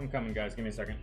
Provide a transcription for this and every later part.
I'm coming, guys. Give me a second.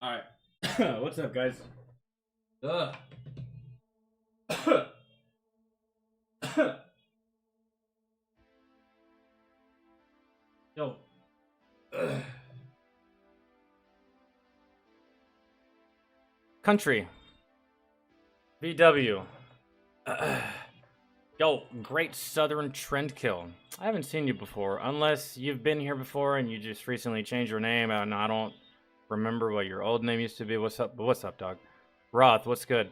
Alright. What's up, guys? Yo. Country. VW. Yo, great Southern trend kill. I haven't seen you before, unless you've been here before and you just recently changed your name, and I don't remember what your old name used to be. What's up? What's up, dog? Roth, what's good?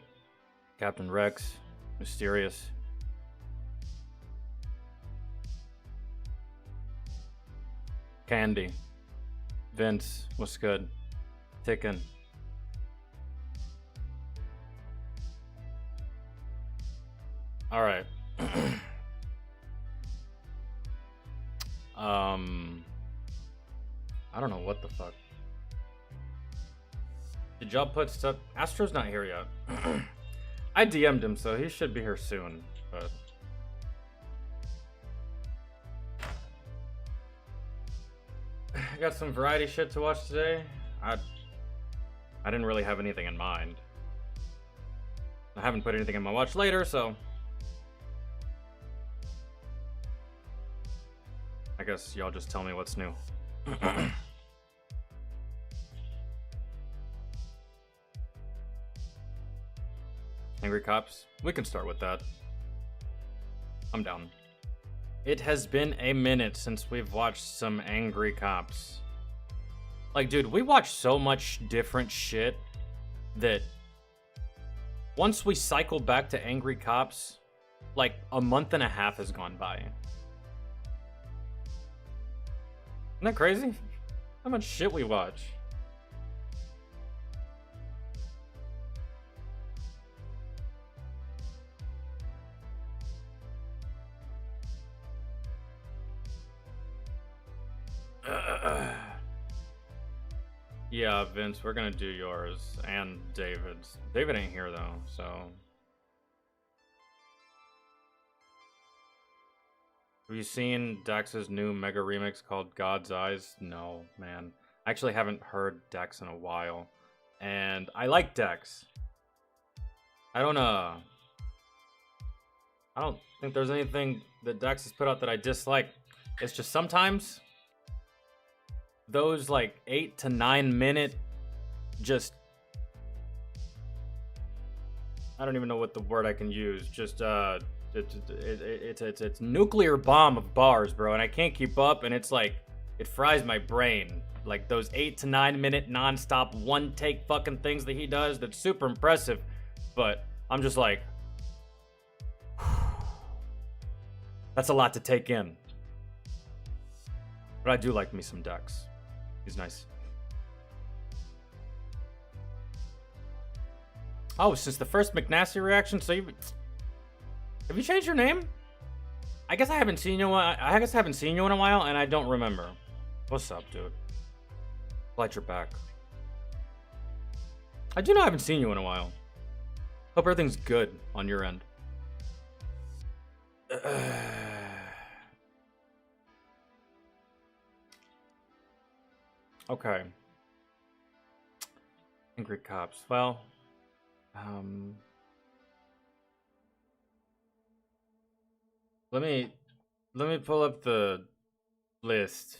Captain Rex, Mysterious. Candy. Vince, what's good? Tickin. Alright. I don't know what the fuck. Did y'all put stuff? Astro's not here yet. I DM'd him, so he should be here soon, but... I got some variety shit to watch today. I didn't really have anything in mind. I haven't put anything in my watch later, so... I guess y'all just tell me what's new. Angry Cops? We can start with that. I'm down. It has been a minute since we've watched some Angry Cops. Like, dude, we watch so much different shit that once we cycle back to Angry Cops, like a month and a half has gone by. Isn't that crazy? How much shit we watch. Yeah, Vince, we're gonna do yours and David's. David ain't here though, so. Have you seen Dax's new mega remix called God's Eyes? No, man. I actually haven't heard Dax in a while. And I like Dax. I don't think there's anything that Dax has put out that I dislike. It's just sometimes those like 8 to 9 minute just, I don't even know what the word I can use. Just it's nuclear bomb of bars, bro, and I can't keep up, and it's like it fries my brain. Like those 8 to 9 minute nonstop one take fucking things that he does. That's super impressive, but I'm just like, that's a lot to take in. But I do like me some Dex. He's nice. Oh, since the first McNasty reaction, so have you changed your name? I guess I haven't seen you. I guess I haven't seen you in a while, and I don't remember. What's up, dude? Glad you're back. I do know I haven't seen you in a while. Hope everything's good on your end. Okay. Angry cops. Well, let me pull up the list.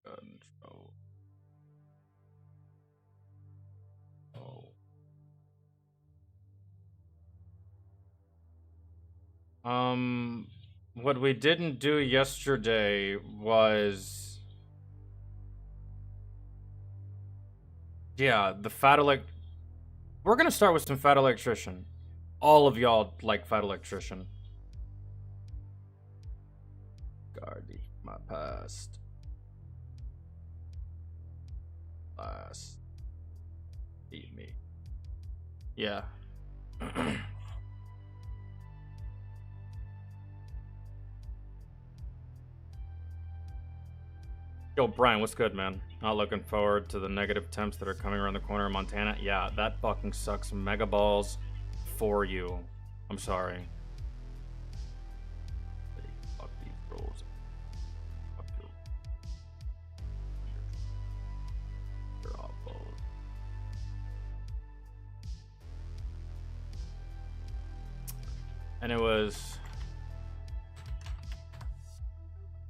Control. What we didn't do yesterday was, yeah, the fat we're gonna start with some fat electrician. All of y'all like fat electrician. Guarding my past. Last. Eat me. Yeah. Yo, Brian, what's good, man? Not looking forward to the negative temps that are coming around the corner in Montana. Yeah, that fucking sucks mega balls for you. I'm sorry. Fuck these rules. Fuck you. You're all balls. And it was...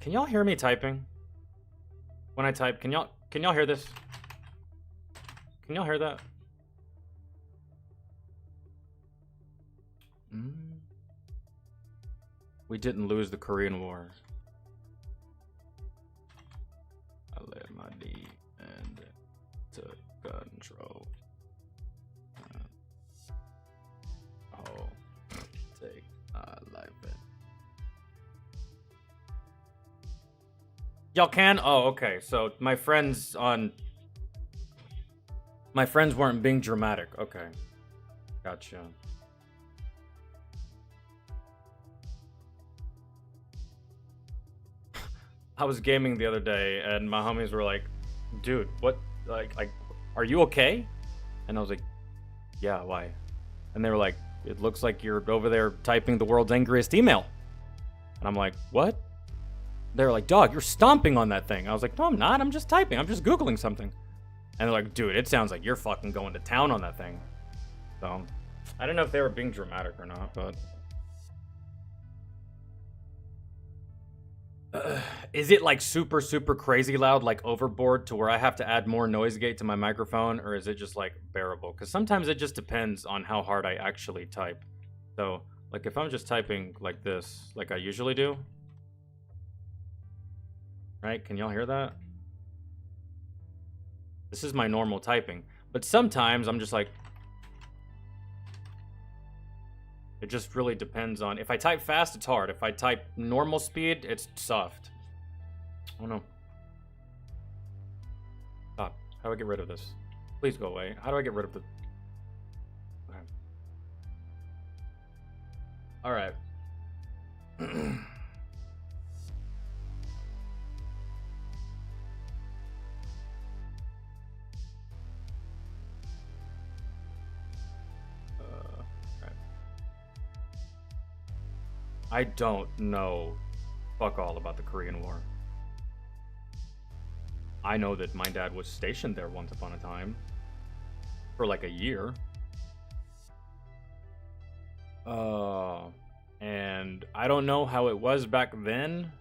Can y'all hear me typing? When I type, can y'all hear this? Can y'all hear that? We didn't lose the Korean War. I let my D and took control. Oh, take my life in. Y'all can? Oh, okay. So my friends weren't being dramatic. Okay. Gotcha. I was gaming the other day and my homies were like, dude, what, like, are you okay? And I was like, yeah, why? And they were like, it looks like you're over there typing the world's angriest email. And I'm like, what? They were like, dog, you're stomping on that thing. I was like, no, I'm not. I'm just typing. I'm just Googling something. And they're like, dude, it sounds like you're fucking going to town on that thing. So, I don't know if they were being dramatic or not, but... is it like super, super crazy loud, like overboard to where I have to add more noise gate to my microphone? Or is it just like bearable? Because sometimes it just depends on how hard I actually type. So, like if I'm just typing like this, like I usually do... Right? Can y'all hear that? This is my normal typing. But sometimes I'm just like... It just really depends on... If I type fast, it's hard. If I type normal speed, it's soft. Oh no. Stop. How do I get rid of this? Please go away. How do I get rid of the... Okay. Alright. I don't know fuck all about the Korean War. I know that my dad was stationed there once upon a time. For like a year. And I don't know how it was back then,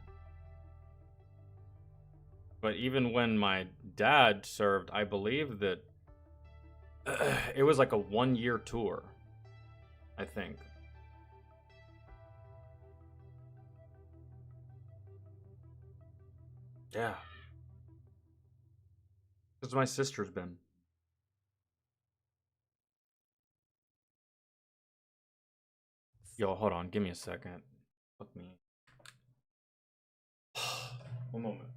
but even when my dad served, I believe that it was like a 1-year tour, I think. Yeah. Because my sister's been. Yo, hold on. Give me a second. Fuck me. One moment.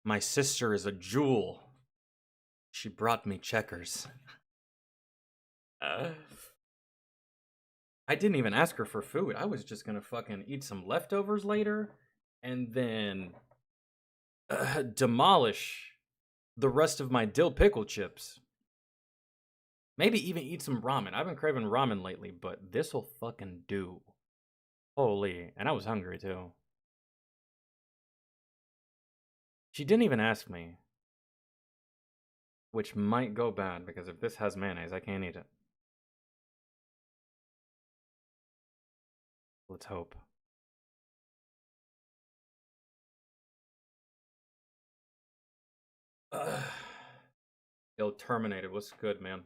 My sister is a jewel. She brought me checkers. I didn't even ask her for food. I was just gonna fucking eat some leftovers later and then demolish the rest of my dill pickle chips. Maybe even eat some ramen. I've been craving ramen lately, but this'll fucking do. Holy, and I was hungry too. She didn't even ask me. Which might go bad, because if this has mayonnaise, I can't eat it. Let's hope. Yo, Terminated, what's good, man?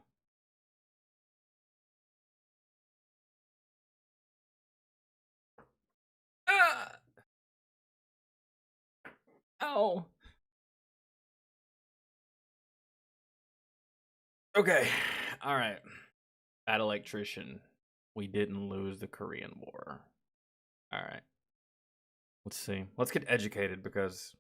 Ow. Okay, all right. Bad electrician. We didn't lose the Korean War. All right. Let's see. Let's get educated because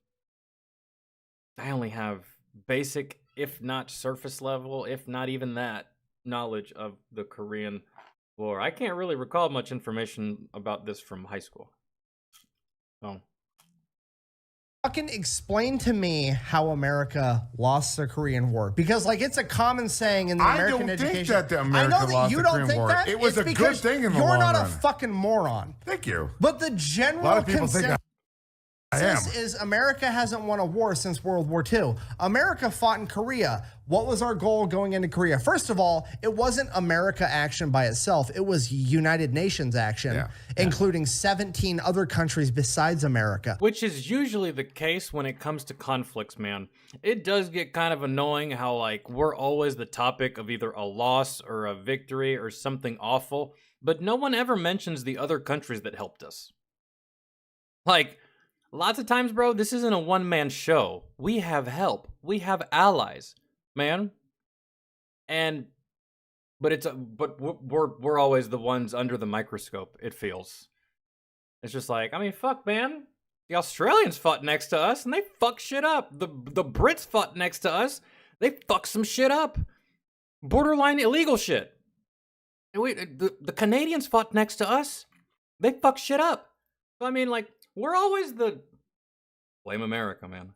I only have basic, if not surface level, if not even that, knowledge of the Korean War. I can't really recall much information about this from high school. So. Fucking explain to me how America lost the Korean War, because like it's a common saying in the American education. I don't think that the America lost the Korean War. That. It was a good thing in the long run. You're not a fucking moron. Thank you. But the general a lot of people think I am. Is America hasn't won a war since World War II. America fought in Korea. What was our goal going into Korea? First of all, it wasn't America action by itself. It was United Nations action, including 17 other countries besides America. Which is usually the case when it comes to conflicts, man. It does get kind of annoying how, like, we're always the topic of either a loss or a victory or something awful, but no one ever mentions the other countries that helped us. Like, lots of times, bro, this isn't a one-man show. We have help. We have allies, man. But we're always the ones under the microscope, it feels. It's just like, I mean, fuck, man. The Australians fought next to us, and they fucked shit up. The Brits fought next to us. They fucked some shit up. Borderline illegal shit. The Canadians fought next to us. They fucked shit up. So, I mean, like, we're always the... Blame America, man.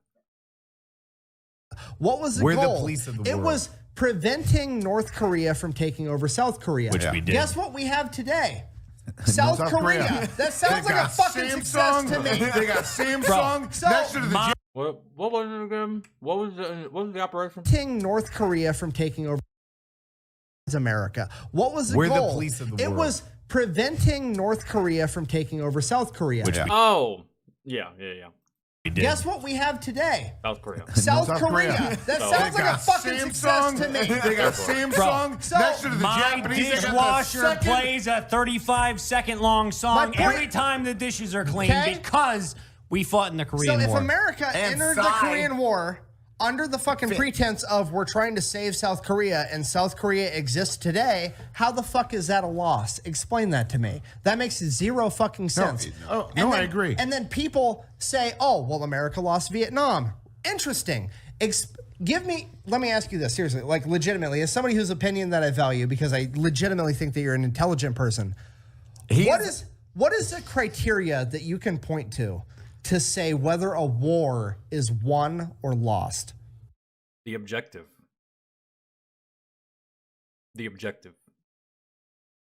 What was the goal? We're the police of the world. It was preventing North Korea from taking over South Korea. Which we did. Guess what we have today? South Korea. That sounds like a fucking success to me. They got Samsung next to the What was it again? What was the operation? Preventing North Korea from taking over America. What was the We're goal? the police of the It world. was preventing North Korea from taking over South Korea. Yeah. Guess what we have today? South Korea. South Korea. That sounds like a fucking success to me. They got Samsung next to the My Japanese. dishwasher plays a 35-second long song every time the dishes are cleaned because we fought in the Korean So War. if America entered the Korean War under the fucking pretense of we're trying to save South Korea and South Korea exists today, how the fuck is that a loss? Explain that to me. That makes zero fucking sense. I agree. And then people say, oh, well, America lost Vietnam. Interesting. Let me ask you this, seriously, like legitimately, as somebody whose opinion that I value, because I legitimately think that you're an intelligent person, what is the criteria that you can point to say whether a war is won or lost? The objective. The objective.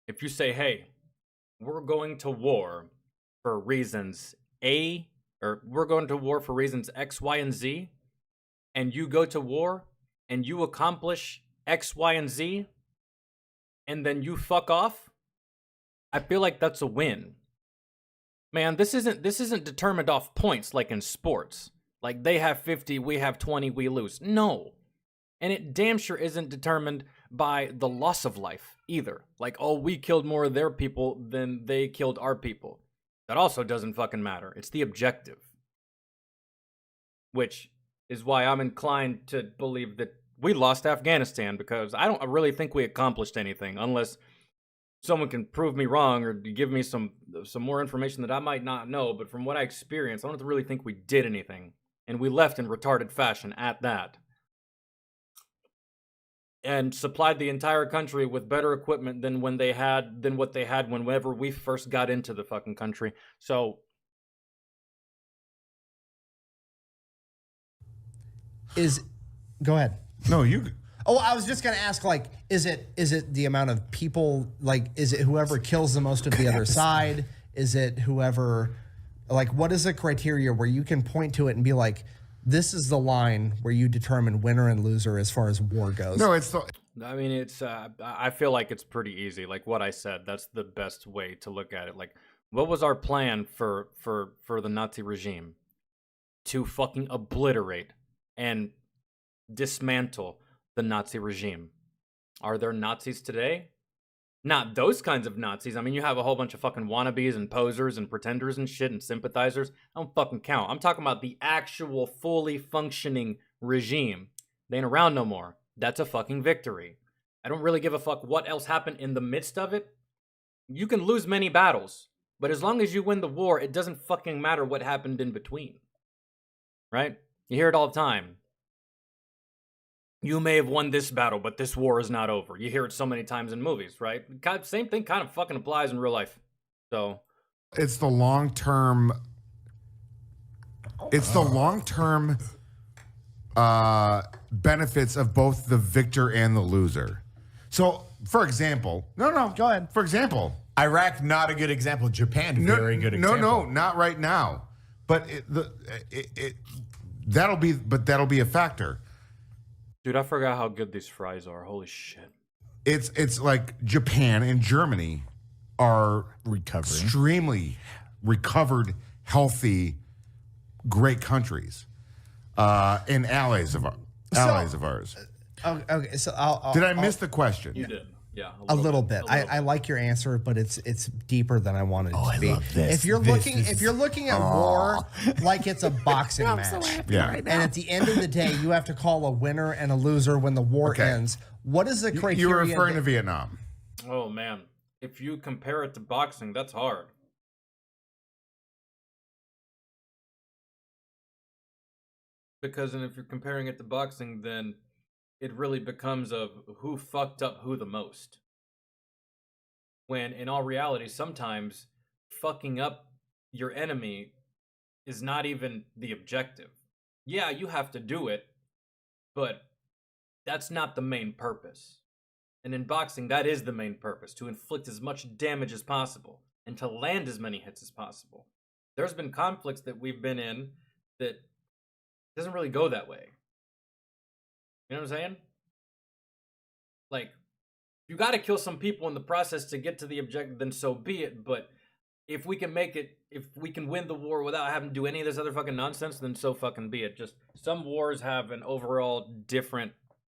If you say, hey, we're going to war for reasons A, or we're going to war for reasons X, Y, and Z, and you go to war and you accomplish X, Y, and Z, and then you fuck off, I feel like that's a win. Man, this isn't determined off points like in sports. Like they have 50, we have 20, we lose. No. And it damn sure isn't determined by the loss of life either. Like, oh, we killed more of their people than they killed our people. That also doesn't fucking matter. It's the objective. Which is why I'm inclined to believe that we lost Afghanistan, because I don't really think we accomplished anything unless someone can prove me wrong or give me some more information that I might not know. But from what I experienced, I don't really think we did anything. And we left in retarded fashion at that. And supplied the entire country with better equipment than what they had whenever we first got into the fucking country. So go ahead. No, you. Oh, I was just gonna ask, like, is it the amount of people, like, is it whoever kills the most of the other side? Is it whoever, like, what is the criteria where you can point to it and be like, this is the line where you determine winner and loser as far as war goes? No, it's the. I mean, it's. I feel like it's pretty easy. Like what I said, that's the best way to look at it. Like, what was our plan for the Nazi regime? To fucking obliterate and dismantle the Nazi regime. Are there Nazis today? Not those kinds of Nazis. I mean, you have a whole bunch of fucking wannabes and posers and pretenders and shit and sympathizers. I don't fucking count. I'm talking about the actual fully functioning regime. They ain't around no more. That's a fucking victory. I don't really give a fuck what else happened in the midst of it. You can lose many battles, but as long as you win the war, it doesn't fucking matter what happened in between. Right? You hear it all the time. You may have won this battle, but this war is not over. You hear it so many times in movies, right? Same thing kind of fucking applies in real life. So it's the long-term. It's the long-term benefits of both the victor and the loser. So, for example, no, go ahead. For example, Iraq, not a good example. Japan, very good example. No, not right now. But that'll be a factor. Dude, I forgot how good these fries are. Holy shit. It's like Japan and Germany are extremely recovered, healthy, great countries, and allies of ours. Okay, so did I miss the question? You did. Yeah, a little bit. I like your answer, but it's deeper than I wanted it to be. Love this. If you're looking at war like it's a boxing match, right now. and at the end of the day you have to call a winner and a loser when the war ends, what is the criteria? You were referring to Vietnam. Oh man, if you compare it to boxing, that's hard. Because if you're comparing it to boxing, then it really becomes of who fucked up who the most. When in all reality, sometimes fucking up your enemy is not even the objective. Yeah, you have to do it, but that's not the main purpose. And in boxing, that is the main purpose, to inflict as much damage as possible. and to land as many hits as possible. There's been conflicts that we've been in that doesn't really go that way. You know what I'm saying? Like, you got to kill some people in the process to get to the objective, then so be it. But if we can make it, if we can win the war without having to do any of this other fucking nonsense, then so fucking be it. Just some wars have an overall different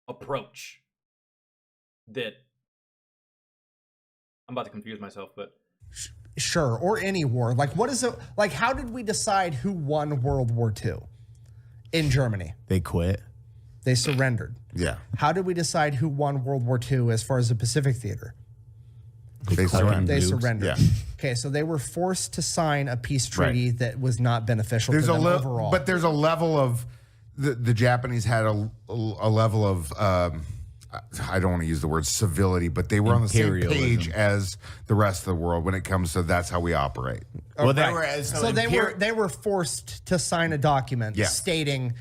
approach that I'm about to confuse myself, but Sure, or any war. Like, what is it? Like, how did we decide who won World War II in Germany? They quit. They surrendered. Yeah. How did we decide who won World War II as far as the Pacific Theater? They surrendered. They surrendered. Yeah. Okay, so they were forced to sign a peace treaty that was not beneficial to them overall. But there's a level of the Japanese had a level of I don't want to use the word civility, but they were on the same page as the rest of the world when it comes to that's how we operate. Well, they Right. were So they were forced to sign a document Yeah. stating,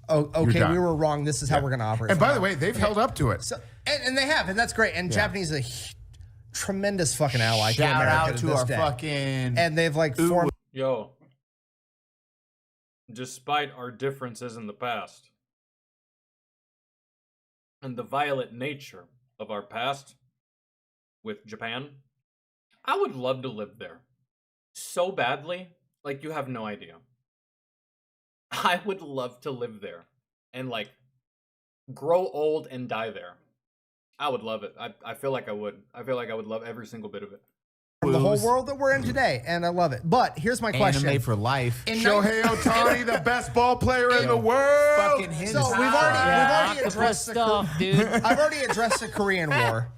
"Oh, okay, done. we were wrong. This is how we're going to operate." And by the way, they've held up to it. So, and they have, and that's great. And Japanese is a tremendous fucking ally to shout America out to this our day. fucking. And they've like formed. yo, despite our differences in the past and the violent nature of our past with Japan, I would love to live there so badly, like you have no idea. I would love to live there and like grow old and die there. I would love it. I feel like I would. I feel like I would love every single bit of it. the whole world that we're in today, and I love it. But here's my question: Anime for life. Shohei Ohtani, the best ball player in the world. Fucking hentai. So we've already addressed the stuff, dude. I've already addressed the Korean War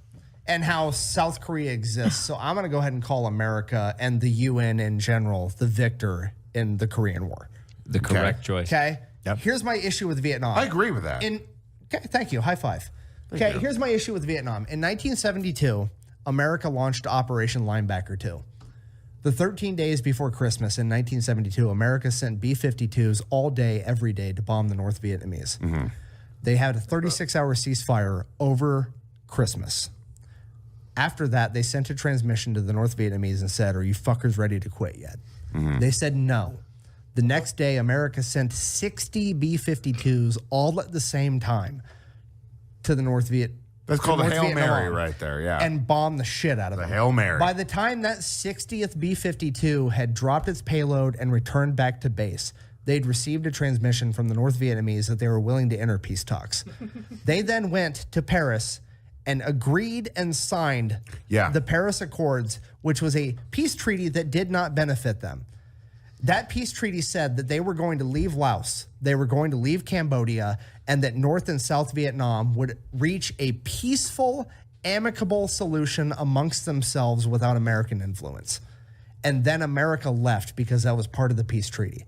and how South Korea exists. So I'm going to go ahead and call America and the UN in general the victor in the Korean War. The correct choice. Okay. Here's my issue with Vietnam. I agree with that. Okay, thank you. High five. Okay, here's my issue with Vietnam. In 1972, America launched Operation Linebacker 2. The 13 days before Christmas in 1972, America sent B-52s all day, every day to bomb the North Vietnamese. They had a 36-hour ceasefire over Christmas. After that, they sent a transmission to the North Vietnamese and said, "Are you fuckers ready to quit yet?" They said no. The next day, America sent 60 B-52s all at the same time to the North Viet. That's called a North Hail Mary Vietnam right there, yeah. and bombed the shit out of them. Hail Mary. By the time that 60th B-52 had dropped its payload and returned back to base, they'd received a transmission from the North Vietnamese that they were willing to enter peace talks. They then went to Paris and agreed and signed the Paris Accords, which was a peace treaty that did not benefit them. That peace treaty said that they were going to leave Laos, they were going to leave Cambodia, and that North and South Vietnam would reach a peaceful, amicable solution amongst themselves without American influence. And then America left because that was part of the peace treaty.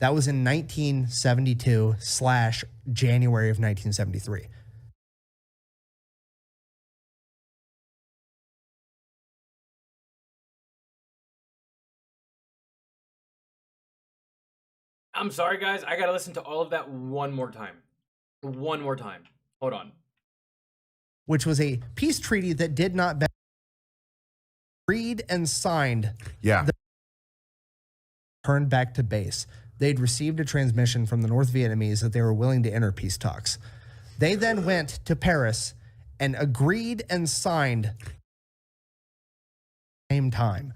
That was in 1972/January of 1973. I'm sorry, guys. I gotta listen to all of that one more time. One more time. Hold on. Which was a peace treaty that did not agreed and signed. Turned back to base. They'd received a transmission from the North Vietnamese that they were willing to enter peace talks. They then went to Paris and agreed and signed same time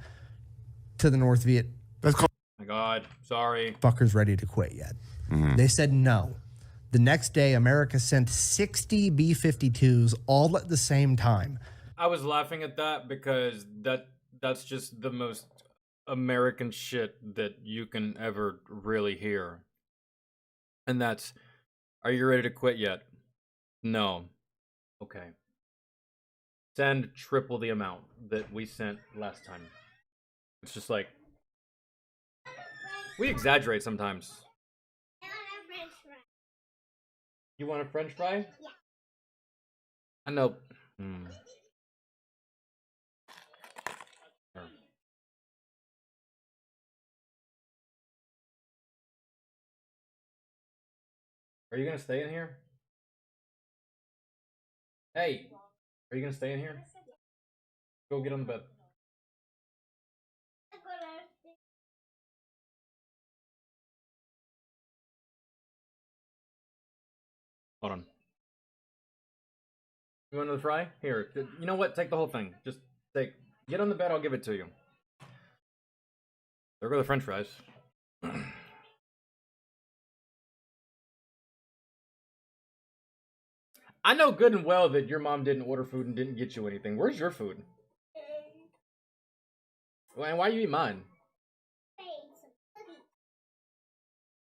to the North Viet. Oh my God, sorry. Fuckers ready to quit yet. They said no. The next day, America sent 60 B-52s all at the same time. I was laughing at that because that's just the most American shit that you can ever really hear. And that's, are you ready to quit yet? No. Okay. Send triple the amount that we sent last time. It's just like, we exaggerate sometimes. You want a French fry? Yeah. I know. Are you gonna stay in here? Hey, are you gonna stay in here? Go get on the bed. Hold on. You want another fry? Here. You know what? Take the whole thing. Just get on the bed, I'll give it to you. There go the french fries. I know good and well that your mom didn't order food and didn't get you anything. Where's your food? Why you eat mine?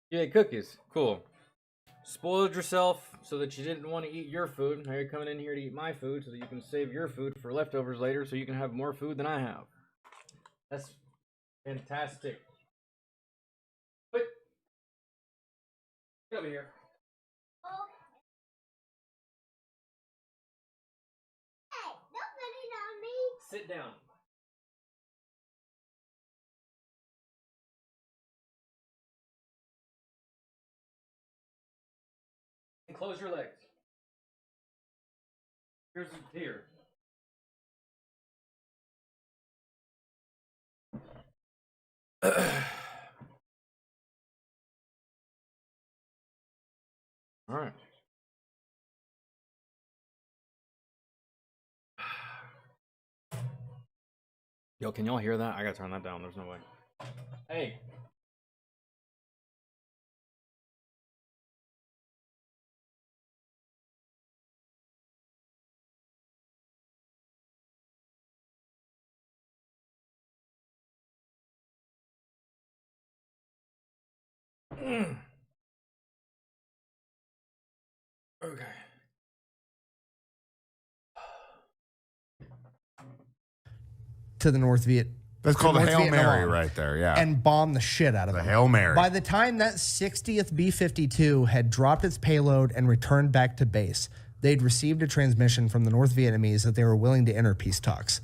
You ate cookies. Cool. Spoiled yourself so that you didn't want to eat your food. Now you're coming in here to eat my food so that you can save your food for leftovers later so you can have more food than I have. That's fantastic. But get over here. Hey, don't put it on me. Sit down. And close your legs. Here. All right. Yo, can y'all hear that? I gotta turn that down. There's no way. Hey. Okay. To the North Viet. That's called a North Hail Vietnam Mary right there, yeah. And bomb the shit out of the them. Hail Mary. By the time that 60th B-52 had dropped its payload and returned back to base, they'd received a transmission from the North Vietnamese that they were willing to enter peace talks.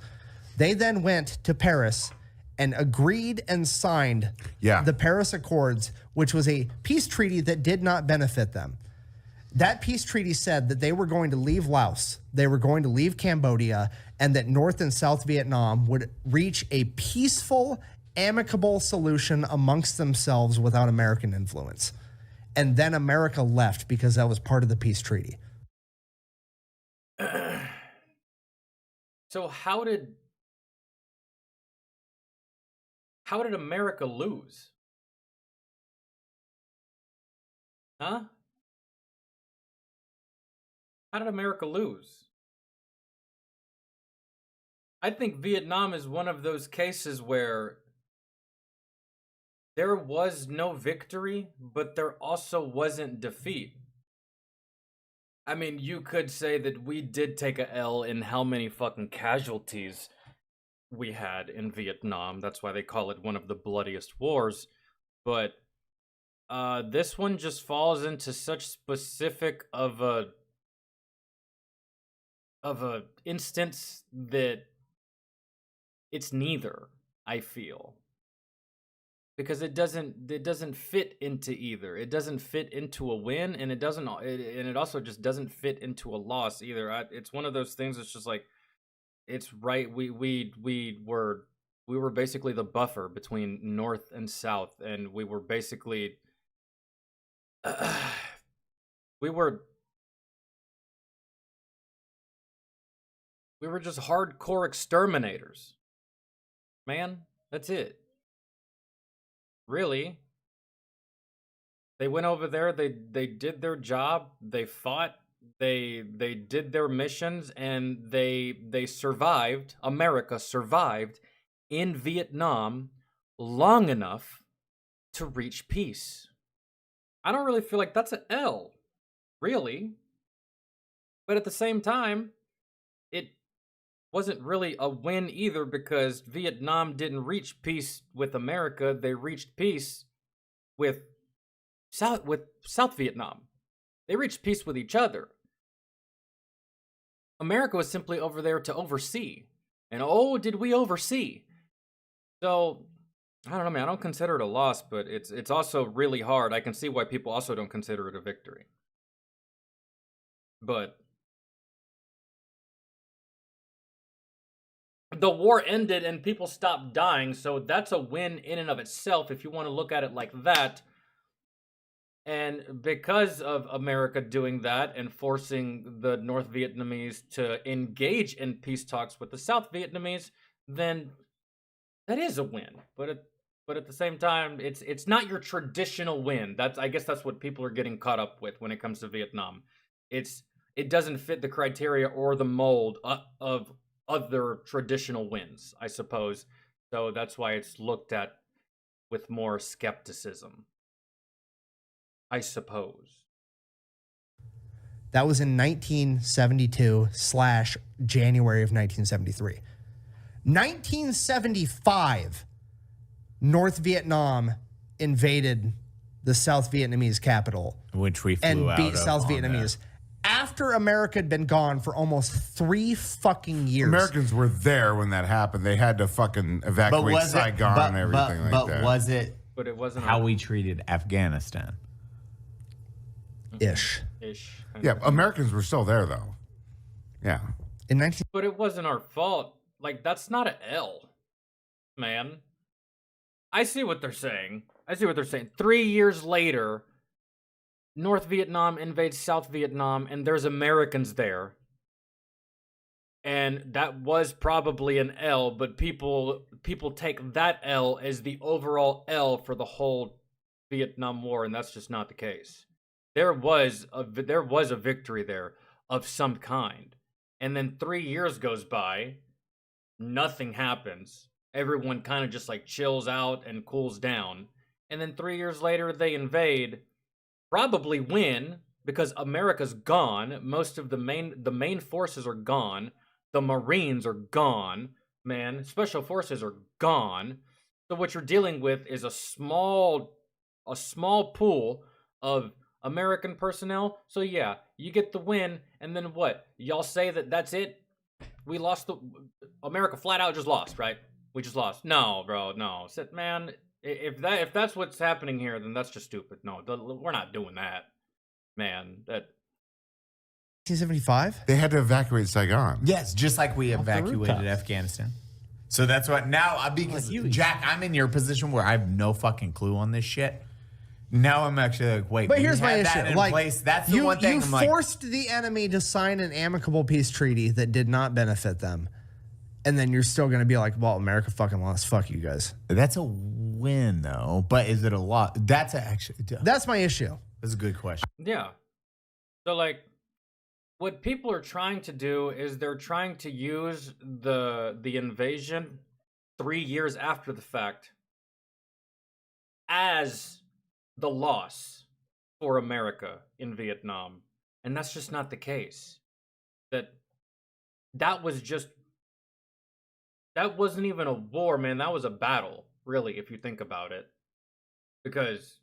They then went to Paris and agreed and signed the Paris Accords, which was a peace treaty that did not benefit them. That peace treaty said that they were going to leave Laos, they were going to leave Cambodia, and that North and South Vietnam would reach a peaceful, amicable solution amongst themselves without American influence. And then America left because that was part of the peace treaty. So how did America lose? Huh? How did America lose? I think Vietnam is one of those cases where there was no victory, but there also wasn't defeat. I mean, you could say that we did take a L in how many fucking casualties we had in Vietnam. That's why they call it one of the bloodiest wars. But this one just falls into such specific of a instance that it's neither, I feel. Because it doesn't fit into either. It doesn't fit into a win, and it also just doesn't fit into a loss either. It's one of those things that's just like, it's right. We were basically the buffer between North and South, and we were basically we were just hardcore exterminators. Man, that's it. Really. They went over there, they did their job, they fought, they did their missions, and they survived. America survived in Vietnam long enough to reach peace. I don't really feel like that's an L, really. But at the same time, it wasn't really a win either, because Vietnam didn't reach peace with America. They reached peace with South Vietnam. They reached peace with each other. America was simply over there to oversee. And oh, did we oversee? So, I don't know, man. I don't consider it a loss, but it's also really hard. I can see why people also don't consider it a victory. But the war ended and people stopped dying, so that's a win in and of itself if you want to look at it like that. And because of America doing that and forcing the North Vietnamese to engage in peace talks with the South Vietnamese, then that is a win. But at the same time, it's not your traditional win. I guess that's what people are getting caught up with when it comes to Vietnam. It doesn't fit the criteria or the mold of other traditional wins, I suppose. So that's why it's looked at with more skepticism, I suppose. That was in 1972 / January of 1973. 1975, North Vietnam invaded the South Vietnamese capital, which we flew and out beat of South Vietnamese. After America had been gone for almost 3 fucking years. Americans were there when that happened. They had to fucking evacuate Saigon and everything like that. But it wasn't how we treated Afghanistan. Ish. Yeah, Americans were still there though. Yeah. But it wasn't our fault. Like, that's not an L, man. I see what they're saying. 3 years later, North Vietnam invades South Vietnam, and there's Americans there. And that was probably an L, but people take that L as the overall L for the whole Vietnam War, and that's just not the case. There was a victory there of some kind. And then 3 years goes by, nothing happens. Everyone kind of just like chills out and cools down. And then 3 years later, they invade, probably win, because America's gone. Most of the main forces are gone. The Marines are gone, man. Special forces are gone. So what you're dealing with is a small pool of American personnel. So yeah, you get the win, and then what? Y'all say that's it? We lost America flat out just lost, right? We just lost. No, bro, no. Man, if that's what's happening here, then that's just stupid. No, we're not doing that, man. That 1975? They had to evacuate Saigon. Yes, just like we evacuated Afghanistan. So that's what now, because Jack, I'm in your position where I have no fucking clue on this shit. Now I'm actually like, wait, but here's my issue. That's the one thing. You forced the enemy to sign an amicable peace treaty that did not benefit them. And then you're still going to be like, well, America fucking lost. Fuck you guys. That's a win, though. But is it a lot? That's my issue. That's a good question. Yeah. So, like, what people are trying to do is they're trying to use the invasion 3 years after the fact as the loss for America in Vietnam. And that's just not the case. That wasn't even a war, man. That was a battle, really, if you think about it. Because,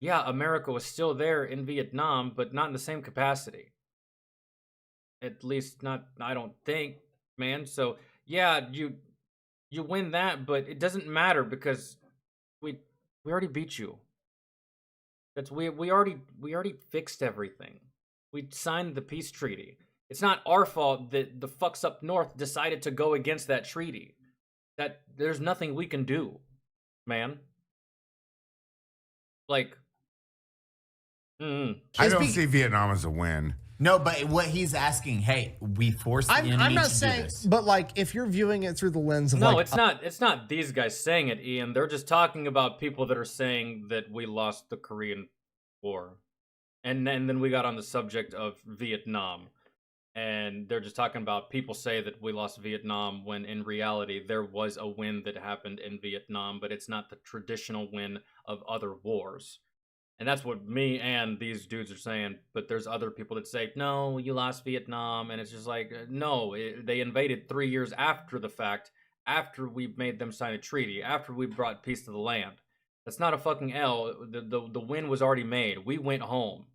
yeah, America was still there in Vietnam, but not in the same capacity. At least not, I don't think, man. So, yeah, you win that, but it doesn't matter because we already beat you. We already fixed everything. We signed the peace treaty. It's not our fault that the fucks up north decided to go against that treaty. That there's nothing we can do, man. Like, I don't see Vietnam as a win. No, but what he's asking, hey, we forced the enemy I'm not to saying, do this. but like, if you're viewing it through the lens of no, it's not these guys saying it, Ian. They're just talking about people that are saying that we lost the Korean War, and then we got on the subject of Vietnam, and they're just talking about people say that we lost Vietnam when in reality there was a win that happened in Vietnam, but it's not the traditional win of other wars. And that's what me and these dudes are saying. But there's other people that say, no, you lost Vietnam. And it's just like, no, they invaded 3 years after the fact, after we made them sign a treaty, after we brought peace to the land. That's not a fucking L. The win was already made. We went home.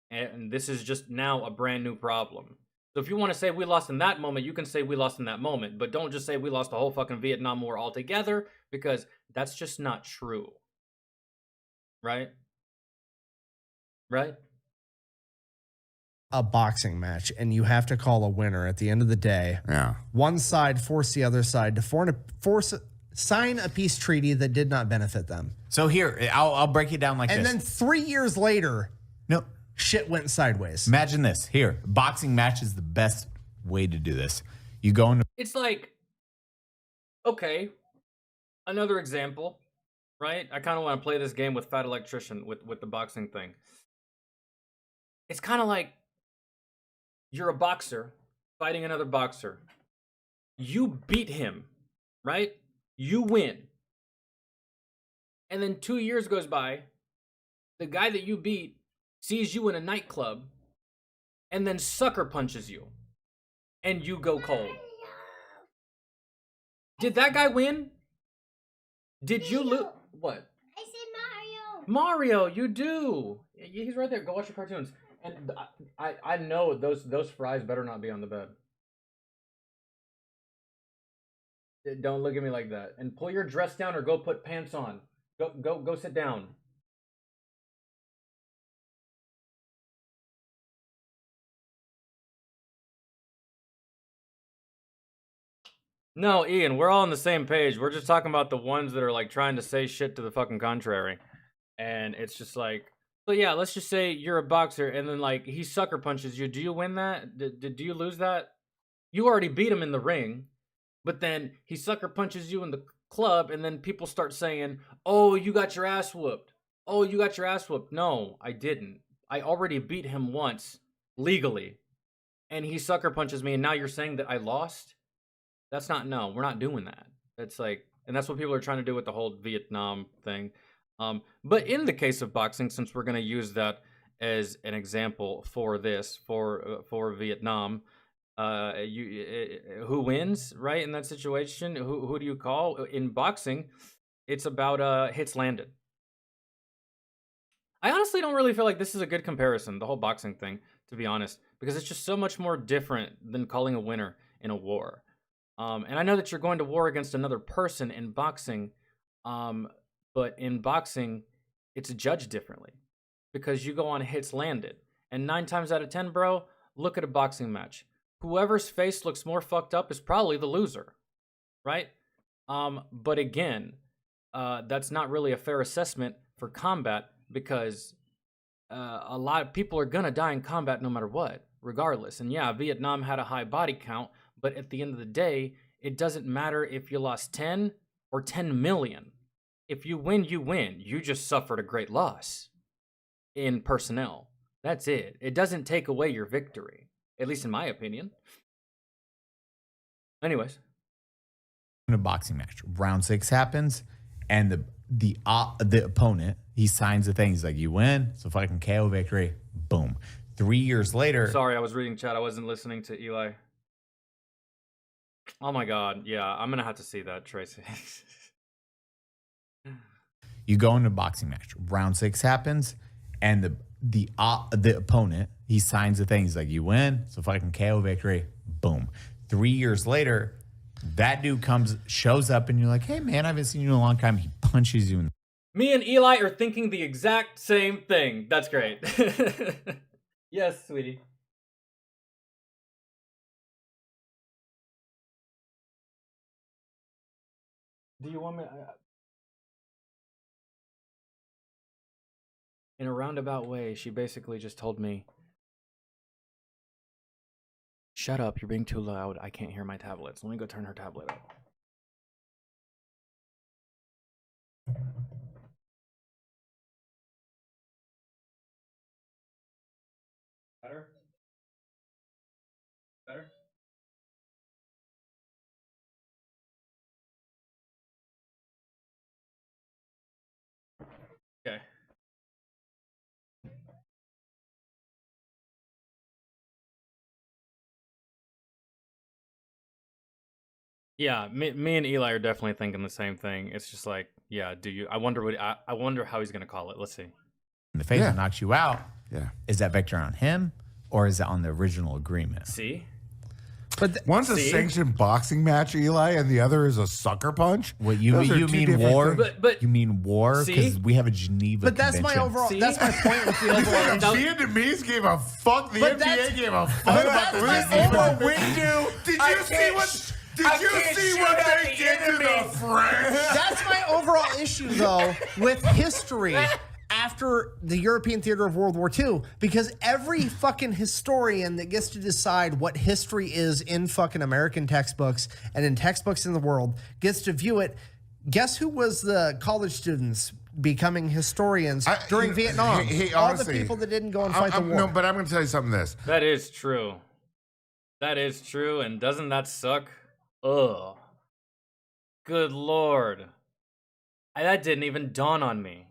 And this is just now a brand new problem. So if you want to say we lost in that moment, you can say we lost in that moment. But don't just say we lost the whole fucking Vietnam War altogether, because that's just not true. Right? Right? A boxing match, and you have to call a winner at the end of the day. Yeah. One side forced the other side to sign a peace treaty that did not benefit them. So here, I'll break it down like And this. then 3 years later, No, shit went sideways. imagine this. Here, boxing match is the best way to do this. You go into It's like, okay, another example, right? I kind of want to play this game with Fat Electrician with the boxing thing. It's kind of like you're a boxer fighting another boxer. You beat him, right? You win. And then 2 years goes by. The guy that you beat sees you in a nightclub and then sucker punches you. And you go cold. Did that guy win? Did you lose? What? I said Mario. Mario, you do. He's right there. Go watch your cartoons. And I know those fries better not be on the bed. Don't look at me like that. And pull your dress down or go put pants on. Go sit down. No, Ian, we're all on the same page. We're just talking about the ones that are like trying to say shit to the fucking contrary. And it's just like, so yeah, let's just say you're a boxer and then like he sucker punches you. Do you win that? Do you lose that? You already beat him in the ring, but then he sucker punches you in the club and then people start saying, oh, you got your ass whooped. Oh, you got your ass whooped. No, I didn't. I already beat him once legally and he sucker punches me and now you're saying that I lost? That's not, no, we're not doing that. It's like, and that's what people are trying to do with the whole Vietnam thing. But in the case of boxing, since we're going to use that as an example for this, for Vietnam, who wins, right? In that situation, who do you call? In boxing, it's about hits landed. I honestly don't really feel like this is a good comparison, the whole boxing thing, to be honest, because it's just so much more different than calling a winner in a war. And I know that you're going to war against another person in boxing, but in boxing, it's judged differently because you go on hits landed. And 9 times out of 10, bro, look at a boxing match. Whoever's face looks more fucked up is probably the loser, right? But again, that's not really a fair assessment for combat because a lot of people are gonna die in combat no matter what, regardless. And yeah, Vietnam had a high body count, but at the end of the day, it doesn't matter if you lost 10 or 10 million. If you win, you win. You just suffered a great loss in personnel. That's it. It doesn't take away your victory, at least in my opinion. Anyways. in a boxing match. Round 6 happens, and the opponent, he signs the thing. He's like, you win, so fucking KO victory. Boom. 3 years later. Sorry, I was reading chat. I wasn't listening to Eli. Oh my god. Yeah, I'm gonna have to see that, Tracy. You go into a boxing match. Round 6 happens, and the opponent, he signs the thing. He's like, you win, so fucking KO victory. Boom. 3 years later, that dude shows up, and you're like, hey man, I haven't seen you in a long time. He punches you in the Me and Eli are thinking the exact same thing. That's great. Yes, sweetie. Do you want me? In a roundabout way, she basically just told me, shut up, you're being too loud. I can't hear my tablets. Let me go turn her tablet up. Better? Better? Okay. Yeah, me and Eli are definitely thinking the same thing. It's just like, yeah, I wonder how he's gonna call it. Let's see. in the face and knocks you out. Yeah. Is that victory on him, or is it on the original agreement? See? But one's a sanctioned boxing match, Eli, and the other is a sucker punch. What you Those are two mean different war? things. But You mean war? Because See? we have a Geneva But that's my Convention. overall. See? That's my point with the overall. The Vietnamese gave a fuck. The But NBA that's- gave a fuck but about that's the my Geneva overall Convention. window. Did I you see can't what? Did you see what they did to the French? That's my overall issue, though, with history after the European theater of World War II, because every fucking historian that gets to decide what history is in fucking American textbooks and in textbooks in the world gets to view it. Guess who was the college students becoming historians during Vietnam? Hey, all honestly, the people that didn't go and fight the war. No, but I'm going to tell you something. That is true. That is true, and doesn't that suck? Ugh. Good lord. That didn't even dawn on me.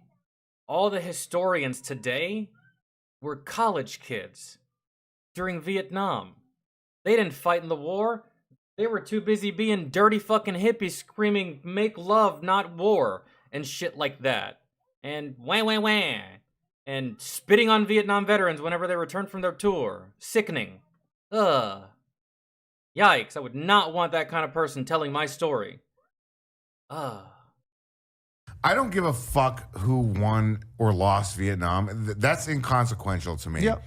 All the historians today were college kids during Vietnam. They didn't fight in the war. They were too busy being dirty fucking hippies screaming, make love, not war, and shit like that. And wah wah wah. And spitting on Vietnam veterans whenever they returned from their tour. Sickening. Ugh. Yikes, I would not want that kind of person telling my story. Ugh. I don't give a fuck who won or lost Vietnam. That's inconsequential to me. Yep.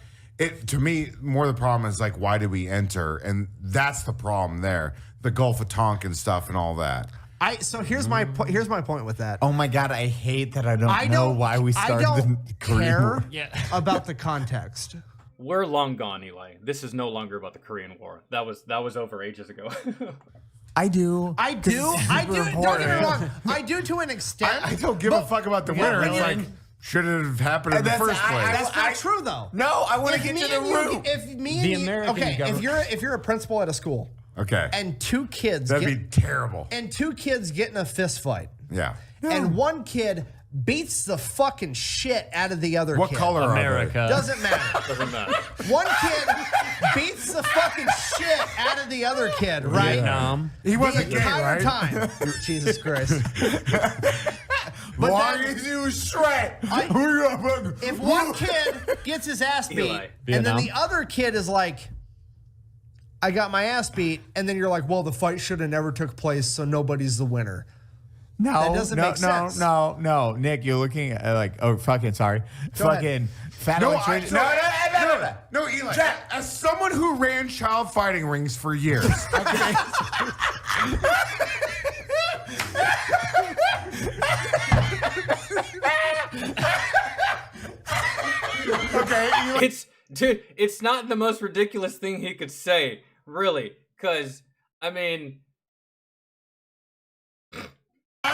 To me, more the problem is like, why did we enter? And that's the problem there. The Gulf of Tonkin stuff and all that. So here's my point with that. Oh my God, I hate that I don't know why we started the Korean War. About the context. We're long gone, Eli. This is no longer about the Korean War. That was over ages ago. I do. Don't get me wrong. I do to an extent. I don't give a fuck about the winner. It's like, should it have happened in the first place? That's not true, though. No, I want to get to the root. If me and you, okay, if you're a principal at a school, okay, and two kids, that'd be terrible. And two kids get in a fist fight, yeah, and one kid beats the fucking shit out of the other kid. What color America. are Doesn't matter. Doesn't matter. One kid beats the fucking shit out of the other kid, right? Vietnam. He wasn't the gay, entire right? time. Jesus Christ. But Why is you straight? If one kid gets his ass beat, Eli. and then Vietnam. the other kid is like, I got my ass beat, and then you're like, well, the fight should have never took place, so nobody's the winner. No, That doesn't make sense. No. Nick, you're looking at like, oh, fucking sorry. Fucking fat No, electrician. No, Eli. As someone who ran child fighting rings for years, okay. Okay, It's not the most ridiculous thing he could say, really, because I mean,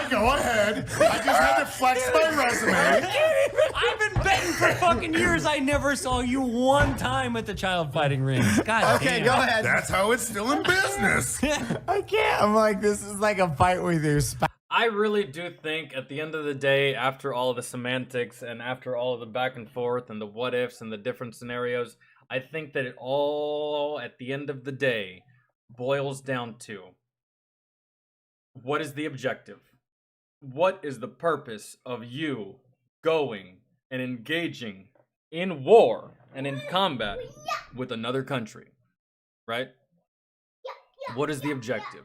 go ahead. I just had to flex my resume. I've been betting for fucking years. I never saw you one time at the child fighting rings. God Okay, damn. go ahead. That's how it's still in business. I can't. I'm like, this is like a fight with your spouse. I really do think at the end of the day, after all of the semantics and after all of the back and forth and the what ifs and the different scenarios, I think that it all, at the end of the day, boils down to what is the objective? What is the purpose of you going and engaging in war and in combat with another country? Right? What is the objective?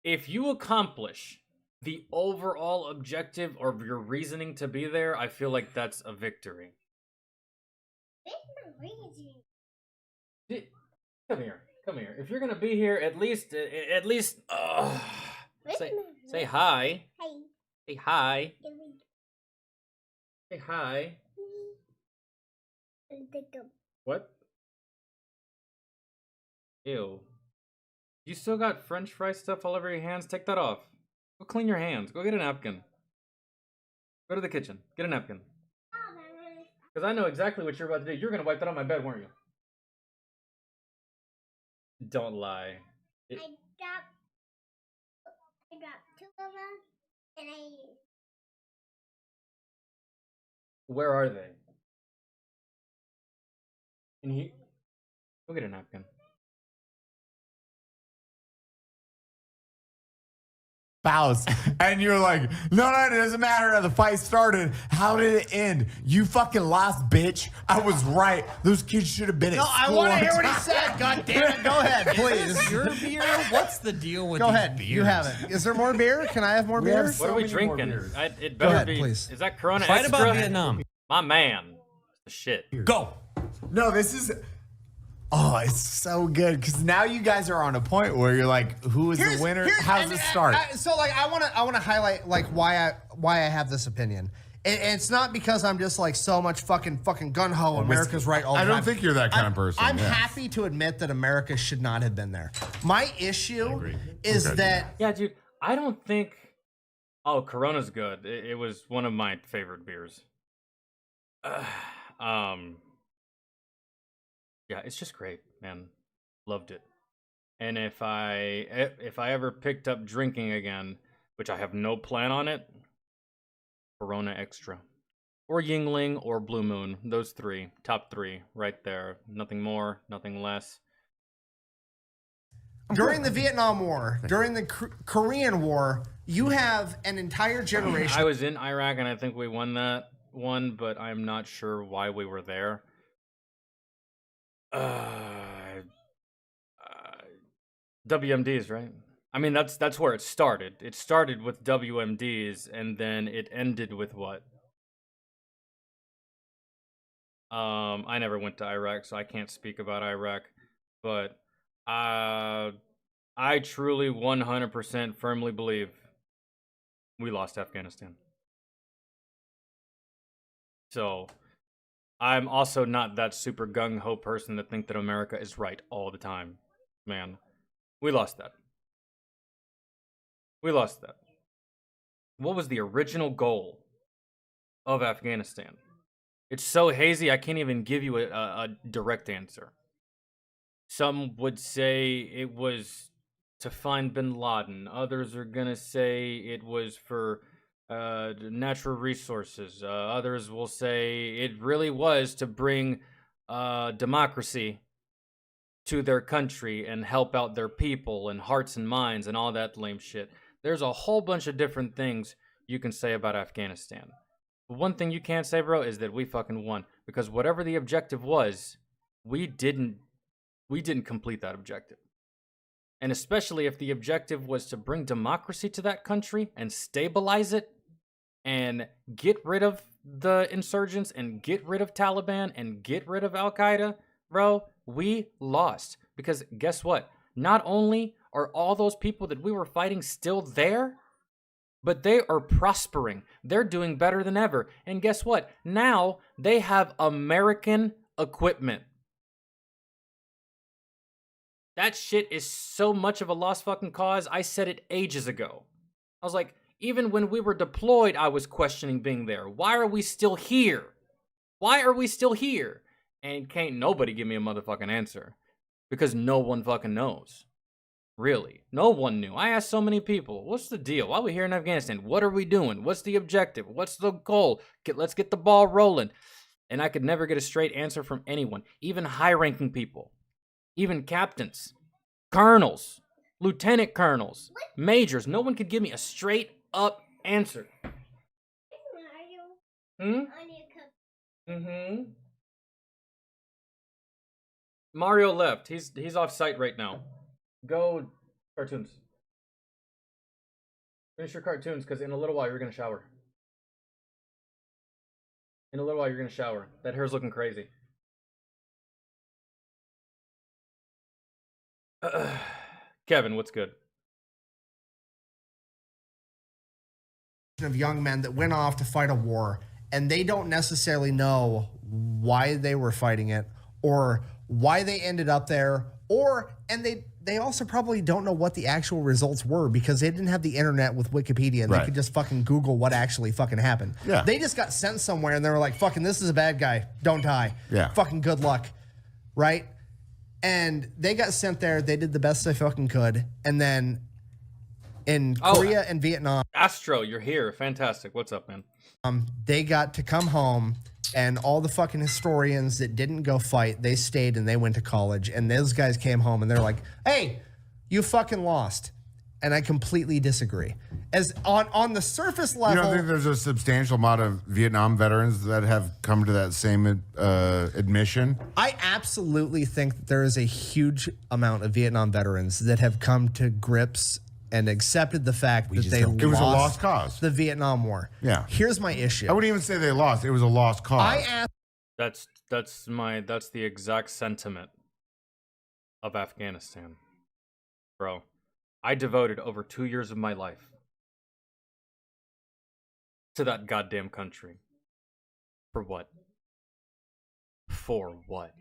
If you accomplish the overall objective or your reasoning to be there, I feel like that's a victory. Come here. If you're gonna be here, at least, say hi. Say hi. Say hi. What? Ew. You still got French fry stuff all over your hands? Take that off. Go clean your hands. Go get a napkin. Go to the kitchen. Get a napkin. Because I know exactly what you're about to do. You're going to wipe that on my bed, weren't you? Don't lie. I dropped two of them, and Where are they? In here? Go get a napkin. Spouse, and you're like, no, it doesn't matter how the fight started. How did it end? You fucking lost, bitch. I was right. Those kids should have been at No, school. I want to on hear what he time. said. God damn it. Go ahead, please. Your beer? What's the deal with Go these ahead. beers? You have it. Is there more beer? Can I have more beer? What are we many more drinking? beers. It better ahead, be. please. Is that Corona Fight Extra? about Vietnam. My man. Shit. Go. No, this is. Oh, it's so good because now you guys are on a point where you're like, who is the winner? How's it start? So like, I want to highlight like why I have this opinion. And it's not because I'm just like so much fucking gun ho. America's right all the time. I don't think you're that kind of person. I'm happy to admit that America should not have been there. My issue is that yeah, dude. I don't think. Oh, Corona's good. It was one of my favorite beers. Yeah, it's just great, man. Loved it. And if I ever picked up drinking again, which I have no plan on it, Corona Extra. Or Yingling or Blue Moon. Those three. Top three. Right there. Nothing more, nothing less. During the Vietnam War, during the Korean War, you have an entire generation. I was in Iraq and I think we won that one, but I'm not sure why we were there. WMDs, right? I mean, that's where it started. It started with WMDs, and then it ended with what? I never went to Iraq, so I can't speak about Iraq. But I truly 100% firmly believe we lost Afghanistan. So I'm also not that super gung-ho person to think that America is right all the time. Man, we lost that. We lost that. What was the original goal of Afghanistan? It's so hazy, I can't even give you a direct answer. Some would say it was to find bin Laden. Others are gonna say it was for natural resources. Others will say it really was to bring democracy to their country and help out their people and hearts and minds and all that lame shit. There's a whole bunch of different things you can say about Afghanistan. But one thing you can't say, bro, is that we fucking won. Because whatever the objective was, we didn't complete that objective. And especially if the objective was to bring democracy to that country and stabilize it and get rid of the insurgents and get rid of Taliban and get rid of Al-Qaeda, bro, we lost. Because guess what? Not only are all those people that we were fighting still there, but they are prospering. They're doing better than ever. And guess what? Now they have American equipment. That shit is so much of a lost fucking cause. I said it ages ago. I was like, even when we were deployed, I was questioning being there. Why are we still here? Why are we still here? And can't nobody give me a motherfucking answer. Because no one fucking knows. Really. No one knew. I asked so many people, what's the deal? Why are we here in Afghanistan? What are we doing? What's the objective? What's the goal? Let's get the ball rolling. And I could never get a straight answer from anyone. Even high-ranking people. Even captains. Colonels. Lieutenant colonels. Majors. No one could give me a straight-up answer. Mario left. He's off site right now. Go cartoons. Finish your cartoons, because in a little while you're gonna shower. In a little while you're gonna shower. That hair's looking crazy. Kevin, what's good? Of young men that went off to fight a war, and they don't necessarily know why they were fighting it or why they ended up there, and they also probably don't know what the actual results were because they didn't have the internet with Wikipedia and they could just fucking Google what actually fucking happened. Yeah. They just got sent somewhere and they were like, fucking, this is a bad guy. Don't die. Yeah. Fucking good luck. Right? And they got sent there. They did the best they fucking could. And then in Korea and Vietnam, Astro, you're here. Fantastic. What's up, man? they got to come home, and all the fucking historians that didn't go fight, they stayed and they went to college. And those guys came home and they're like, hey, you fucking lost. And I completely disagree. As on the surface level, You don't think there's a substantial amount of Vietnam veterans that have come to that same admission? I absolutely think that there is a huge amount of Vietnam veterans that have come to grips and accepted the fact that they lost It was a lost cause. the Vietnam War. Yeah. Here's my issue. I wouldn't even say they lost. It was a lost cause. I asked That's the exact sentiment of Afghanistan. Bro, I devoted over 2 years of my life to that goddamn country. For what? For what?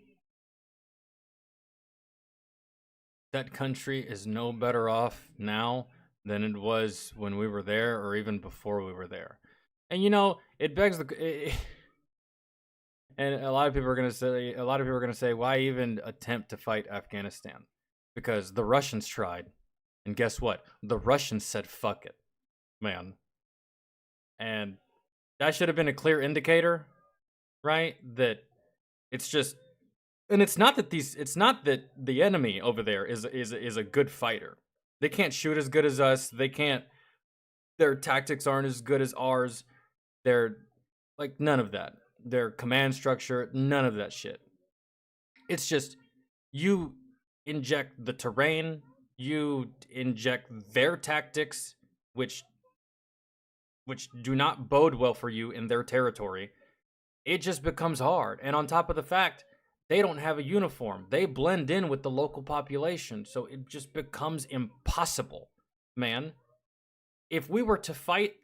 That country is no better off now than it was when we were there or even before we were there. And you know, it begs the and a lot of people are going to say why even attempt to fight Afghanistan? Because the Russians tried. And guess what? The Russians said fuck it. Man. And that should have been a clear indicator, right? That it's just, and it's not that the enemy over there is a good fighter. They can't shoot as good as us. Their tactics aren't as good as ours. They're like none of that. Their command structure, none of that shit. It's just you inject the terrain, you inject their tactics, which do not bode well for you in their territory. It just becomes hard. And on top of the fact, they don't have a uniform. They blend in with the local population. So it just becomes impossible, man. If we were to fight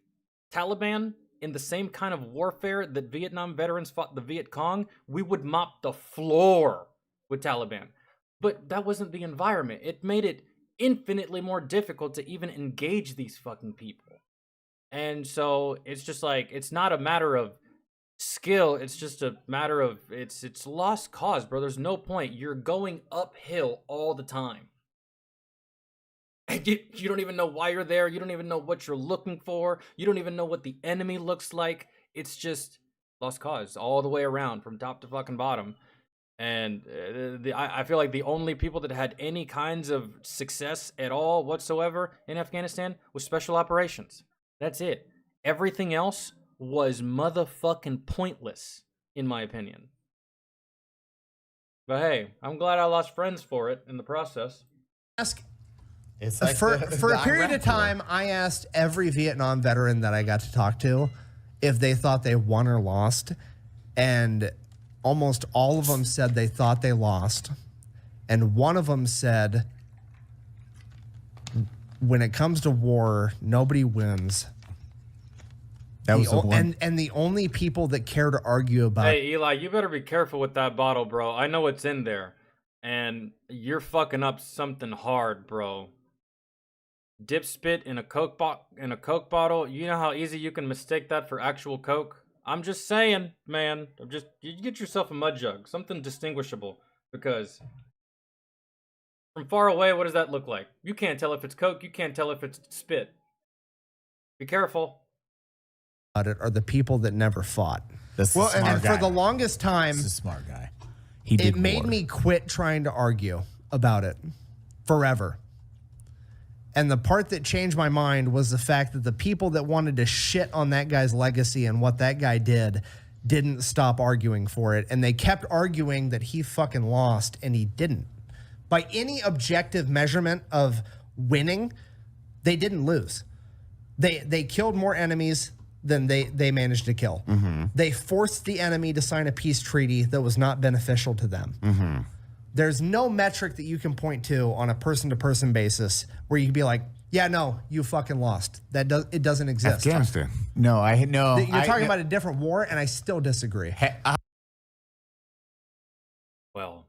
Taliban in the same kind of warfare that Vietnam veterans fought the Viet Cong, we would mop the floor with Taliban. But that wasn't the environment. It made it infinitely more difficult to even engage these fucking people. And so it's just like, it's not a matter of skill, it's just a matter of it's lost cause, bro. There's no point. You're going uphill all the time. And you don't even know why you're there. You don't even know what you're looking for. You don't even know what the enemy looks like. It's just lost cause all the way around from top to fucking bottom. And I feel like the only people that had any kinds of success at all whatsoever in Afghanistan was special operations. That's it. Everything else was motherfucking pointless, in my opinion. But hey, I'm glad I lost friends for it in the process. It's like for a period Iraq of time, I asked every Vietnam veteran that I got to talk to if they thought they won or lost, and almost all of them said they thought they lost, and one of them said, when it comes to war, nobody wins. That was the one. And the only people that care to argue about. Hey, Eli, you better be careful with that bottle, bro. I know what's in there, and you're fucking up something hard, bro. Dip spit in a Coke bottle. You know how easy you can mistake that for actual Coke? I'm just saying, man. You get yourself a mud jug, something distinguishable, because from far away, what does that look like? You can't tell if it's Coke. You can't tell if it's spit. Be careful. About it are the people that never fought. That's Well, the smart and guy. for the longest time, This is a smart guy. He did it made war. me quit trying to argue about it forever. And the part that changed my mind was the fact that the people that wanted to shit on that guy's legacy and what that guy didn't stop arguing for it. And they kept arguing that he fucking lost, and he didn't. By any objective measurement of winning, they didn't lose. They killed more enemies than they managed to kill. Mm-hmm. They forced the enemy to sign a peace treaty that was not beneficial to them. Mm-hmm. There's no metric that you can point to on a person-to-person basis where you can be like, yeah, no, you fucking lost. It doesn't exist. Afghanistan. No. You're talking about a different war, and I still disagree. Well,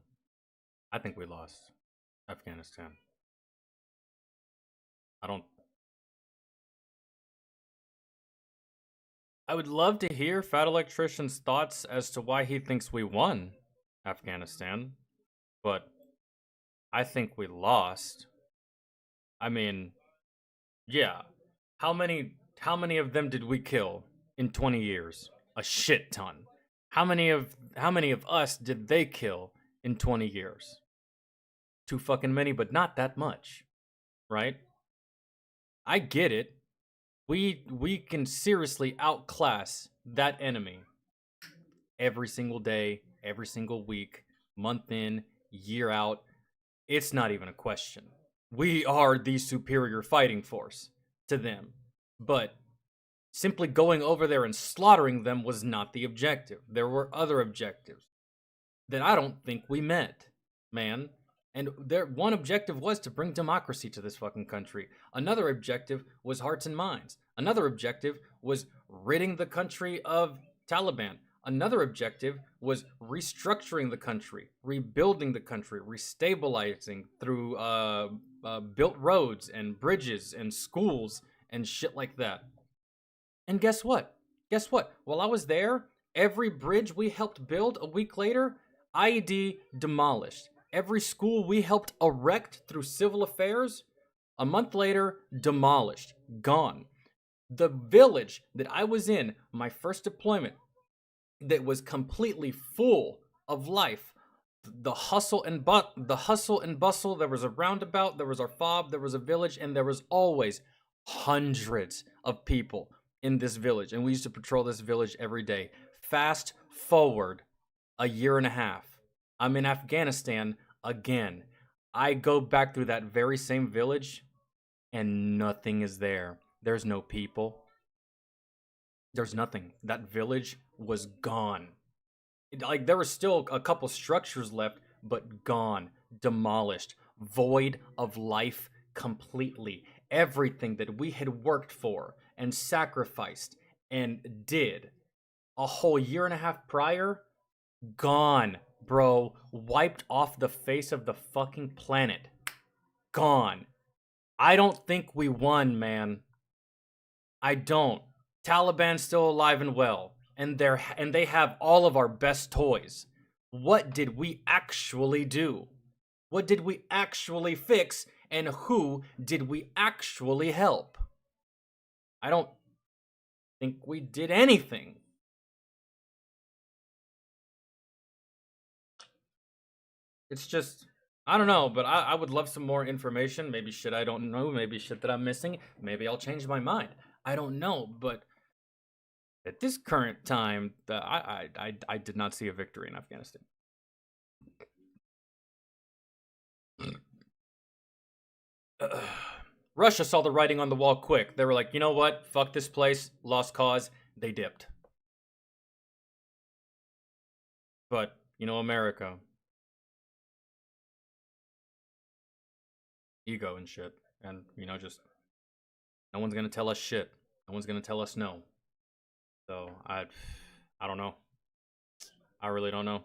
I think we lost Afghanistan. I would love to hear Fat Electrician's thoughts as to why he thinks we won Afghanistan, but I think we lost. I mean, yeah. How many of them did we kill in 20 years? A shit ton. How many of us did they kill in 20 years? Too fucking many, but not that much. Right? I get it. We can seriously outclass that enemy every single day, every single week, month in, year out. It's not even a question. We are the superior fighting force to them. But simply going over there and slaughtering them was not the objective. There were other objectives that I don't think we met, man. And their one objective was to bring democracy to this fucking country. Another objective was hearts and minds. Another objective was ridding the country of Taliban. Another objective was restructuring the country, rebuilding the country, restabilizing through built roads and bridges and schools and shit like that. And guess what? Guess what? While I was there, every bridge we helped build a week later, IED demolished. Every school we helped erect through civil affairs, a month later, demolished, gone. The village that I was in, my first deployment, that was completely full of life. The hustle and bustle. There was a roundabout, there was our fob, there was a village, and there was always hundreds of people in this village. And we used to patrol this village every day. Fast forward a year and a half. I'm in Afghanistan again. I go back through that very same village and nothing is there. There's no people. There's nothing. That village was gone. Like, there were still a couple structures left, but gone, demolished, void of life completely. Everything that we had worked for and sacrificed and did a whole year and a half prior, gone, bro. Wiped off the face of the fucking planet. Gone. I don't think we won, man. I don't. Taliban's still alive and well. And they have all of our best toys. What did we actually do? What did we actually fix? And who did we actually help? I don't think we did anything. It's just, I don't know, but I would love some more information. Maybe shit I don't know, maybe shit that I'm missing. Maybe I'll change my mind. I don't know, but at this current time, I did not see a victory in Afghanistan. Russia saw the writing on the wall quick. They were like, you know what? Fuck this place. Lost cause. They dipped. But, you know, America. Ego and shit. And, you know, just no one's gonna tell us shit. No one's gonna tell us no. So, I don't know. I really don't know.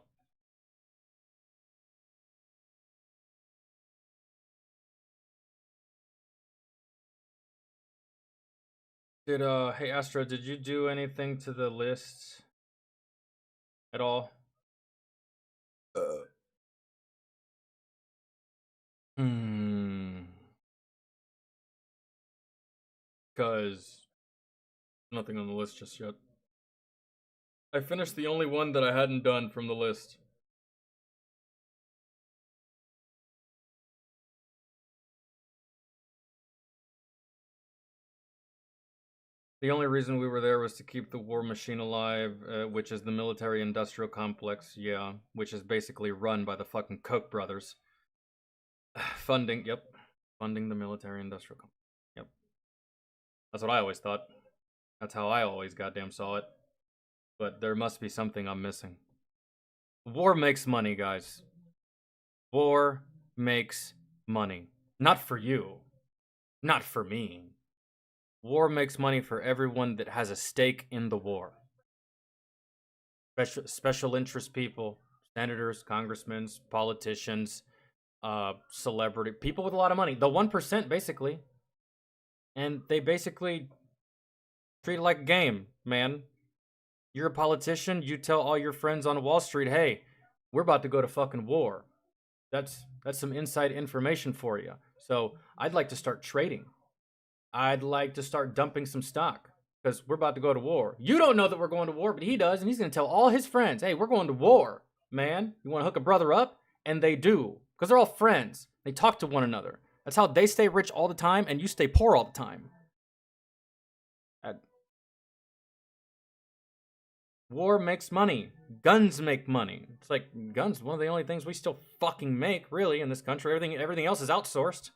Hey Astro, did you do anything to the list at all? Because nothing on the list just yet. I finished the only one that I hadn't done from the list. The only reason we were there was to keep the war machine alive, which is the military-industrial complex, yeah, which is basically run by the fucking Koch brothers. Funding the military-industrial complex, yep. That's what I always thought. That's how I always goddamn saw it. But there must be something I'm missing. War makes money, guys. War makes money. Not for you. Not for me. War makes money for everyone that has a stake in the war. Special interest people, senators, congressmen, politicians, celebrity, people with a lot of money. The 1%, basically. And they basically treat it like a game, man. You're a politician, you tell all your friends on Wall Street, hey, we're about to go to fucking war. That's some inside information for you. So I'd like to start trading. I'd like to start dumping some stock because we're about to go to war. You don't know that we're going to war, but he does, and he's going to tell all his friends, hey, we're going to war, man. You want to hook a brother up? And they do because they're all friends. They talk to one another. That's how they stay rich all the time, and you stay poor all the time. War makes money. Guns make money. It's like guns, one of the only things we still fucking make, really, in this country. Everything else is outsourced.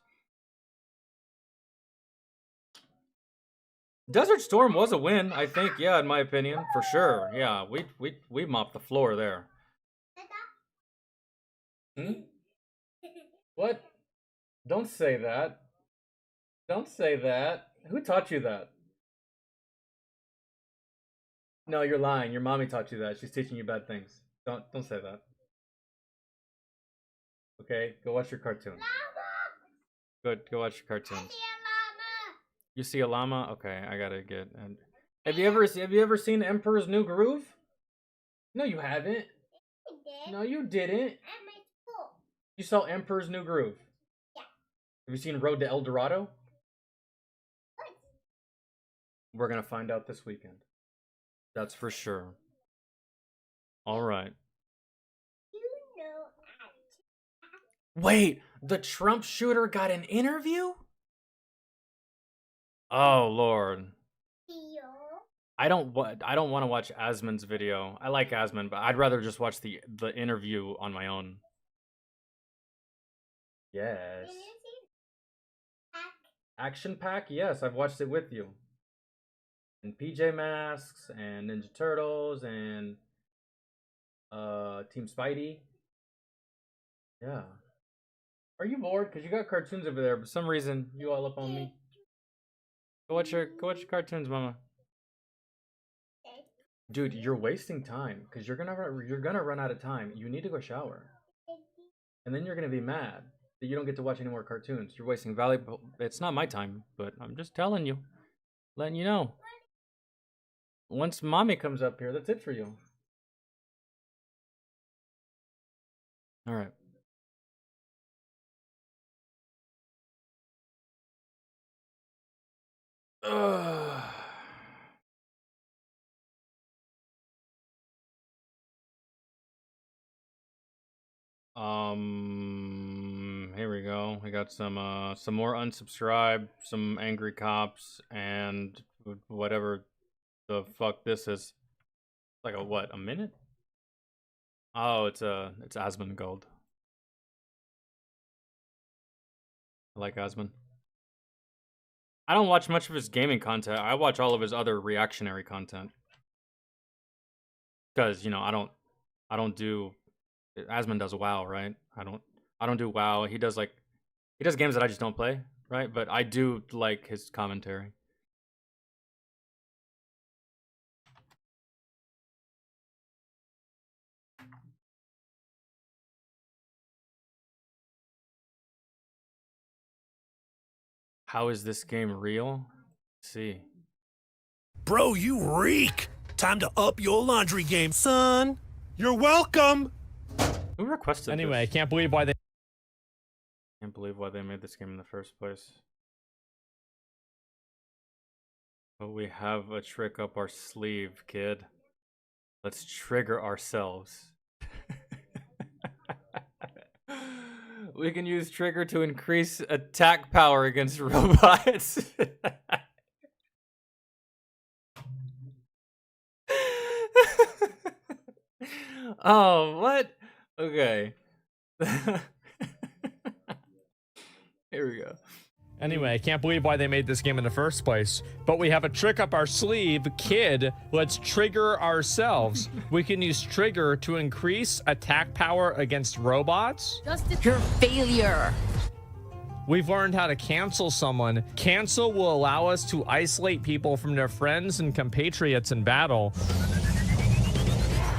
Desert Storm was a win, I think, yeah, in my opinion, for sure. Yeah, we mopped the floor there. What? Don't say that. Don't say that. Who taught you that? No, you're lying. Your mommy taught you that. She's teaching you bad things. Don't say that. Okay, go watch your cartoon. Good, go watch your cartoons. You see a llama? Okay, I gotta get. And have you ever seen Emperor's New Groove? No, you haven't. No, you didn't. At my school. You saw Emperor's New Groove. Yeah. Have you seen Road to El Dorado? What? We're gonna find out this weekend. That's for sure. All right. You know Wait, the Trump shooter got an interview? Oh Lord. I don't want to watch Asmon's video. I like Asmon, but I'd rather just watch the interview on my own. Yes. Action Pack? Yes, I've watched it with you. And PJ Masks and Ninja Turtles and Team Spidey. Yeah. Are you bored? Because you got cartoons over there, but for some reason you all up on me. Go watch your cartoons, Mama. Dude, you're wasting time because you're gonna run out of time. You need to go shower, and then you're gonna be mad that you don't get to watch any more cartoons. You're wasting valuable. It's not my time, but I'm just telling you, letting you know. Once Mommy comes up here, that's it for you. All right. Here we go. We got some more unsubscribe, some angry cops, and whatever the fuck this is. Like a minute? Oh, it's Asmon Gold. I like Asmon. I don't watch much of his gaming content. I watch all of his other reactionary content. Because, you know, I don't do Asmon does WoW, right? I don't do WoW. He does games that I just don't play, right? But I do like his commentary. How is this game real? Let's see. Bro, you reek. Time to up your laundry game, son. You're welcome. Who requested Anyway, this? I can't believe why they Can't believe why they made this game in the first place. But we have a trick up our sleeve, kid. Let's trigger ourselves. We can use trigger to increase attack power against robots. Oh, what? Okay. Here we go. Anyway, I can't believe why they made this game in the first place. But we have a trick up our sleeve, kid. Let's trigger ourselves. We can use trigger to increase attack power against robots. Your failure. We've learned how to cancel someone. Cancel will allow us to isolate people from their friends and compatriots in battle.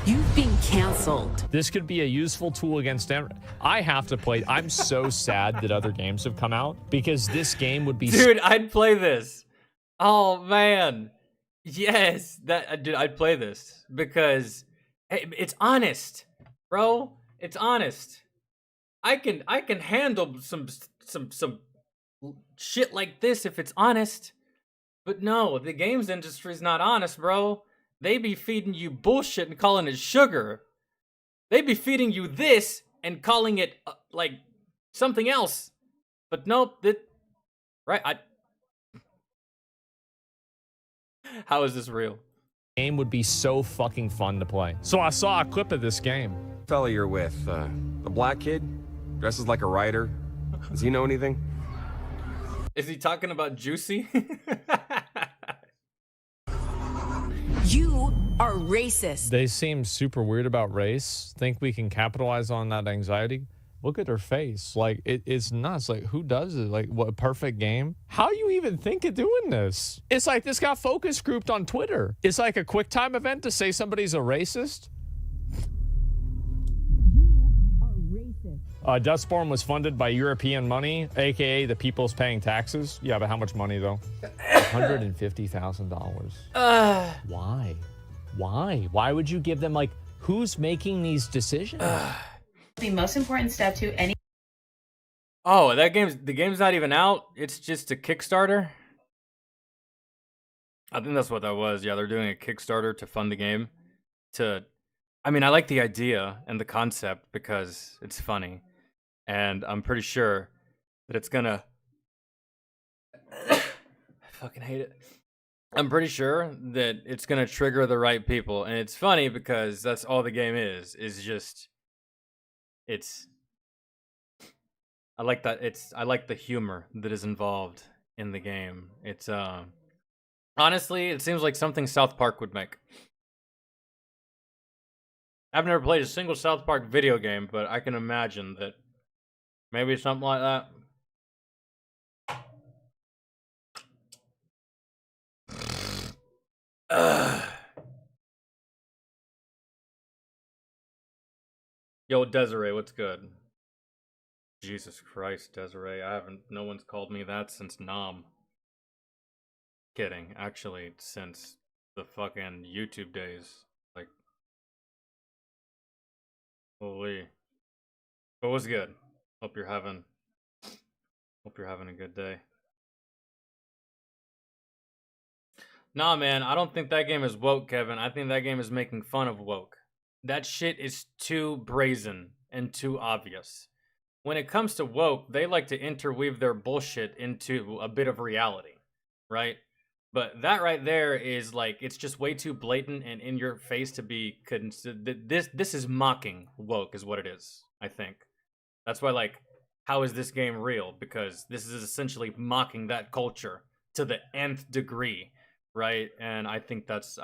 You've been canceled. This could be a useful tool against them. I have to play. I'm so sad that other games have come out because this game would be. Dude, I'd play this. Oh man, yes, dude, I'd play this because hey, it's honest, bro. It's honest. I can handle some shit like this if it's honest. But no, the games industry's not honest, bro. They be feeding you bullshit and calling it sugar. They be feeding you this and calling it like something else. But nope, right? How is this real? Game would be so fucking fun to play. So I saw a clip of this game. Fella you're with, the black kid, dresses like a writer. Does he know anything? Is he talking about Juicy? You are racist. They seem super weird about race. Think we can capitalize on that anxiety? Look at her face. Like, it's nuts. Like, who does it? Like, what, a perfect game? How you even think of doing this? It's like this got focus grouped on Twitter. It's like a quick time event to say somebody's a racist. Dustborn was funded by European money, aka the people's paying taxes. Yeah, but how much money though? $150,000. Why? Why would you give them, like, who's making these decisions? The most important step to any. Oh, the game's not even out. It's just a Kickstarter. I think that's what that was. Yeah, they're doing a Kickstarter to fund the game. I mean, I like the idea and the concept because it's funny. And I'm pretty sure that it's gonna... I fucking hate it. I'm pretty sure that it's gonna trigger the right people. And it's funny because that's all the game is just... I like that. I like the humor that is involved in the game. It's honestly, it seems like something South Park would make. I've never played a single South Park video game, but I can imagine that maybe something like that. Yo, Desiree, what's good? Jesus Christ, Desiree, no one's called me that since Nom. Kidding, actually, since the fucking YouTube days. Like, holy. But what's good? Hope you're having a good day. Nah, man, I don't think that game is woke, Kevin. I think that game is making fun of woke. That shit is too brazen and too obvious. When it comes to woke, they like to interweave their bullshit into a bit of reality, right? But that right there is like, it's just way too blatant and in your face to be considered. This is mocking woke is what it is, I think. That's why, like, how is this game real? Because this is essentially mocking that culture to the nth degree, right? And I think that's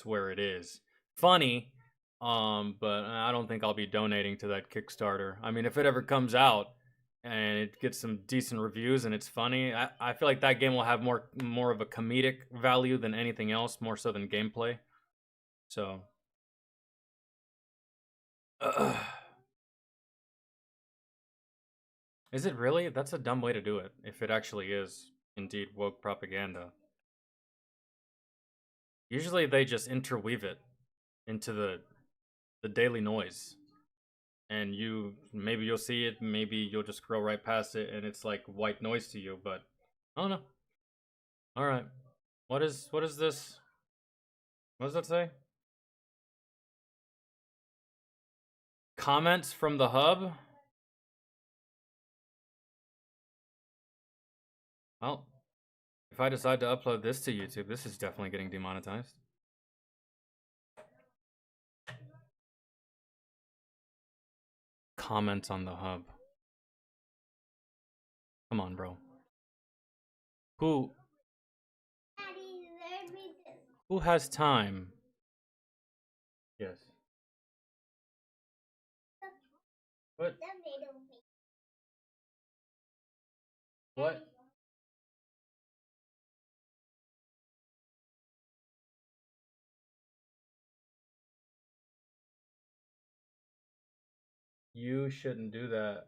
where it is. Funny, but I don't think I'll be donating to that Kickstarter. I mean, if it ever comes out and it gets some decent reviews and it's funny, I feel like that game will have more of a comedic value than anything else, more so than gameplay. So is it really? That's a dumb way to do it, if it actually is indeed woke propaganda. Usually they just interweave it into the daily noise. And maybe you'll see it, maybe you'll just scroll right past it and it's like white noise to you, but I don't know. Alright. What is this? What does that say? Comments from the hub? Well, if I decide to upload this to YouTube, this is definitely getting demonetized. Comments on the hub. Come on, bro. Who has time? Yes. What? What? You shouldn't do that.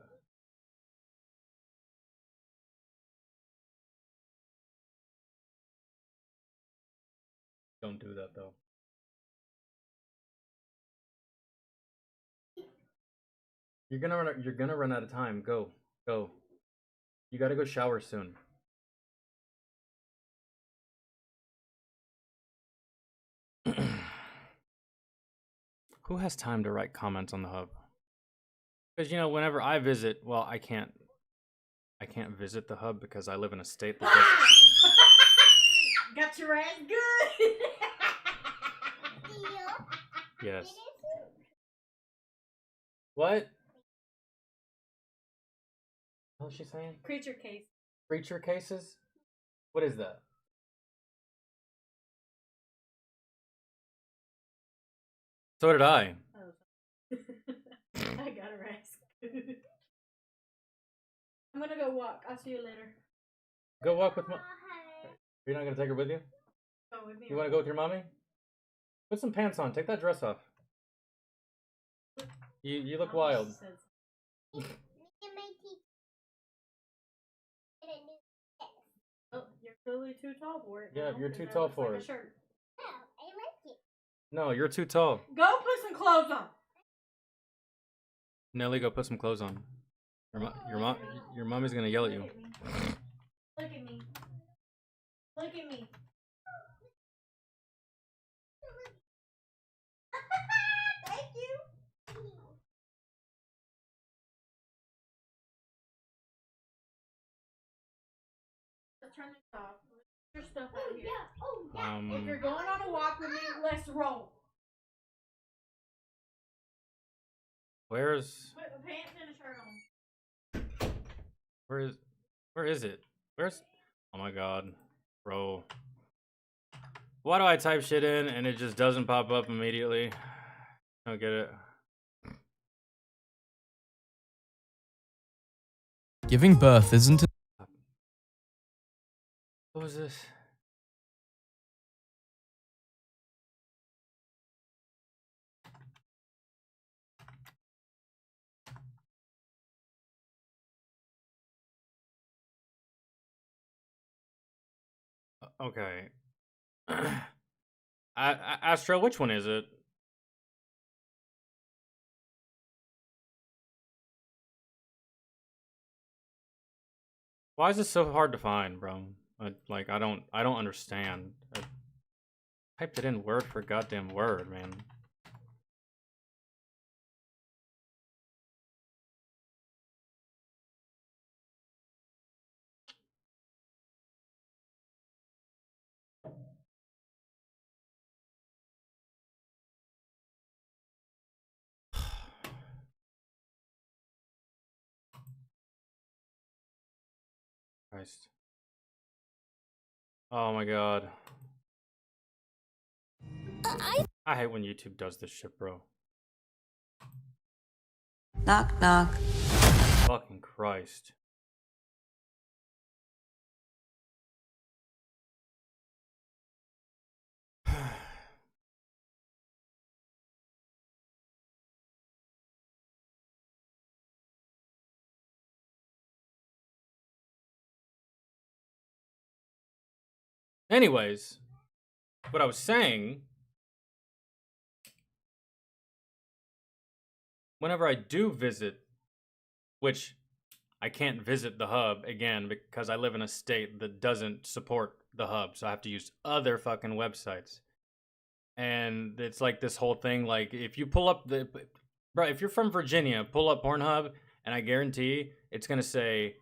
Don't do that though. You're gonna run out of time. Go. You gotta go shower soon. Who has time to write comments on the hub? Because whenever I visit, well, I can't visit the hub because I live in a state that Got your ass good. Yes. What? What was she saying? Creature case. Creature cases? What is that? So did I. Oh. I got her ass good. I'm gonna go walk. I'll see you later. Go walk with mom. You're not gonna take her with you? Go with me. You wanna go with your mommy? Put some pants on. Take that dress off. You look wild. Oh, you're clearly too tall for it. Yeah, now, you're 'cause too that tall looks for like it. a shirt. No, you're too tall. Go put some clothes on. Nelly, go put some clothes on. Your mommy's gonna yell at you. Look at me. Look at me. Thank you. Let's turn this off. Put your stuff out here. If you're going on a walk with me, let's roll. Where's Put a pants and a shirt on. where is it? Where's oh my god, bro. Why do I type shit in and it just doesn't pop up immediately? I don't get it. Giving birth isn't. What was this? Okay. Astro, which one is it? Why is this so hard to find, bro? I don't understand. I typed it in word for goddamn word, man. Christ. Oh my god. I hate when YouTube does this shit, bro. Knock, knock. Fucking Christ. Anyways, what I was saying, whenever I do visit, which I can't visit the hub again because I live in a state that doesn't support the hub, so I have to use other fucking websites. And it's like this whole thing, like if you pull up bro, if you're from Virginia, pull up Pornhub, and I guarantee it's gonna say,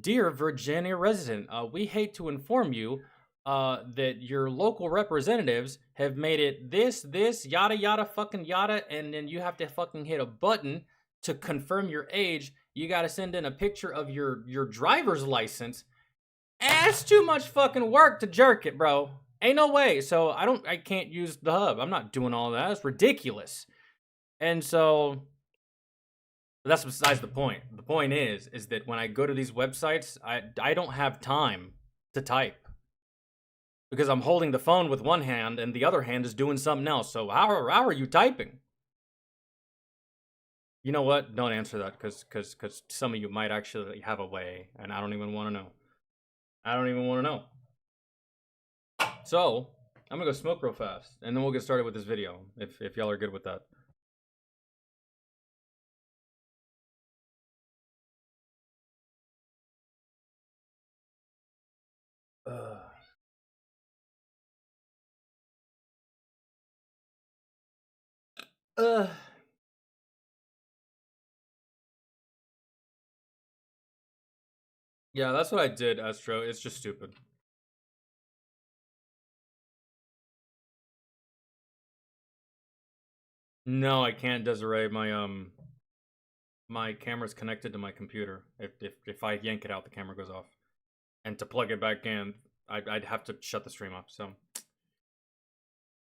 "Dear Virginia resident, we hate to inform you that your local representatives have made it this, yada, yada, fucking yada, and then you have to fucking hit a button to confirm your age. You gotta send in a picture of your driver's license. That's too much fucking work to jerk it, bro. Ain't no way. So I can't use the hub. I'm not doing all that. It's ridiculous. And so that's besides the point. The point is that when I go to these websites, I don't have time to type. Because I'm holding the phone with one hand and the other hand is doing something else. So how are you typing? You know what? Don't answer that because some of you might actually have a way, and I don't even want to know. I don't even want to know. So I'm gonna go smoke real fast, and then we'll get started with this video if y'all are good with that. Yeah, that's what I did, Astro. It's just stupid. No, I can't, Desiree. My camera's connected to my computer. If I yank it out, the camera goes off. And to plug it back in, I'd have to shut the stream off. So,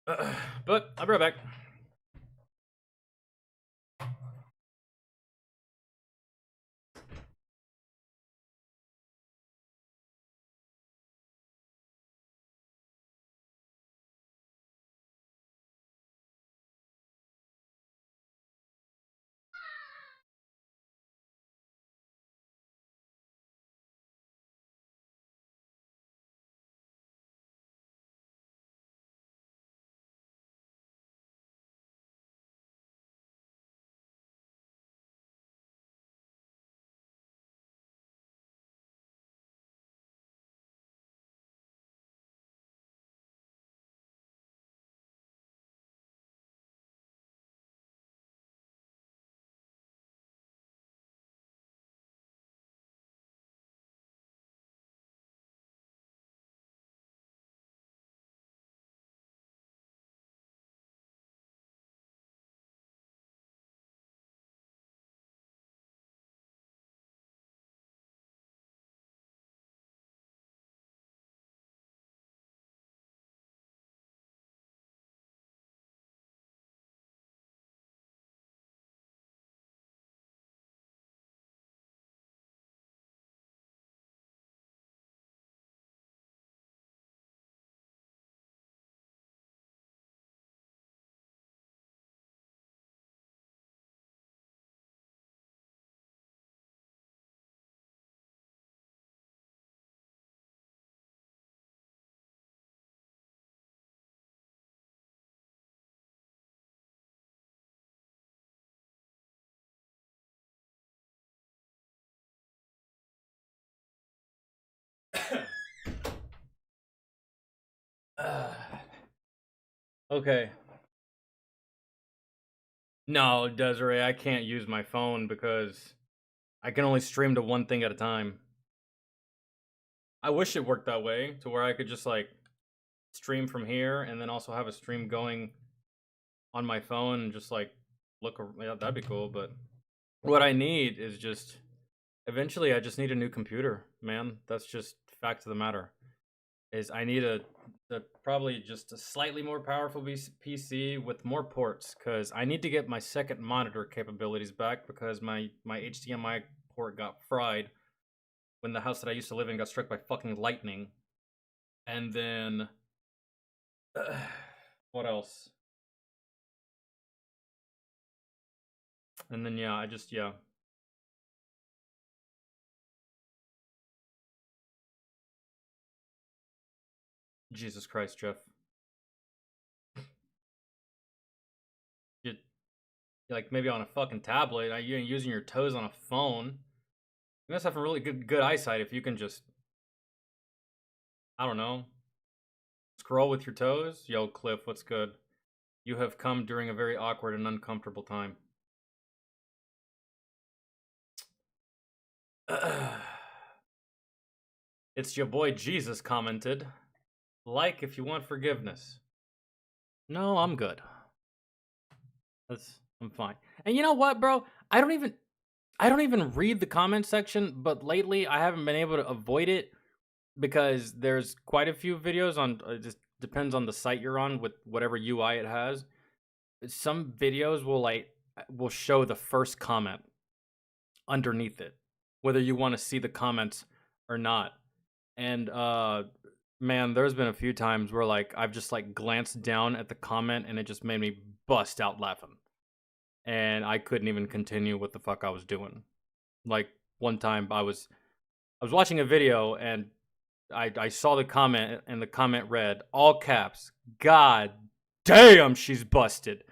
but I'll be right back. Okay. No, Desiree, I can't use my phone because I can only stream to one thing at a time. I wish it worked that way, to where I could just, like, stream from here and then also have a stream going on my phone and just, like, look. Yeah, that'd be cool, but what I need is just... Eventually, I just need a new computer, man. That's just fact of the matter. Is I need a probably just a slightly more powerful PC with more ports, because I need to get my second monitor capabilities back, because my HDMI port got fried when the house that I used to live in got struck by fucking lightning. And then what else? And then yeah, yeah. Jesus Christ, Jeff. You like maybe on a fucking tablet. You ain't using your toes on a phone. You must have a really good eyesight if you can just, I don't know, scroll with your toes. Yo, Cliff, what's good? You have come during a very awkward and uncomfortable time. It's your boy Jesus commented. Like if you want forgiveness. No, I'm good. I'm fine. And you know what, bro? I don't even read the comment section, but lately I haven't been able to avoid it because there's quite a few videos on, it just depends on the site you're on with whatever UI it has. Some videos will show the first comment underneath it, whether you want to see the comments or not. And man, there's been a few times where like I've just like glanced down at the comment and it just made me bust out laughing. And I couldn't even continue what the fuck I was doing. Like one time I was watching a video and I saw the comment and the comment read, all caps, God damn, she's busted.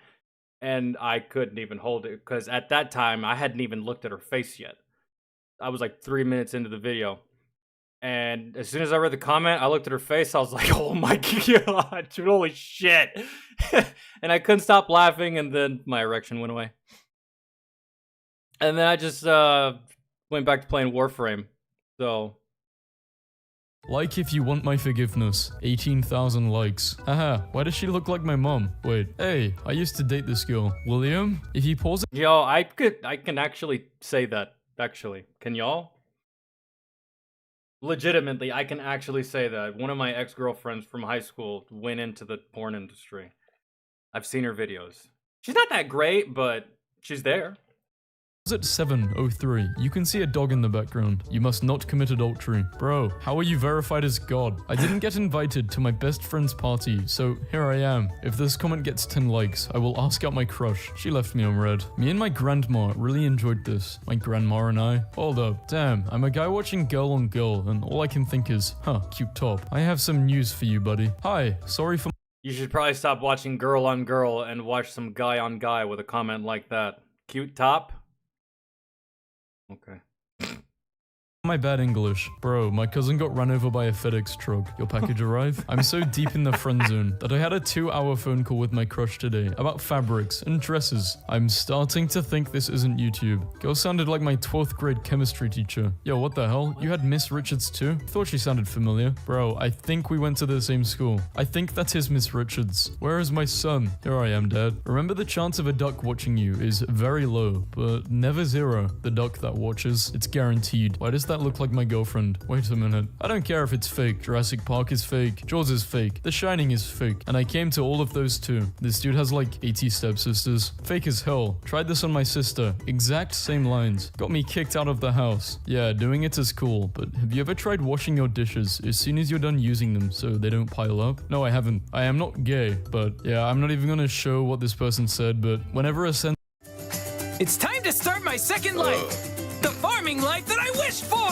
And I couldn't even hold it because at that time I hadn't even looked at her face yet. I was like 3 minutes into the video. And as soon as I read the comment, I looked at her face. I was like, oh my God, holy shit. And I couldn't stop laughing. And then my erection went away. And then I just went back to playing Warframe. So. Like if you want my forgiveness. 18,000 likes. Haha, why does she look like my mom? Wait, hey, I used to date this girl. William, if you pause it. Yo, I can actually say that, actually. Can y'all? Legitimately, I can actually say that. One of my ex-girlfriends from high school went into the porn industry. I've seen her videos. She's not that great, but she's there. At 7:03, you can see a dog in the background. You must not commit adultery. Bro, how are you verified as God? I didn't get invited to my best friend's party, so here I am. If this comment gets 10 likes, I will ask out my crush. She left me on red. Me and my grandma really enjoyed this. My grandma and I. Hold up. Damn, I'm a guy watching Girl on Girl, and all I can think is, huh, cute top. I have some news for you, buddy. Hi, sorry for... You should probably stop watching Girl on Girl and watch some guy on guy with a comment like that. Cute top? Okay. My bad English. Bro, my cousin got run over by a FedEx truck. Your package arrived? I'm so deep in the friend zone that I had a 2-hour phone call with my crush today about fabrics and dresses. I'm starting to think this isn't YouTube. Girl sounded like my 12th grade chemistry teacher. Yo, what the hell? You had Miss Richards too? Thought she sounded familiar. Bro, I think we went to the same school. I think that is Miss Richards. Where is my son? Here I am, Dad. Remember, the chance of a duck watching you is very low, but never zero. The duck that watches, it's guaranteed. Why does that look like my girlfriend? Wait a minute. I don't care if it's fake. Jurassic Park is fake. Jaws is fake. The Shining is fake. And I came to all of those too. This dude has like 80 stepsisters. Fake as hell. Tried this on my sister. Exact same lines. Got me kicked out of the house. Yeah, doing it is cool, but have you ever tried washing your dishes as soon as you're done using them so they don't pile up? No, I haven't. I am not gay, but yeah, I'm not even gonna show what this person said, but whenever a sentence... It's time to start my second life. The farming life that I wished for!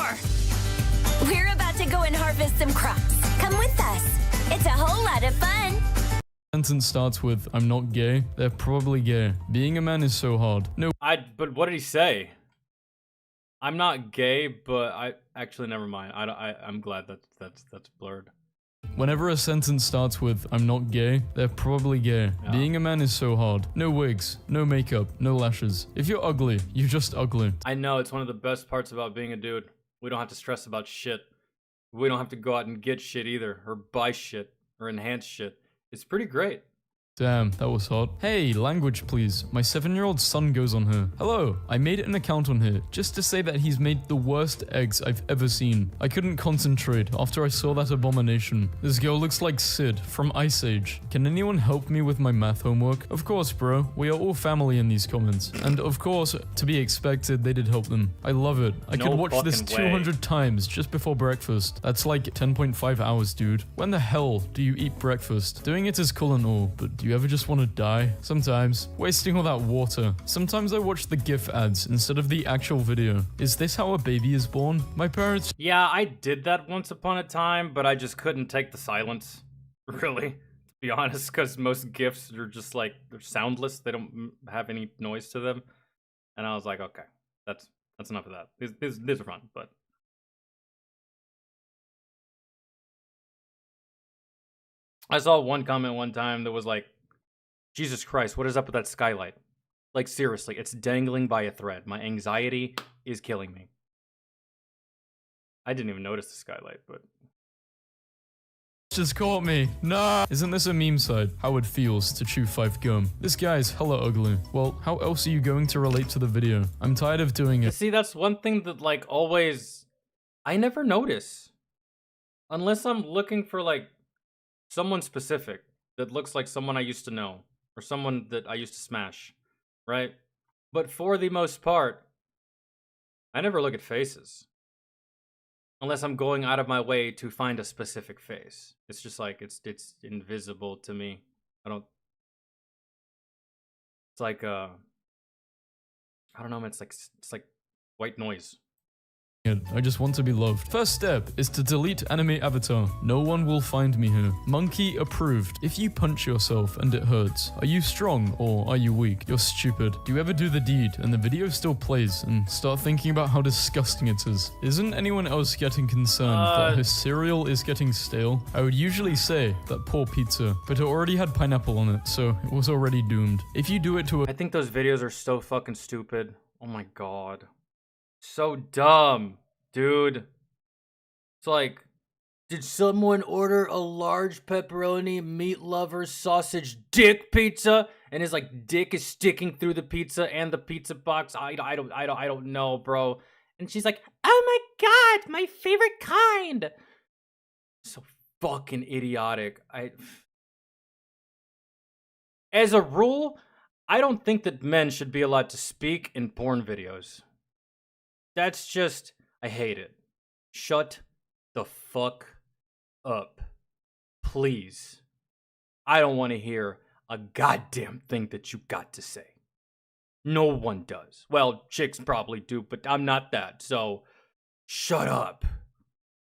We're about to go and harvest some crops. Come with us. It's a whole lot of fun. Sentence starts with, I'm not gay. They're probably gay. Being a man is so hard. No. But what did he say? I'm not gay, but I actually never mind. I'm glad that's blurred. Whenever a sentence starts with, I'm not gay, they're probably gay. Yeah. Being a man is so hard. No wigs, no makeup, no lashes. If you're ugly, you're just ugly. I know, it's one of the best parts about being a dude. We don't have to stress about shit. We don't have to go out and get shit either, or buy shit, or enhance shit. It's pretty great. Damn, that was hot. Hey, language please. My 7-year-old son goes on here. Hello, I made an account on here just to say that he's made the worst eggs I've ever seen. I couldn't concentrate after I saw that abomination. This girl looks like Sid from Ice Age. Can anyone help me with my math homework? Of course, bro. We are all family in these comments. And of course, to be expected, they did help them. I love it. I could watch this 200 times just before breakfast. That's like 10.5 hours, dude. When the hell do you eat breakfast? Doing it is cool and all, but do you ever just want to die? Sometimes. Wasting all that water. Sometimes I watch the GIF ads instead of the actual video. Is this how a baby is born? My parents... Yeah, I did that once upon a time, but I just couldn't take the silence. Really. To be honest, because most GIFs are just like, they're soundless. They don't have any noise to them. And I was like, okay, that's enough of that. These are fun, but... I saw one comment one time that was like, Jesus Christ, what is up with that skylight? Like, seriously, it's dangling by a thread. My anxiety is killing me. I didn't even notice the skylight, but... Just caught me. Nah. Isn't this a meme site? How it feels to chew 5 gum. This guy's hella ugly. Well, how else are you going to relate to the video? I'm tired of doing it. See, that's one thing that, like, always... I never notice. Unless I'm looking for, like, someone specific that looks like someone I used to know. Or someone that I used to smash, right? But for the most part, I never look at faces. Unless I'm going out of my way to find a specific face. It's just like, it's invisible to me. I don't... It's like, I don't know, it's like white noise. I just want to be loved. First step is to delete anime avatar. No one will find me here. Monkey approved. If you punch yourself and it hurts, are you strong or are you weak? You're stupid. Do you ever do the deed and the video still plays and start thinking about how disgusting it is? Isn't anyone else getting concerned that her cereal is getting stale? I would usually say that poor pizza, but it already had pineapple on it, so it was already doomed. If you do it to a- I think those videos are so fucking stupid. Oh my god. So dumb, dude. It's like, did someone order a large pepperoni meat lover sausage dick pizza? And his like dick is sticking through the pizza and the pizza box. I don't know, bro. And she's like, oh my god, my favorite kind. So fucking idiotic. As a rule, I don't think that men should be allowed to speak in porn videos. That's just, I hate it. Shut the fuck up. Please. I don't want to hear a goddamn thing that you got to say. No one does. Well, chicks probably do, but I'm not that, so shut up.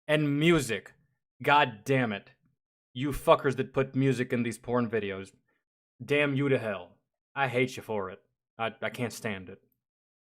And music. God damn it. You fuckers that put music in these porn videos. Damn you to hell. I hate you for it. I can't stand it.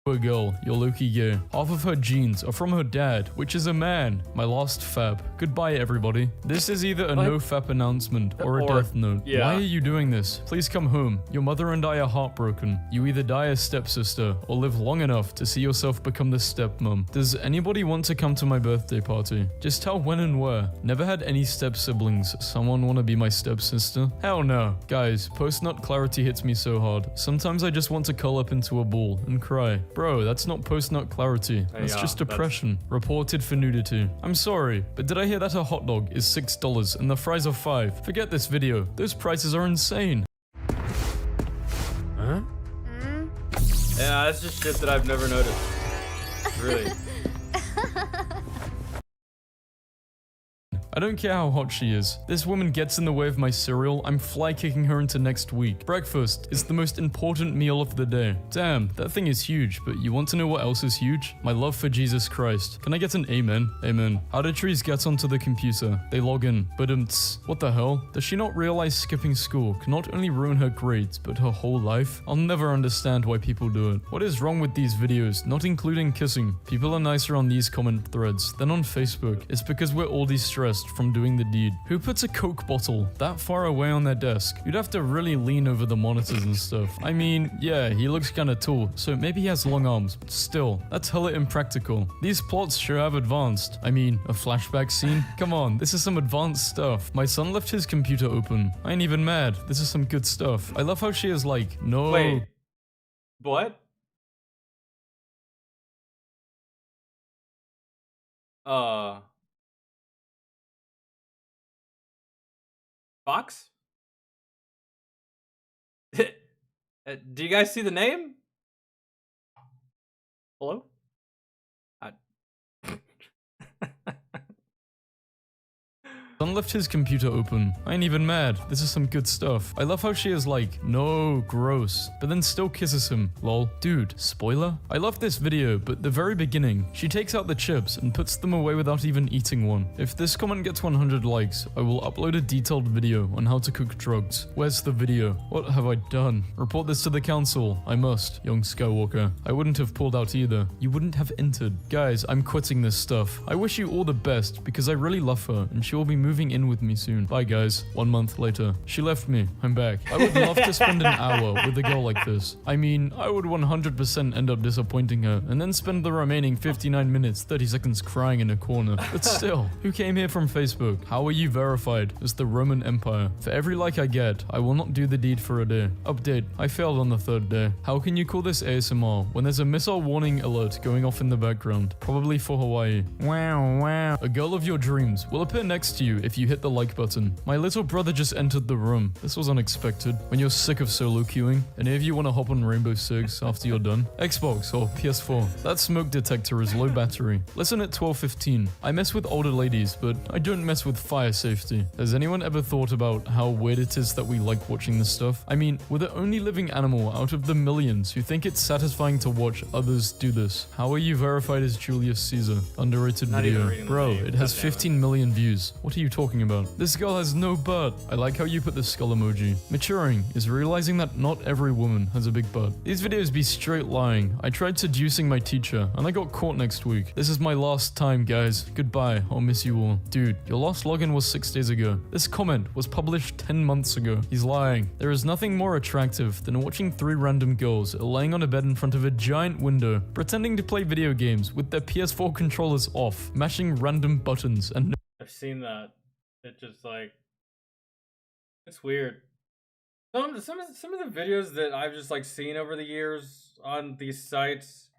A girl, you're low-key gay. Half of her genes are from her dad, which is a man. My last fap. Goodbye, everybody. This is either a no-fap announcement or a death note. Yeah. Why are you doing this? Please come home. Your mother and I are heartbroken. You either die as stepsister or live long enough to see yourself become the stepmom. Does anybody want to come to my birthday party? Just tell when and where. Never had any step-siblings. Someone want to be my stepsister? Hell no. Guys, post-nut clarity hits me so hard. Sometimes I just want to curl up into a ball and cry. Bro, that's not post-nut clarity. That's just depression. Reported for nudity. I'm sorry, but did I hear that a hot dog is $6 and the fries are $5? Forget this video. Those prices are insane. Huh? Yeah, that's just shit that I've never noticed. Really. I don't care how hot she is. This woman gets in the way of my cereal, I'm fly kicking her into next week. Breakfast is the most important meal of the day. Damn, that thing is huge, but you want to know what else is huge? My love for Jesus Christ. Can I get an amen? Amen. How do trees get onto the computer? They log in. But what the hell? Does she not realize skipping school can not only ruin her grades, but her whole life? I'll never understand why people do it. What is wrong with these videos, not including kissing? People are nicer on these comment threads than on Facebook. It's because we're all distressed advanced from doing the deed. Who puts a Coke bottle that far away on their desk? You'd have to really lean over the monitors and stuff. I mean, yeah, he looks kinda tall, so maybe he has long arms, but still, that's hella impractical. These plots sure have advanced. I mean, a flashback scene? Come on, this is some advanced stuff. My son left his computer open. I ain't even mad. This is some good stuff. I love how she is like, no. Wait. What? Fox? Do you guys see the name? Hello? Son left his computer open. I ain't even mad. This is some good stuff. I love how she is like, no, gross, but then still kisses him. Lol. Dude, spoiler? I love this video, but the very beginning, she takes out the chips and puts them away without even eating one. If this comment gets 100 likes, I will upload a detailed video on how to cook drugs. Where's the video? What have I done? Report this to the council. I must, young Skywalker. I wouldn't have pulled out either. You wouldn't have entered. Guys, I'm quitting this stuff. I wish you all the best because I really love her and she will be moving in with me soon. Bye guys. 1 month later. She left me. I'm back. I would love to spend an hour with a girl like this. I mean, I would 100% end up disappointing her and then spend the remaining 59 minutes, 30 seconds crying in a corner. But still, who came here from Facebook? How are you verified as the Roman Empire? For every like I get, I will not do the deed for a day. Update. I failed on the 3rd day. How can you call this ASMR when there's a missile warning alert going off in the background? Probably for Hawaii. Wow, wow. A girl of your dreams will appear next to you if you hit the like button. My little brother just entered the room. This was unexpected. When you're sick of solo queuing, any of you want to hop on Rainbow Six after you're done? Xbox or PS4. That smoke detector is low battery. Listen at 12:15. I mess with older ladies, but I don't mess with fire safety. Has anyone ever thought about how weird it is that we like watching this stuff? I mean, we're the only living animal out of the millions who think it's satisfying to watch others do this. How are you verified as Julius Caesar? Underrated video. Bro, it has 15 million views. What are you talking about? This girl has no butt. I like how you put the skull emoji. Maturing is realizing that not every woman has a big butt. These videos be straight lying. I tried seducing my teacher and I got caught next week. This is my last time, guys. Goodbye. I'll miss you all. Dude, your last login was 6 days ago. This comment was published 10 months ago. He's lying. There is nothing more attractive than watching 3 random girls laying on a bed in front of a giant window, pretending to play video games with their PS4 controllers off, mashing random buttons and I've seen that. It just like it's weird. Some of the videos that I've just like seen over the years on these sites,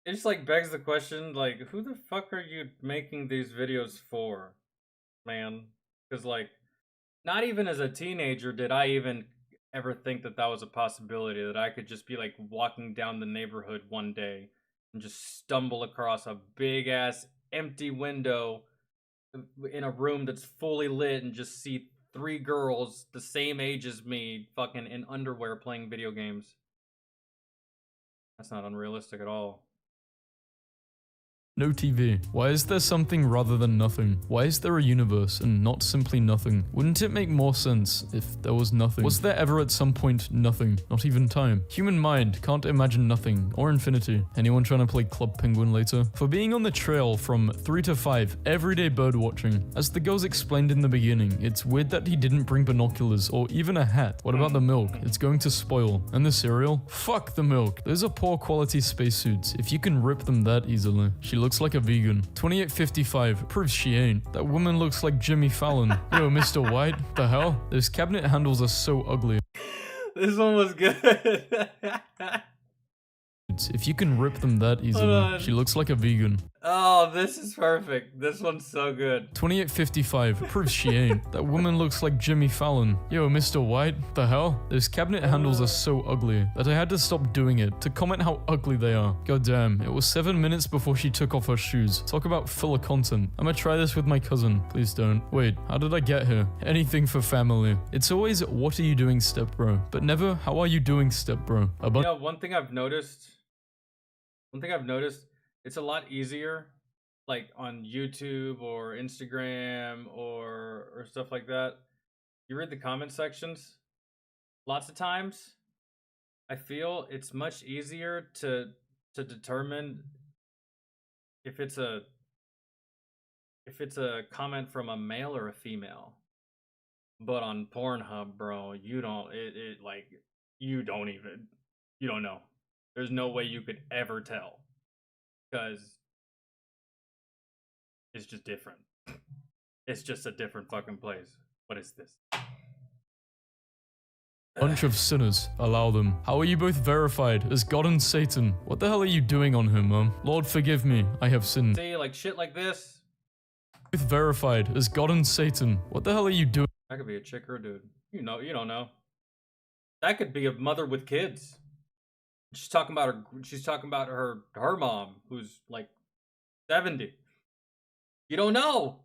it just like begs the question, like, who the fuck are you making these videos for, man? Because like, not even as a teenager did I even ever think that that was a possibility, that I could just be like walking down the neighborhood one day and just stumble across a big ass empty window in a room that's fully lit and just see 3 girls the same age as me fucking in underwear playing video games. That's not unrealistic at all. no TV. Why is there something rather than nothing? Why is there a universe and not simply nothing? Wouldn't it make more sense if there was nothing? Was there ever at some point nothing? Not even time. Human mind can't imagine nothing or infinity. Anyone trying to play Club Penguin later? For being on the trail from 3 to 5, everyday bird watching. As the girls explained in the beginning, it's weird that he didn't bring binoculars or even a hat. What about the milk? It's going to spoil. And the cereal? Fuck the milk. Those are poor quality spacesuits if you can rip them that easily. She looks like a vegan. 2855 proves she ain't. That woman looks like Jimmy Fallon. Yo, Mr. White, the hell? Those cabinet handles are so ugly. This one was good. If you can rip them that easily. She looks like a vegan. Oh, this is perfect. This one's so good. 2855 proves she ain't. That woman looks like Jimmy Fallon. Yo, Mr. White, the hell? Those cabinet handles are so ugly that I had to stop doing it to comment how ugly they are. God damn, it was 7 minutes before she took off her shoes. Talk about filler content. I'ma try this with my cousin. Please don't. Wait, how did I get here? Anything for family. It's always, what are you doing, stepbro? But never, how are you doing, stepbro? Yeah, one thing I've noticed, it's a lot easier, like on YouTube or Instagram or stuff like that. You read the comment sections, lots of times, I feel it's much easier to determine if it's a if it's a comment from a male or a female. But on Pornhub, bro, you don't you don't know. There's no way you could ever tell. Because it's just different. It's just a different fucking place. What is this? Bunch of sinners, allow them. How are you both verified as God and Satan? What the hell are you doing on him, Mom? Lord, forgive me, I have sinned. See, like shit like this. Both verified as God and Satan. What the hell are you doing? That could be a chick or a dude. You don't know. That could be a mother with kids. She's talking about her mom, who's like 70. You don't know.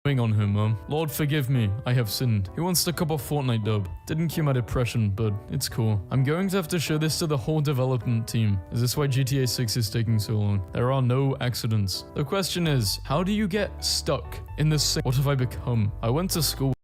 On him, Mom. Lord, forgive me, I have sinned. Who wants to cop a Fortnite dub? Didn't cure my depression, but it's cool. I'm going to have to show this to the whole development team. Is this why GTA 6 is taking so long? There are no accidents. The question is, how do you get stuck in this same? What have I become? I went to school.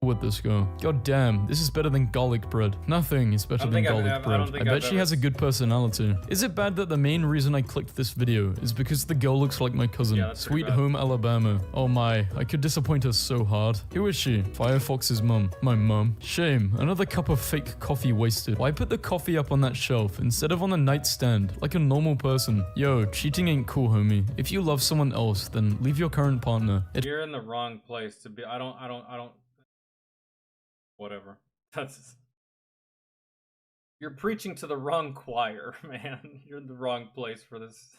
Would this go? God damn, this is better than garlic bread. Nothing is better than garlic bread. I bet she has a good personality. Is it bad that the main reason I clicked this video is because the girl looks like my cousin? Yeah, Sweet Home Alabama. Oh my, I could disappoint her so hard. Who is she? Firefox's mum. My mum. Shame, another cup of fake coffee wasted. Why put the coffee up on that shelf instead of on a nightstand like a normal person? Yo, cheating ain't cool, homie. If you love someone else, then leave your current partner. You're in the wrong place to be. I don't. Whatever. You're preaching to the wrong choir, man. You're in the wrong place for this.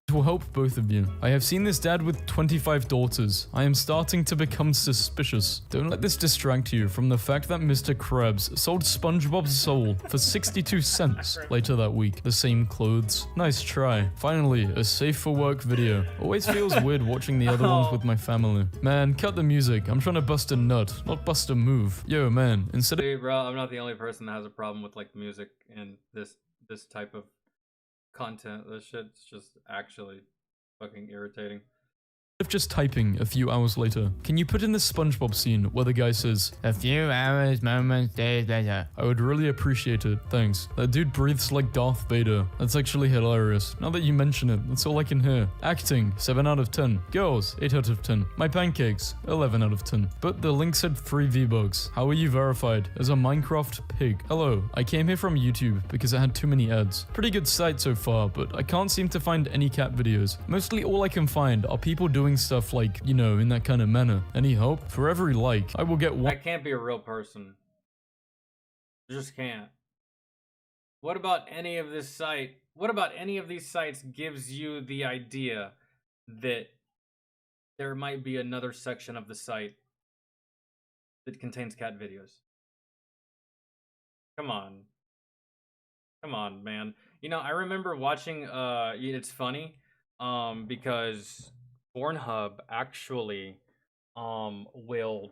It will help both of you. I have seen this dad with 25 daughters. I am starting to become suspicious. Don't let this distract you from the fact that Mr. Krabs sold SpongeBob's soul for 62 cents later that week. The same clothes. Nice try. Finally, a safe for work video. Always feels weird watching the other ones with my family. Man, cut the music. I'm trying to bust a nut, not bust a move. Yo, man, instead of— Hey, bro, I'm not the only person that has a problem with like music and this type of content. This shit's just actually fucking irritating. Of just typing a few hours later, can you put in the SpongeBob scene where the guy says, a few hours, moments, days later? I would really appreciate it, thanks. That dude breathes like Darth Vader. That's actually hilarious. Now that you mention it, that's all I can hear. Acting, 7 out of 10. Girls, 8 out of 10. My pancakes, 11 out of 10. But the link said 3 V-Bucks. How are you verified? As a Minecraft pig. Hello, I came here from YouTube because it had too many ads. Pretty good site so far, but I can't seem to find any cat videos. Mostly all I can find are people doing stuff like, you know, in that kind of manner. Any help? For every like, I will get one. I can't be a real person. I just can't. What about any of this site? What about any of these sites gives you the idea that there might be another section of the site that contains cat videos? Come on. Come on, man. You know, I remember watching, it's funny, because Pornhub actually will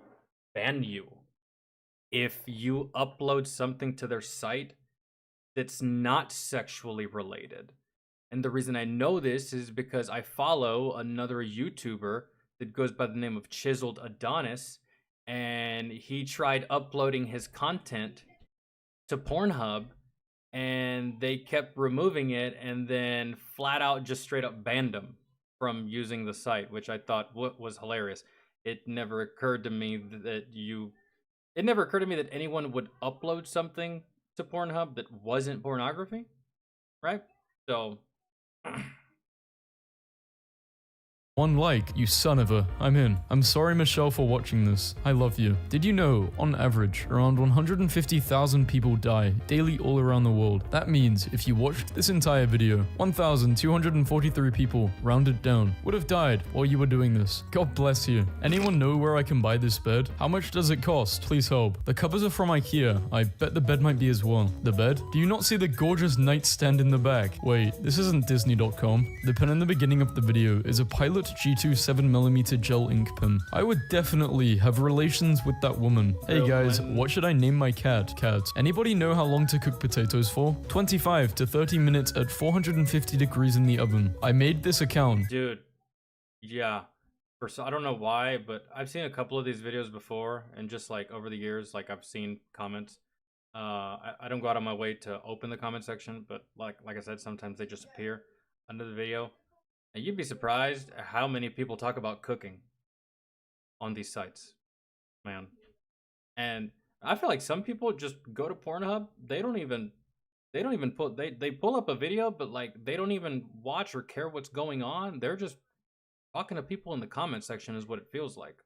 ban you if you upload something to their site that's not sexually related. And the reason I know this is because I follow another YouTuber that goes by the name of Chiseled Adonis, and he tried uploading his content to Pornhub and they kept removing it and then flat out just straight up banned him from using the site, which I thought was hilarious. It never occurred to me that anyone would upload something to Pornhub that wasn't pornography, right? So one like, you son of a. I'm in. I'm sorry, Michelle, for watching this. I love you. Did you know, on average, around 150,000 people die daily all around the world? That means if you watched this entire video, 1,243 people, rounded down, would have died while you were doing this. God bless you. Anyone know where I can buy this bed? How much does it cost? Please help. The covers are from IKEA. I bet the bed might be as well. The bed? Do you not see the gorgeous nightstand in the back? Wait, this isn't Disney.com. The pen in the beginning of the video is a Pilot G2 7mm gel ink pen. I would definitely have relations with that woman. Hey guys, what should I name my cat? Cat. Anybody know how long to cook potatoes for? 25 to 30 minutes at 450 degrees in the oven. I made this account. Dude, yeah. I don't know why, but I've seen a couple of these videos before, and just like over the years, like I've seen comments I don't go out of my way to open the comment section, but like I said, sometimes they just appear under the video. And you'd be surprised how many people talk about cooking on these sites, man. And I feel like some people just go to Pornhub. They don't even they pull up a video, but like they don't even watch or care what's going on. They're just talking to people in the comment section is what it feels like.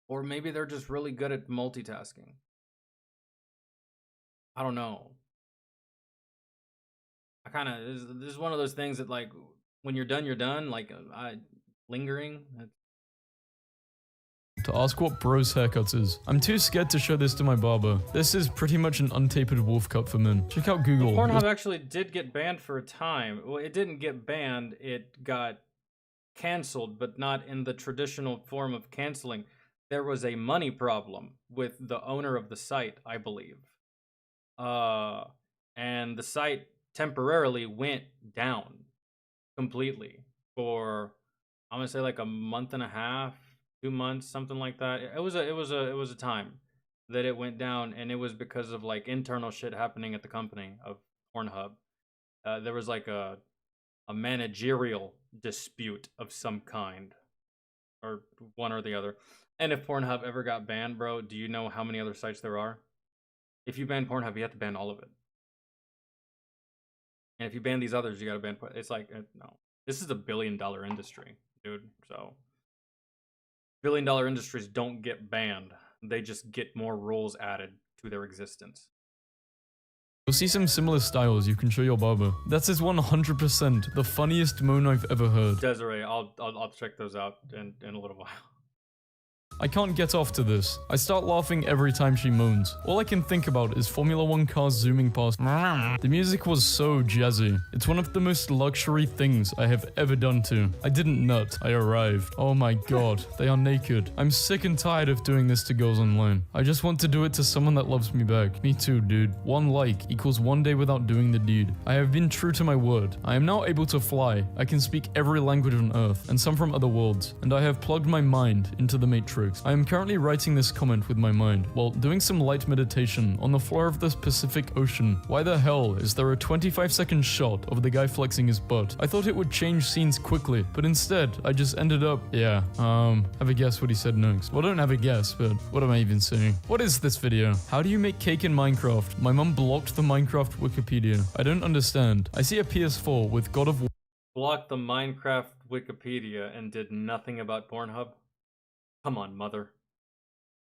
Or maybe they're just really good at multitasking. I don't know. I kind of this is one of those things that like when you're done, you're done. Like lingering. To ask what bros haircuts is. I'm too scared to show this to my barber. This is pretty much an untapered wolf cut for men. Check out Google. Pornhub actually did get banned for a time. Well, it didn't get banned. It got canceled, but not in the traditional form of canceling. There was a money problem with the owner of the site, I believe. And the site temporarily went down completely for, I'm gonna say like a month and a half, 2 months, something like that. It was a time that it went down, and it was because of like internal shit happening at the company of Pornhub. There was like a managerial dispute of some kind, or one or the other. And if Pornhub ever got banned, bro, do you know how many other sites there are? If you ban Pornhub, you have to ban all of it. And if you ban these others, you gotta ban. It's like, no. This is a $1 billion industry, dude. So, $1 billion industries don't get banned. They just get more rules added to their existence. You'll see some similar styles you can show your barber. That is 100% the funniest moan I've ever heard. Desiree, I'll check those out in a little while. I can't get off to this. I start laughing every time she moans. All I can think about is Formula 1 cars zooming past. The music was so jazzy. It's one of the most luxury things I have ever done to. I didn't nut. I arrived. Oh my god, they are naked. I'm sick and tired of doing this to girls online. I just want to do it to someone that loves me back. Me too, dude. 1 like equals 1 day without doing the deed. I have been true to my word. I am now able to fly. I can speak every language on Earth, and some from other worlds. And I have plugged my mind into the Matrix. I am currently writing this comment with my mind while doing some light meditation on the floor of the Pacific Ocean. Why the hell is there a 25-second shot of the guy flexing his butt? I thought it would change scenes quickly, but instead I just ended up, have a guess what he said next. Well, don't have a guess, but what am I even saying? What is this video? How do you make cake in Minecraft? My mum blocked the Minecraft Wikipedia. I don't understand. I see a PS4 with God of War. Blocked the Minecraft Wikipedia and did nothing about Pornhub? Come on, mother.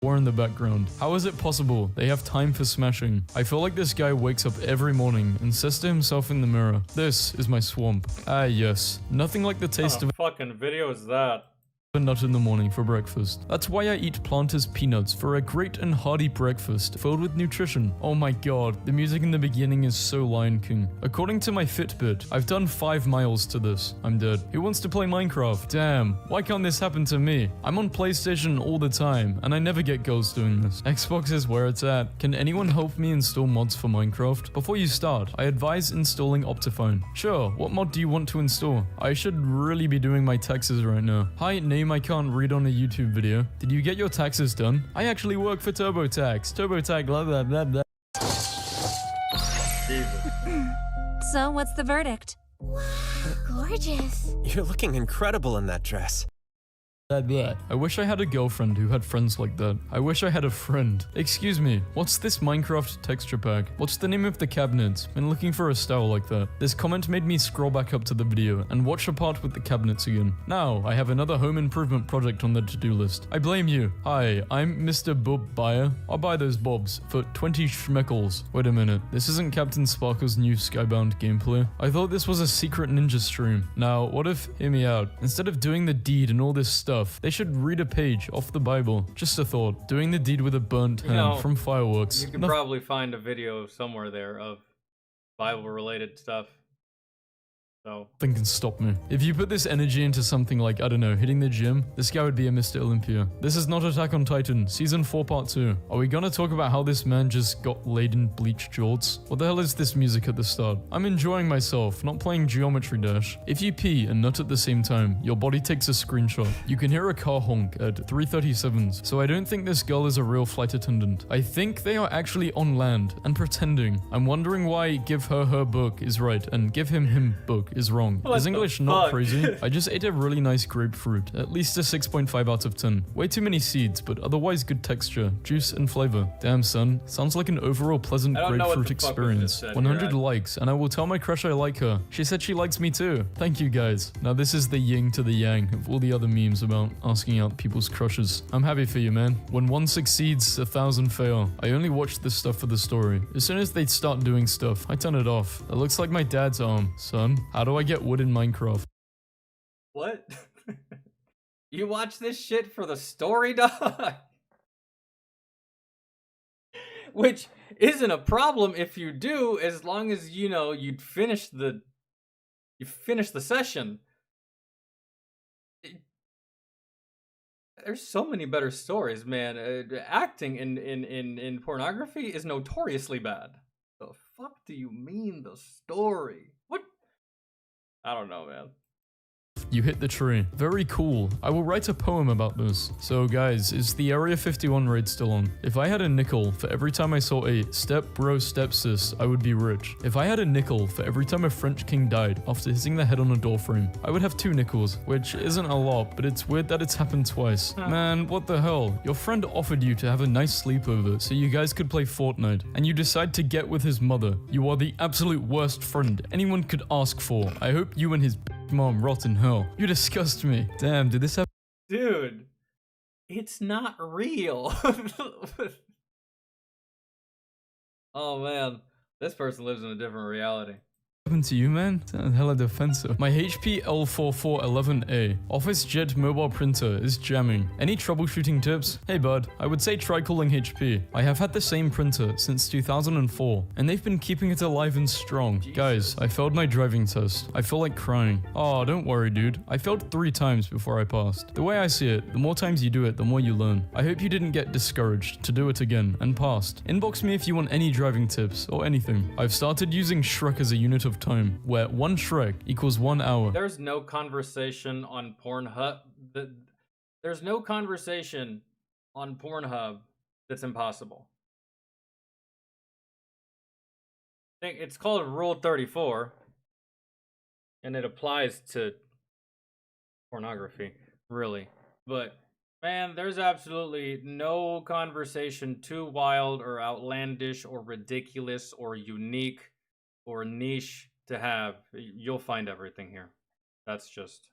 War in the background. How is it possible they have time for smashing? I feel like this guy wakes up every morning and says to himself in the mirror, "This is my swamp." Ah yes, nothing like the taste of fucking video is that? a nut in the morning for breakfast. That's why I eat Planters peanuts for a great and hearty breakfast filled with nutrition. Oh my god, the music in the beginning is so Lion King. According to my Fitbit, I've done 5 miles to this. I'm dead. Who wants to play Minecraft? Damn, why can't this happen to me? I'm on PlayStation all the time, and I never get girls doing this. Xbox is where it's at. Can anyone help me install mods for Minecraft? Before you start, I advise installing Optifine. Sure, what mod do you want to install? I should really be doing my taxes right now. Hi, name I can't read on a YouTube video. Did you get your taxes done? I actually work for TurboTax. TurboTax, blah blah blah blah. So, what's the verdict? Wow, gorgeous. You're looking incredible in that dress. I wish I had a girlfriend who had friends like that. I wish I had a friend. Excuse me, what's this Minecraft texture pack? What's the name of the cabinets? Been looking for a style like that. This comment made me scroll back up to the video and watch a part with the cabinets again. Now, I have another home improvement project on the to-do list. I blame you. Hi, I'm Mr. Bob Buyer. I'll buy those bobs for 20 schmeckles. Wait a minute, this isn't Captain Sparkle's new Skybound gameplay. I thought this was a secret ninja stream. Now, what if, hear me out, instead of doing the deed and all this stuff, they should read a page off the Bible. Just a thought. Doing the deed with a burnt hand from fireworks. You can probably find a video somewhere there of Bible-related stuff. So Nothing can stop me. If you put this energy into something like, I don't know, hitting the gym, this guy would be a Mr. Olympia. This is not Attack on Titan, Season 4 Part 2. Are we gonna talk about how this man just got laid in bleached jorts? What the hell is this music at the start? I'm enjoying myself, not playing Geometry Dash. If you pee and nut at the same time, your body takes a screenshot. You can hear a car honk at 3:37s, so I don't think this girl is a real flight attendant. I think they are actually on land and pretending. I'm wondering why give her book is right and give him book is wrong. What Is the English not fuck? crazy? I just ate a really nice grapefruit, at least a 6.5 out of 10. Way too many seeds, but otherwise good texture, juice and flavor. Damn son, sounds like an overall pleasant I don't know what grapefruit the fuck was experience. just said 100 here. likes, and I will tell my crush I like her. She said she likes me too. Thank you guys. Now this is the yin to the yang of all the other memes about asking out people's crushes. I'm happy for you, man. When one succeeds, 1,000 fail. I only watch this stuff for the story. As soon as they start doing stuff, I turn it off. It looks like my dad's arm. Son, how do I get wood in Minecraft? what? You watch this shit for the story, dog? Which isn't a problem if you do, as long as you know you finish the session. There's so many better stories, man. Acting in pornography is notoriously bad. The fuck do you mean the story? What? I don't know, man. You hit the tree. Very cool. I will write a poem about this. So guys, is the Area 51 raid still on? If I had a nickel for every time I saw a step bro step sis, I would be rich. If I had a nickel for every time a French king died after hitting their head on a doorframe, I would have 2 nickels, which isn't a lot, but it's weird that it's happened twice. Man, what the hell? Your friend offered you to have a nice sleepover so you guys could play Fortnite, and you decide to get with his mother. You are the absolute worst friend anyone could ask for. I hope you and his mom rot in hell. You disgust me. Damn, did this happen? Dude, it's not real. Oh man, this person lives in a different reality. Happened to you, man? Hella defensive. My HP L4411A Office Jet mobile printer is jamming. Any troubleshooting tips? Hey bud, I would say try calling HP. I have had the same printer since 2004, and they've been keeping it alive and strong. Jesus. Guys, I failed my driving test. I feel like crying. Oh, don't worry, dude. I failed 3 times before I passed. The way I see it, the more times you do it, the more you learn. I hope you didn't get discouraged to do it again and passed. Inbox me if you want any driving tips or anything. I've started using Shrek as a unit of time, where 1 Shrek equals 1 hour. There's no conversation on Pornhub. There's no conversation on Pornhub that's impossible. I think it's called Rule 34, and it applies to pornography, really. But man, there's absolutely no conversation too wild or outlandish or ridiculous or unique or niche to have. You'll find everything here. That's just...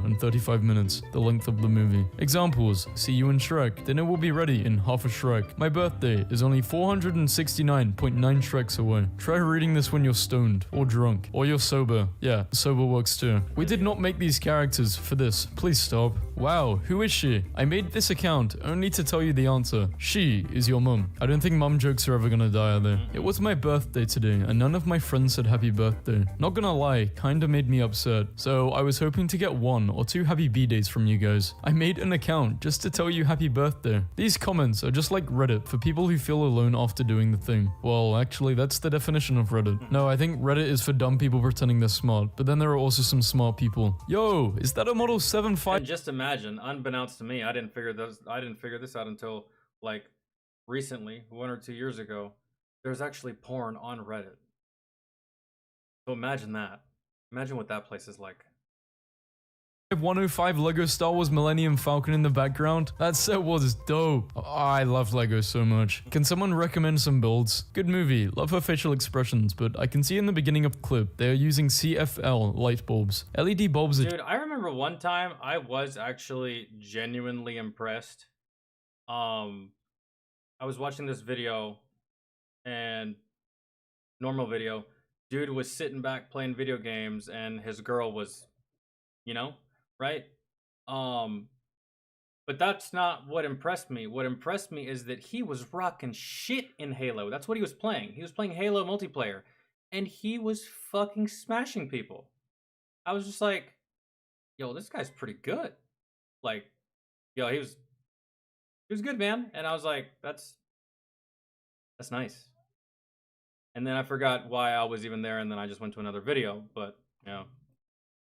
And 35 minutes, the length of the movie. Examples: see you in Shrek. Dinner will be ready in half a Shrek. My birthday is only 469.9 Shreks away. Try reading this when you're stoned, or drunk, or you're sober. Yeah, sober works too. We did not make these characters for this. Please stop. Wow, who is she? I made this account only to tell you the answer. She is your mum. I don't think mum jokes are ever gonna die, are they? It was my birthday today, and none of my friends said happy birthday. Not gonna lie, kinda made me upset. So I was hoping to get 1 or 2 happy B-days from you guys. I made an account just to tell you happy birthday. These comments are just like Reddit for people who feel alone after doing the thing. Well, actually, that's the definition of Reddit. No, I think Reddit is for dumb people pretending they're smart, but then there are also some smart people. Yo, is that a Model 7.5? And just imagine, unbeknownst to me, I didn't figure this out until like recently, 1 or 2 years ago. There's actually porn on Reddit. So imagine that. Imagine what that place is like. 105 Lego Star Wars Millennium Falcon in the background. That set was dope. Oh, I love Lego so much. Can someone recommend some builds? Good movie. Love her facial expressions, but I can see in the beginning of the clip they are using CFL light bulbs. LED bulbs are... Dude, I remember one time I was actually genuinely impressed. I was watching this video, and normal video, dude was sitting back playing video games, and his girl was, you know, right? But that's not what impressed me. What impressed me is that he was rocking shit in Halo. That's what he was playing. He was playing Halo multiplayer. and he was fucking smashing people. I was just like, yo, this guy's pretty good. Like, yo, he was good, man. And I was like, that's nice. And then I forgot why I was even there, and then I just went to another video. But yeah.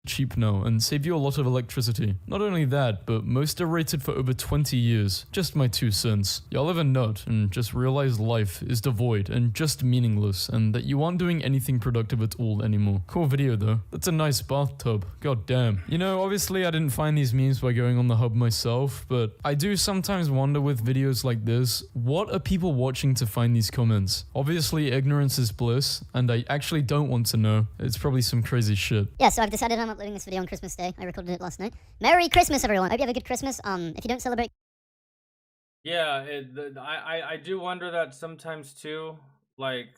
Cheap now and save you a lot of electricity. Not only that, but most are rated for over 20 years. Just my 2 cents. Y'all ever nut and just realize life is devoid and just meaningless and that you aren't doing anything productive at all anymore? Cool video though. That's a nice bathtub. God damn. You know, obviously I didn't find these memes by going on the hub myself, but I do sometimes wonder with videos like this, what are people watching to find these comments? Obviously ignorance is bliss, and I actually don't want to know. It's probably some crazy shit. Yeah, so I've decided I'm uploading this video on Christmas Day. I recorded it last night. Merry Christmas, everyone. I hope you have a good Christmas. If you don't celebrate... Yeah, I do wonder that sometimes too. Like,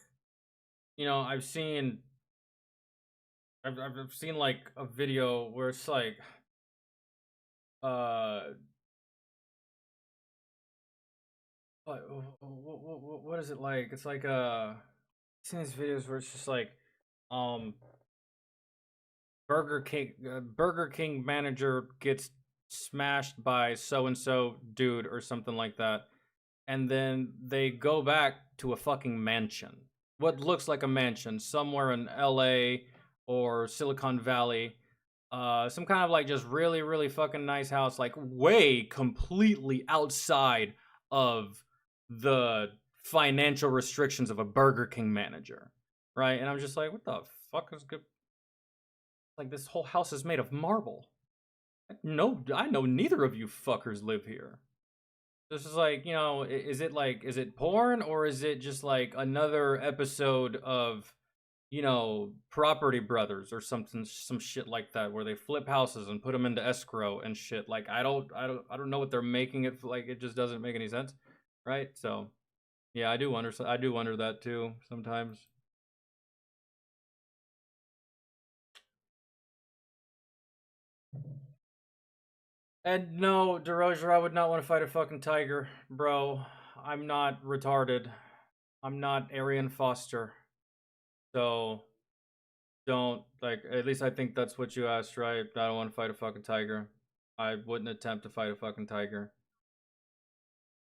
you know, I've seen like a video where it's like, what is it like? It's like I've seen these videos where it's just like, Burger King manager gets smashed by so and so dude or something like that, and then they go back to a fucking mansion, what looks like a mansion somewhere in LA or Silicon Valley, some kind of like just really fucking nice house, like way completely outside of the financial restrictions of a Burger King manager, right? And I'm just like, what the fuck is good? Like, this whole house is made of marble. No, I know neither of you fuckers live here. This is like, you know, is it porn, or is it just like another episode of, you know, Property Brothers or something, some shit like that, where they flip houses and put them into escrow and shit? Like, I don't know what they're making it for. Like, it just doesn't make any sense, right? So, yeah, I do wonder that too sometimes. And no, DeRozier, I would not want to fight a fucking tiger, bro. I'm not retarded. I'm not Arian Foster. So, don't, like, at least I think that's what you asked, right? I don't want to fight a fucking tiger. I wouldn't attempt to fight a fucking tiger.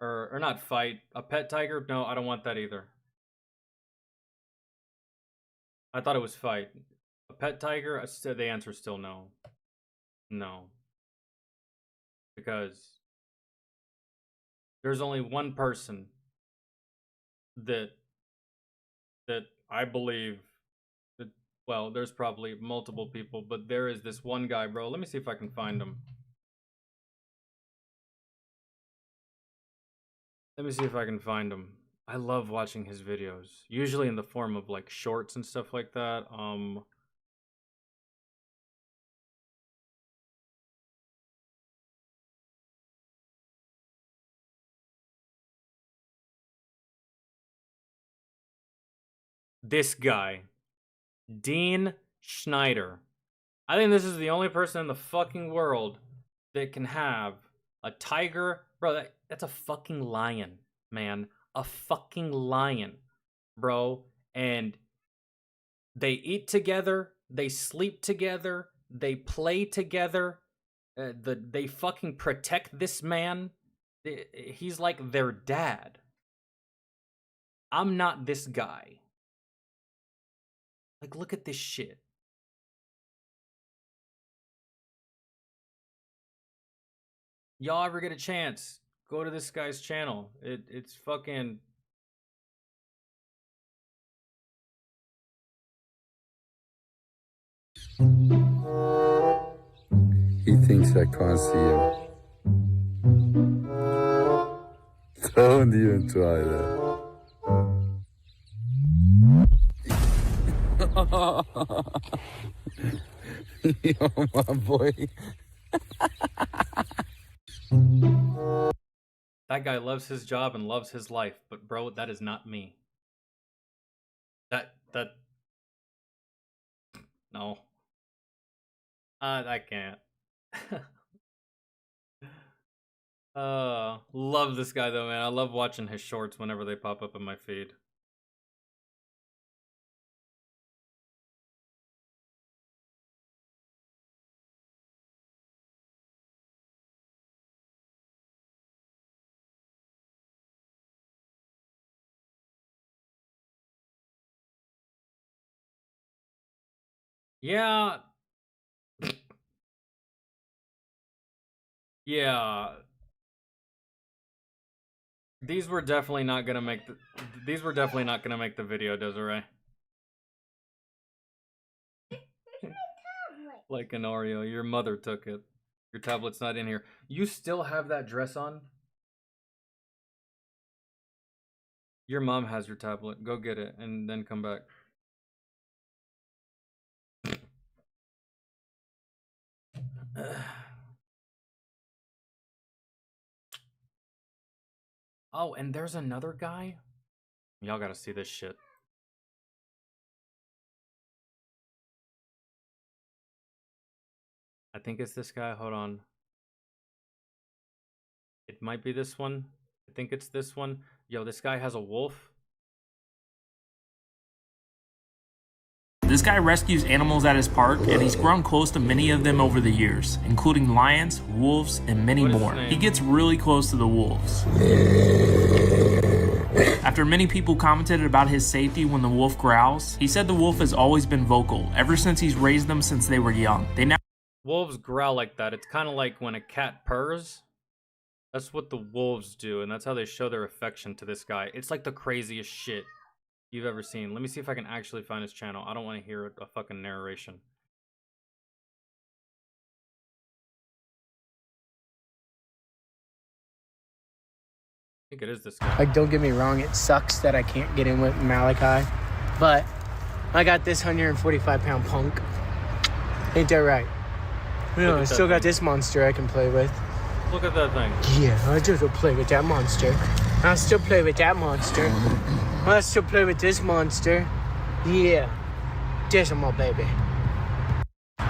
Or not fight. A pet tiger? No, I don't want that either. I thought it was fight. A pet tiger? The answer is still no. No. Because there's only one person that I believe that, well, there's probably multiple people, but there is this one guy, bro. Let me see if I can find him. Let me see if I can find him. I love watching his videos, usually in the form of like shorts and stuff like that. This guy, Dean Schneider. I think this is the only person in the fucking world that can have a tiger. Bro, that's a fucking lion, man. A fucking lion, bro. And they eat together, they sleep together, they play together. They fucking protect this man. He's like their dad. I'm not this guy. Like, look at this shit. Y'all ever get a chance, go to this guy's channel. It's fucking... He thinks I can't see him. Don't even try that. Yo, my boy. That guy loves his job and loves his life, but bro, that is not me. No. I can't. Love this guy though, man. I love watching his shorts whenever they pop up in my feed. Yeah. Yeah. These were definitely not gonna make the video, Desiree. Like an Oreo, your mother took it. Your tablet's not in here. You still have that dress on? Your mom has your tablet. Go get it and then come back. Oh, and there's another guy? Y'all gotta see this shit. I think it's this guy. Hold on. It might be this one. I think it's this one. Yo, this guy has a wolf. This guy rescues animals at his park, and he's grown close to many of them over the years, including lions, wolves, and many more. He gets really close to the wolves. After many people commented about his safety when the wolf growls, he said the wolf has always been vocal, ever since he's raised them since they were young. They now Wolves growl like that. It's kind of like when a cat purrs. That's what the wolves do, and that's how they show their affection to this guy. It's like the craziest shit you've ever seen. Let me see if I can actually find his channel. I don't want to hear a fucking narration. I think it is this guy. Like, don't get me wrong, it sucks that I can't get in with Malachi, but I got this 145-pound punk. Ain't that right? You know, I still got this monster I can play with. Look at that thing. Yeah, I just will play with that monster. I'll still play with that monster. I'll still play with this monster. Yeah. There's my baby.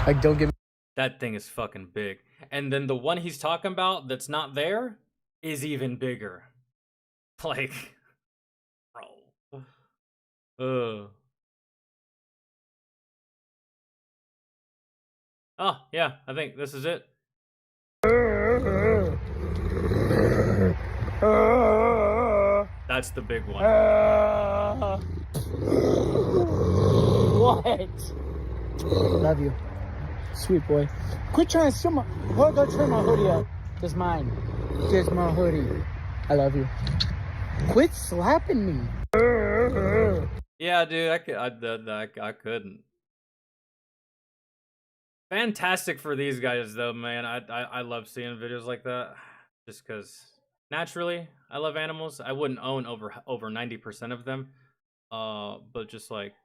Like, don't get me. That thing is fucking big. And then the one he's talking about that's not there is even bigger. Like, bro. Oh, yeah, I think this is it. That's the big one. What? Love you. Sweet boy. Quit trying to steal my... Go turn my hoodie up. That's mine. That's my hoodie. I love you. Quit slapping me. Yeah, dude, I couldn't. Fantastic for these guys, though, man. I love seeing videos like that, just because naturally I love animals. I wouldn't own over 90% of them, but just like,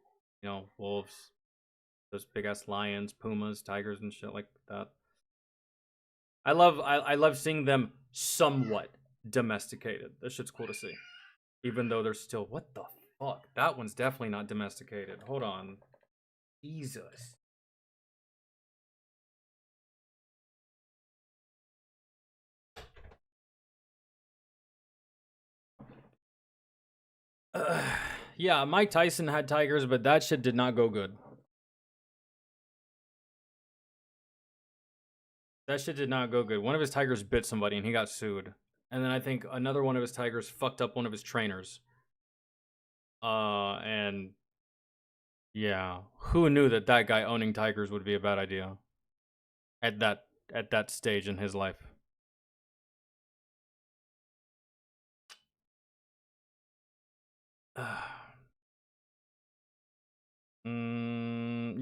you know, wolves, those big ass lions, pumas, tigers, and shit like that. I love seeing them somewhat domesticated. That shit's cool to see, even though they're still, what the fuck? That one's definitely not domesticated. Hold on, Jesus. Yeah, Mike Tyson had tigers, but that shit did not go good. That shit did not go good. One of his tigers bit somebody and he got sued. And then I think another one of his tigers fucked up one of his trainers. And yeah, who knew that guy owning tigers would be a bad idea at that stage in his life?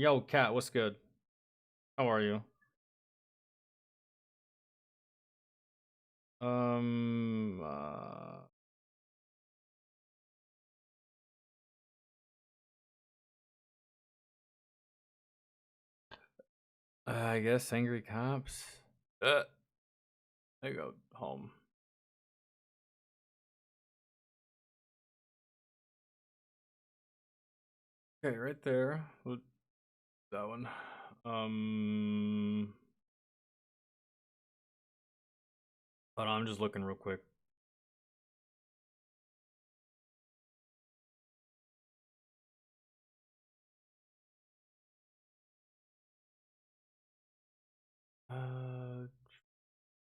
Yo, Cat, what's good? How are you? I guess angry cops. I go home. Okay, right there. That one. Hold on, I'm just looking real quick.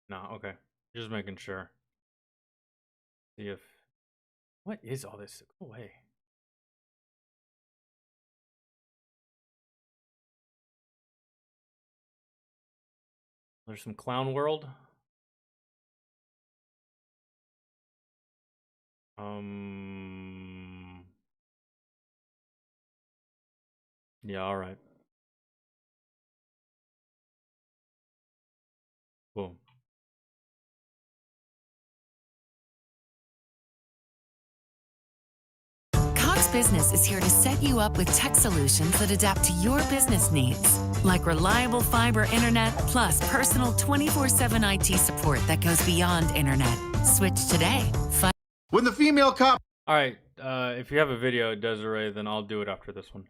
No, okay. Just making sure. See if... What is all this? Go away. There's some Clown World. Yeah, all right. Boom. Cox Business is here to set you up with tech solutions that adapt to your business needs, like reliable fiber internet plus personal 24/7 IT support that goes beyond internet. Switch today. When the female cop. All right, if you have a video, Desiree, then I'll do it after this one.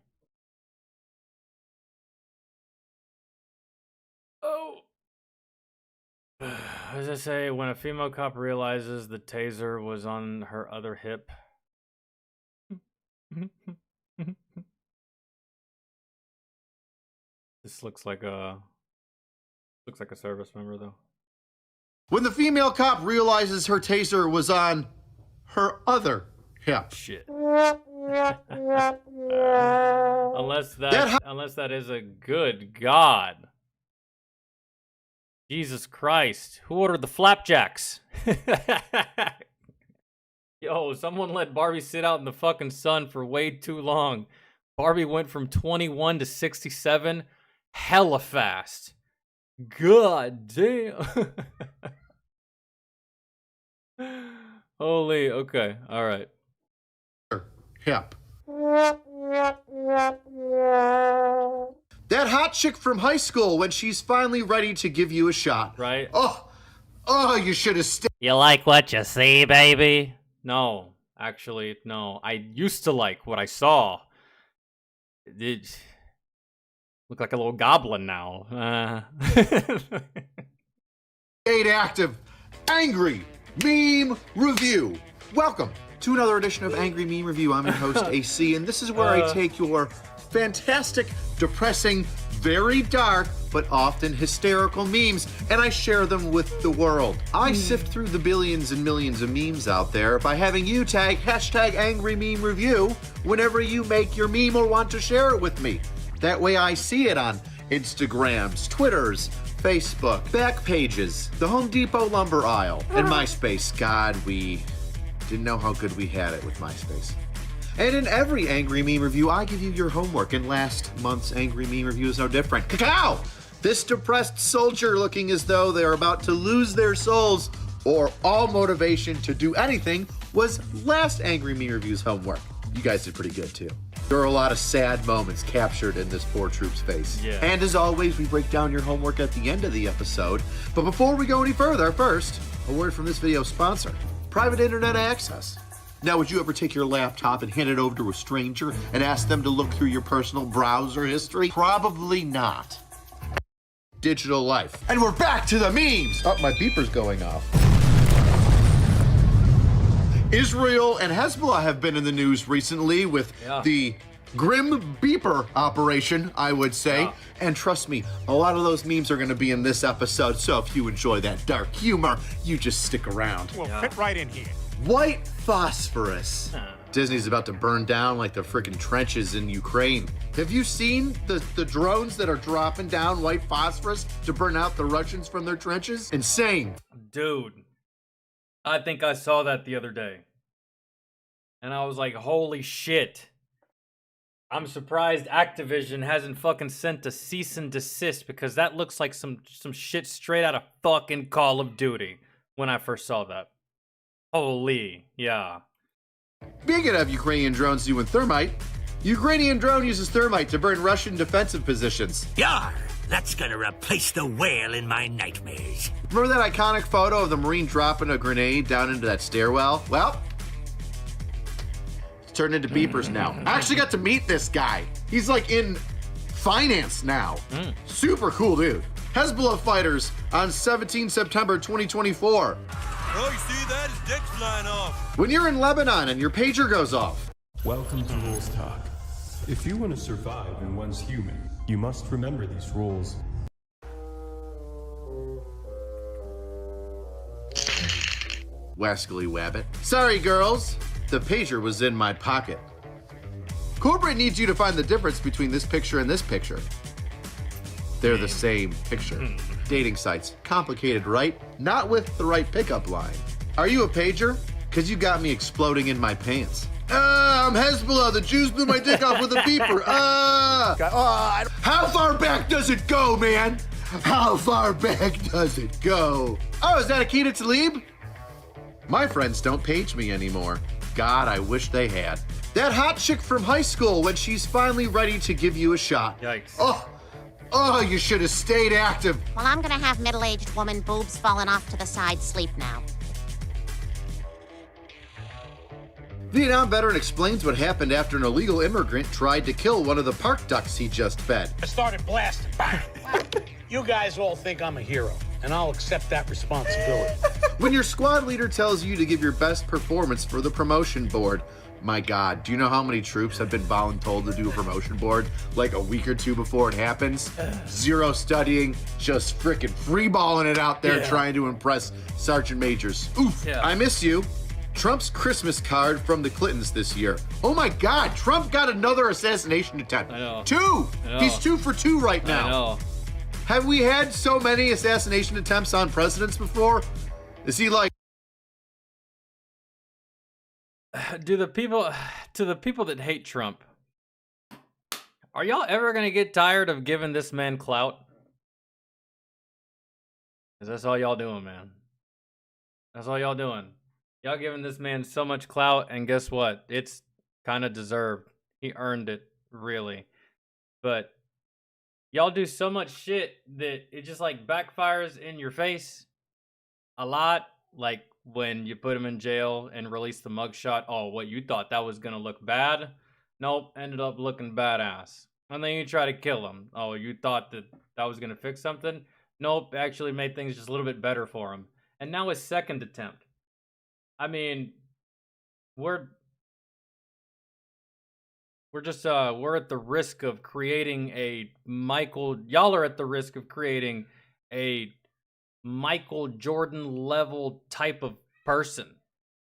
Oh. As I say, when a female cop realizes the taser was on her other hip. This looks like a service member though. When the female cop realizes her taser was on her other hip. Shit. unless that is a good God. Jesus Christ. Who ordered the flapjacks? Yo, someone let Barbie sit out in the fucking sun for way too long. Barbie went from 21 to 67 hella fast. God damn. Holy, okay, all right. Hip. That hot chick from high school when she's finally ready to give you a shot. Right? Oh, you should have stayed. You like what you see, baby? No, actually, no. I used to like what I saw. It look like a little goblin now. Active, angry meme review. Welcome to another edition of Angry Meme Review. I'm your host, AC, and this is where I take your fantastic, depressing, very dark, but often hysterical memes, and I share them with the world. I sift through the billions and millions of memes out there by having you tag hashtag Angry Meme Review whenever you make your meme or want to share it with me. That way I see it on Instagrams, Twitters, Facebook, back pages, the Home Depot lumber aisle, and MySpace. God, we didn't know how good we had it with MySpace. And in every Angry Meme Review, I give you your homework, and last month's Angry Meme Review is no different. Cacao! This depressed soldier looking as though they're about to lose their souls or all motivation to do anything was last Angry Meme Review's homework. You guys did pretty good, too. There are a lot of sad moments captured in this poor troop's face. Yeah. And as always, we break down your homework at the end of the episode. But before we go any further, first, a word from this video's sponsor, Private Internet Access. Now, would you ever take your laptop and hand it over to a stranger and ask them to look through your personal browser history? Probably not. Digital life. And we're back to the memes! Oh, my beeper's going off. Israel and Hezbollah have been in the news recently with the grim beeper operation, I would say. Yeah. And trust me, a lot of those memes are going to be in this episode, so if you enjoy that dark humor, you just stick around. Well, fit right in here. White phosphorus. Disney's about to burn down like the freaking trenches in Ukraine. Have you seen the drones that are dropping down white phosphorus to burn out the Russians from their trenches? Insane. Dude, I think I saw that the other day. And I was like, holy shit. I'm surprised Activision hasn't fucking sent a cease and desist, because that looks like some shit straight out of fucking Call of Duty when I first saw that. Holy, yeah. Speaking of Ukrainian drones doing thermite, Ukrainian drone uses thermite to burn Russian defensive positions. Yar, that's gonna replace the whale in my nightmares. Remember that iconic photo of the Marine dropping a grenade down into that stairwell? Well, it's turned into beepers now. I actually got to meet this guy. He's like in finance now. Super cool dude. Hezbollah fighters on 17 September 2024. Oh, you see that? His dick's flying off. When you're in Lebanon and your pager goes off. Welcome to Rules Talk. If you want to survive and one's human, you must remember these rules. Wascally Wabbit. Sorry, girls. The pager was in my pocket. Corporate needs you to find the difference between this picture and this picture. They're the same picture. dating sites. Complicated, right? Not with the right pickup line. Are you a pager? Cause you got me exploding in my pants. I'm Hezbollah. The Jews blew my dick off with a beeper. How far back does it go, man? How far back does it go? Oh, is that Akita Talib? My friends don't page me anymore. God, I wish they had. That hot chick from high school when she's finally ready to give you a shot. Yikes. Oh, you should have stayed active. Well, I'm gonna have middle-aged woman boobs falling off to the side sleep now. Vietnam veteran explains what happened after an illegal immigrant tried to kill one of the park ducks he just fed. I started blasting. You guys all think I'm a hero, and I'll accept that responsibility. When your squad leader tells you to give your best performance for the promotion board, my God, do you know how many troops have been voluntold to do a promotion board like a week or two before it happens? Zero studying, just frickin' freeballing it out there trying to impress sergeant majors. Oof, I miss you. Trump's Christmas card from the Clintons this year. Oh my God, Trump got another assassination attempt. I know. 2! I know. He's 2 for 2 right now. I know. Have we had so many assassination attempts on presidents before? Is he like... To the people that hate Trump, are y'all ever gonna get tired of giving this man clout? Cause that's all y'all doing, man. That's all y'all doing. Y'all giving this man so much clout, and guess what? It's kind of deserved. He earned it, really. But y'all do so much shit that it just like backfires in your face a lot. Like when you put him in jail and release the mugshot. Oh, what, you thought that was gonna look bad? Nope, ended up looking badass. And then you try to kill him. Oh, you thought that was gonna fix something? Nope, actually made things just a little bit better for him. And now his second attempt. I mean, we're at the risk of creating a y'all are at the risk of creating a Michael Jordan level type of person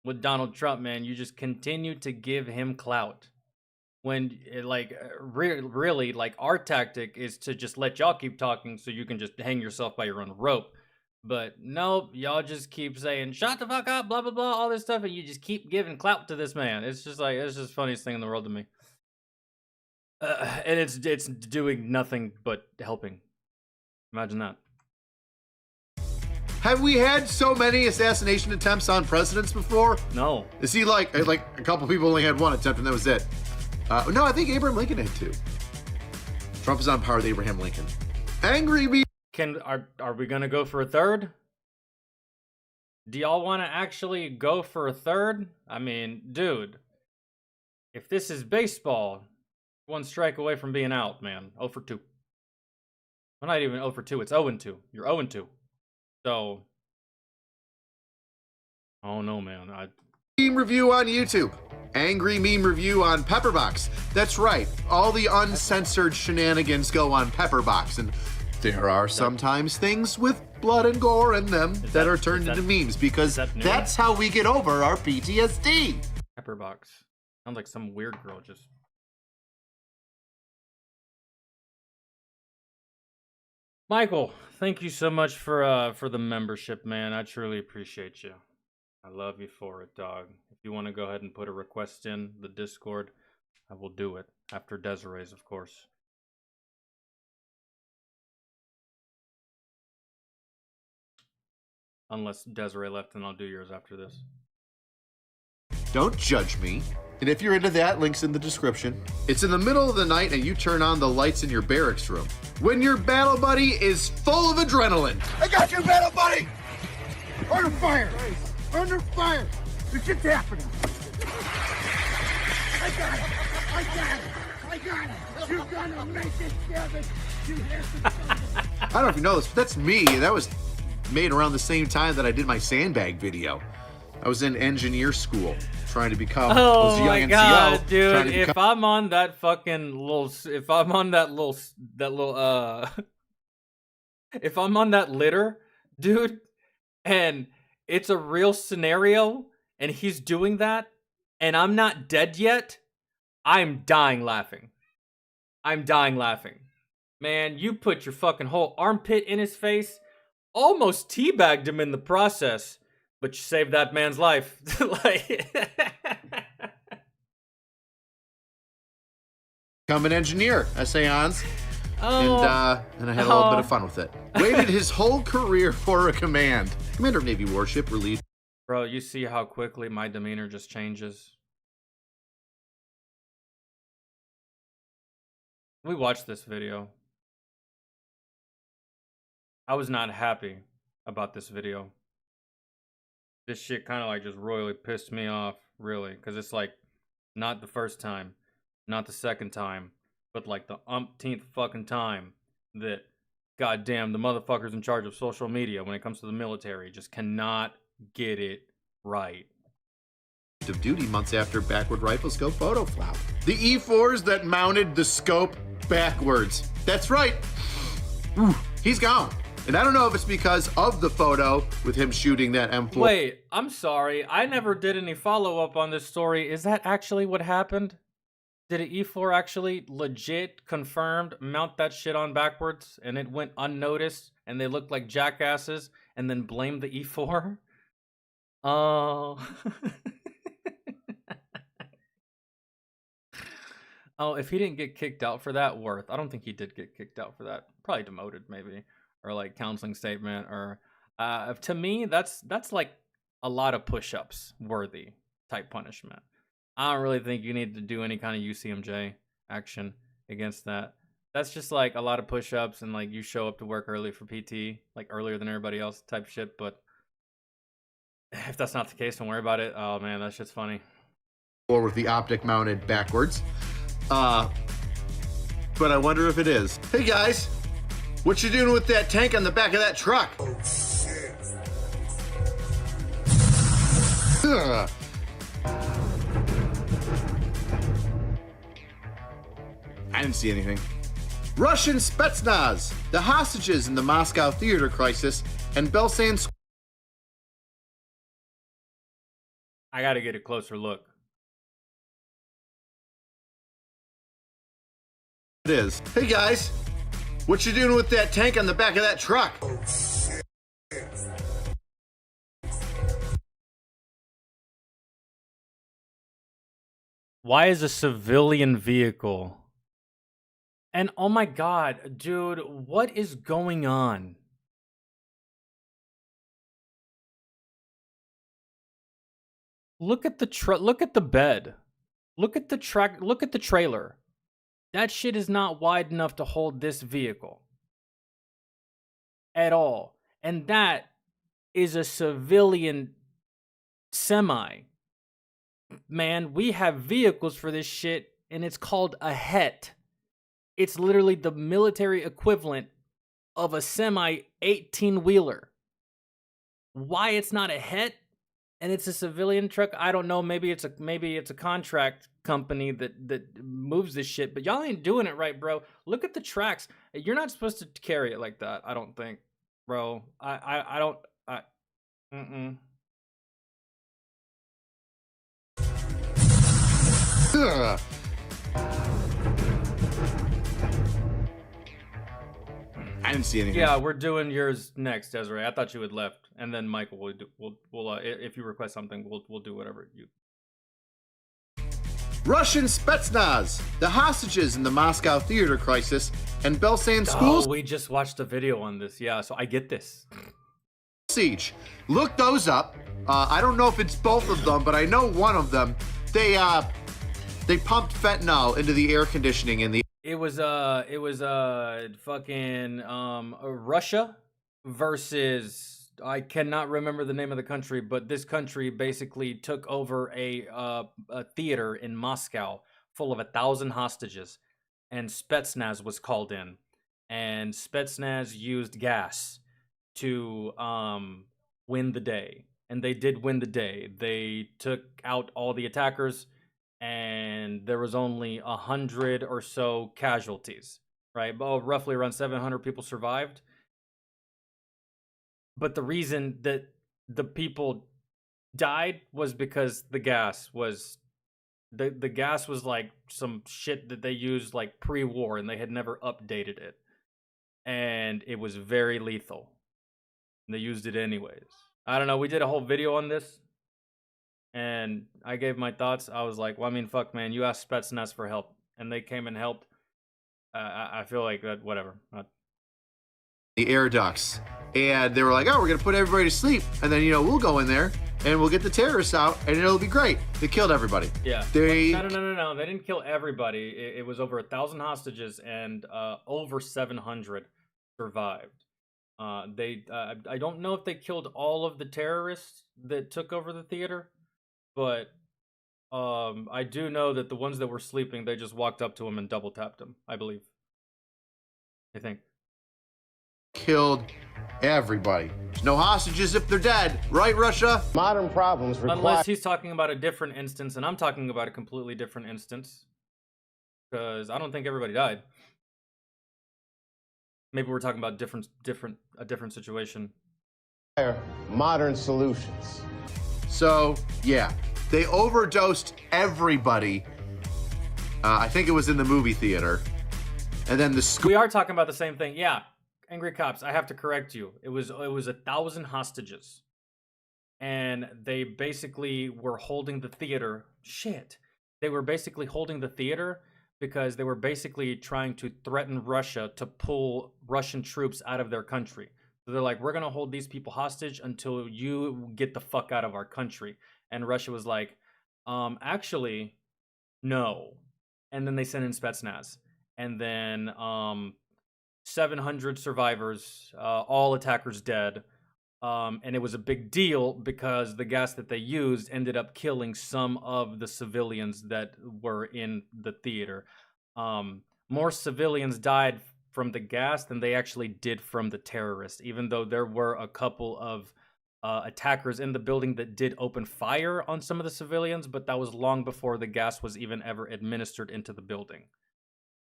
with Donald Trump, man. You just continue to give him clout. When, really, like, our tactic is to just let y'all keep talking so you can just hang yourself by your own rope. But nope, y'all just keep saying, shut the fuck up, blah, blah, blah, all this stuff, and you just keep giving clout to this man. It's just like, it's just the funniest thing in the world to me. And it's doing nothing but helping. Imagine that. Have we had so many assassination attempts on presidents before? No. Is he like a couple people only had one attempt and that was it? No, I think Abraham Lincoln had 2. Trump is on par with Abraham Lincoln. Angry me. Are we gonna go for a third? Do y'all want to actually go for a third? I mean, dude, if this is baseball, 1 strike away from being out, man. 0 for 2. Well, not even 0 for 2. It's 0 and 2. You're 0 and 2. So, oh no, man. Meme review on YouTube. Angry meme review on Pepperbox. That's right. All the uncensored shenanigans go on Pepperbox, and there are sometimes things with blood and gore in them that are turned into memes because that's how we get over our PTSD. Pepperbox. Sounds like some weird girl just. Michael, thank you so much for the membership, man. I truly appreciate you. I love you for it, dog. If you want to go ahead and put a request in the Discord, I will do it. After Desiree's, of course. Unless Desiree left, then I'll do yours after this. Don't judge me. And if you're into that, link's in the description. It's in the middle of the night and you turn on the lights in your barracks room. When your battle buddy is full of adrenaline. I got you, battle buddy! Under fire! Under fire! This shit's happening! I got it! I got it! I got it! You're gonna make it, Kevin! You have to... I don't know if you know this, but that's me. That was made around the same time that I did my sandbag video. I was in engineer school trying to become oh my NCO, god, dude, if I'm on that fucking little if I'm on that litter, dude, and it's a real scenario and he's doing that and I'm not dead yet, I'm dying laughing. I'm dying laughing. Man, you put your fucking whole armpit in his face. almost teabagged him in the process, but you saved that man's life. Like, Become an engineer, Hans. oh, And I had a little bit of fun with it. Waited his whole career for a command. Commander of Navy warship released. Bro, you see how quickly my demeanor just changes. We watched this video. I was not happy about this video. This shit kind of like just royally pissed me off, really, because it's like not the first time, not the second time, but like the umpteenth fucking time that goddamn the motherfuckers in charge of social media when it comes to the military just cannot get it right. Of duty months after backward rifle scope photo flop. The E4s that mounted the scope backwards. That's right. Ooh, he's gone. And I don't know if it's because of the photo with him shooting that M4. Wait, I'm sorry. I never did any follow-up on this story. Is that actually what happened? Did an E4 actually legit confirmed mount that shit on backwards and it went unnoticed and they looked like jackasses and then blamed the E4? Oh. Oh, if he didn't get kicked out for that, worth. I don't think he did get kicked out for that. Probably demoted, maybe, or like counseling statement, or to me, that's like a lot of push-ups worthy type punishment. I don't really think you need to do any kind of UCMJ action against that. That's just like a lot of push-ups and like you show up to work early for PT, like earlier than everybody else type shit. But if that's not the case, don't worry about it. Oh man, that shit's funny. Or with the optic mounted backwards. But I wonder if it is. Hey guys, what you doing with that tank on the back of that truck? Oh shit. I didn't see anything. Russian Spetsnaz, the hostages in the Moscow theater crisis, and Belsan. I gotta get a closer look. It is. Hey guys, what you doing with that tank on the back of that truck? Oh, shit. Why is a civilian vehicle? And oh my god, dude, what is going on? Look at the look at the bed. Look at the track, look at the trailer. That shit is not wide enough to hold this vehicle at all. And that is a civilian semi. Man, we have vehicles for this shit, and it's called a het. It's literally the military equivalent of a semi 18-wheeler. Why it's not a het and it's a civilian truck, I don't know. Maybe it's a contract company that moves this shit, but y'all ain't doing it right, bro. Look at the tracks. You're not supposed to carry it like that, I don't think, bro. I don't. I didn't see anything. Yeah, we're doing yours next, Desiree. I thought you had left, and then Michael will do. We'll if you request something, we'll do whatever you. Russian Spetsnaz, the hostages in the Moscow theater crisis, and Belsan schools. Oh, we just watched a video on this. Yeah, so I get this. Siege. Look those up. I don't know if it's both of them, but I know one of them. They pumped fentanyl into the air conditioning in the. It was fucking Russia versus, I cannot remember the name of the country, but this country basically took over a theater in Moscow full of 1,000 hostages, and Spetsnaz was called in, and Spetsnaz used gas to win the day, and they did win the day. They took out all the attackers, and there was only 100 or so casualties, right? Well, roughly around 700 people survived. But the reason that the people died was because the gas was the gas was like some shit that they used like pre-war, and they had never updated it, and it was very lethal. And they used it anyways. I don't know. We did a whole video on this. And I gave my thoughts. I was like, well, I mean, fuck, man. You asked Spetsnaz for help. And they came and helped. I feel like that, whatever. The air ducts. And they were like, oh, we're going to put everybody to sleep. And then, you know, we'll go in there and we'll get the terrorists out and it'll be great. They killed everybody. Yeah. They... No. They didn't kill everybody. It was over 1,000 hostages and over 700 survived. I don't know if they killed all of the terrorists that took over the theater, but I do know that the ones that were sleeping, they just walked up to him and double tapped him, I believe. I think. Killed everybody. There's no hostages if they're dead, right, Russia? Modern problems require... Unless he's talking about a different instance, and I'm talking about a completely different instance. Because I don't think everybody died. Maybe we're talking about a different situation. Modern solutions. So, yeah. They overdosed everybody. I think it was in the movie theater. And then the school... We are talking about the same thing. Yeah. Angry Cops, I have to correct you. It was 1,000 hostages. And they basically were holding the theater. Shit. They were basically holding the theater because they were basically trying to threaten Russia to pull Russian troops out of their country. So they're like, we're going to hold these people hostage until you get the fuck out of our country. And Russia was like, actually, no. And then they sent in Spetsnaz. And then 700 survivors, all attackers dead. And it was a big deal because the gas that they used ended up killing some of the civilians that were in the theater. More civilians died from the gas than they actually did from the terrorists, even though there were a couple of attackers in the building that did open fire on some of the civilians, but that was long before the gas was even ever administered into the building.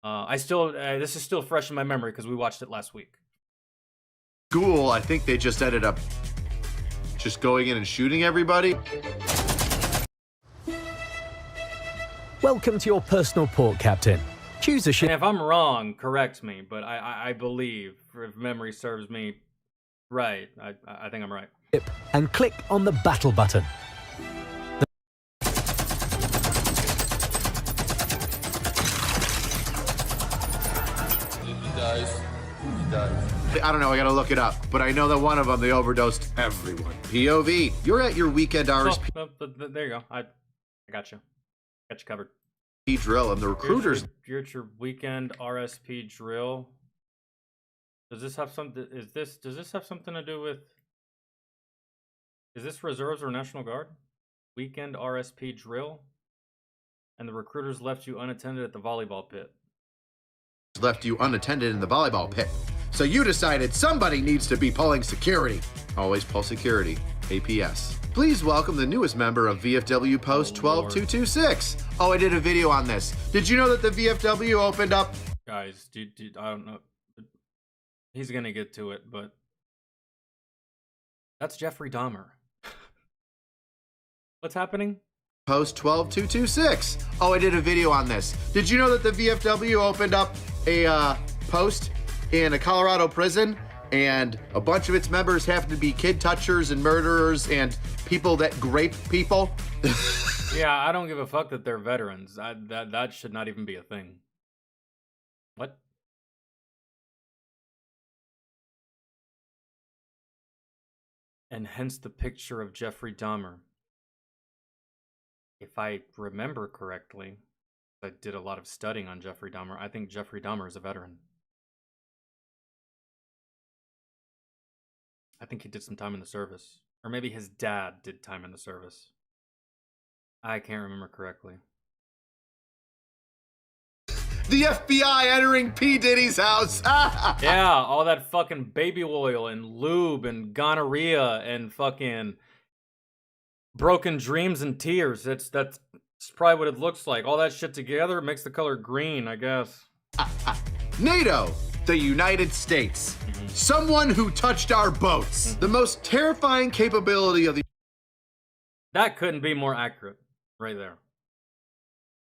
This is still fresh in my memory because we watched it last week. School, I think they just ended up just going in and shooting everybody. Welcome to your personal port, Captain. Choose a ship. And if I'm wrong, correct me, but I believe, if memory serves me right, I think I'm right. And click on the battle button. He dies. I don't know, I gotta look it up, but I know that one of them, they overdosed everyone. POV, you're at your weekend RSP. No, there you go. I got you. Got you covered. Drill, and the recruiters. You're at your weekend RSP drill. Does this have something? Does this have something to do with? Is this reserves or National Guard? Weekend RSP drill, and the recruiters left you unattended at the volleyball pit. Left you unattended in the volleyball pit. So you decided somebody needs to be pulling security. Always pull security. APS. Please welcome the newest member of VFW Post 12226. Oh, I did a video on this. Did you know that the VFW opened up? Guys, I don't know. He's gonna get to it, but that's Jeffrey Dahmer. What's happening? Post 12226. Oh, I did a video on this. Did you know that the VFW opened up a post in a Colorado prison, and a bunch of its members have to be kid touchers and murderers and people that grape people? Yeah, I don't give a fuck that they're veterans. That should not even be a thing. What? And hence the picture of Jeffrey Dahmer. If I remember correctly, I did a lot of studying on Jeffrey Dahmer. I think Jeffrey Dahmer is a veteran. I think he did some time in the service. Or maybe his dad did time in the service. I can't remember correctly. The FBI entering P. Diddy's house. Yeah, all that fucking baby oil and lube and gonorrhea and fucking broken dreams and tears. That's probably what it looks like. All that shit together makes the color green, I guess. NATO, the United States. Someone who touched our boats. The most terrifying capability of the That couldn't be more accurate. Right there.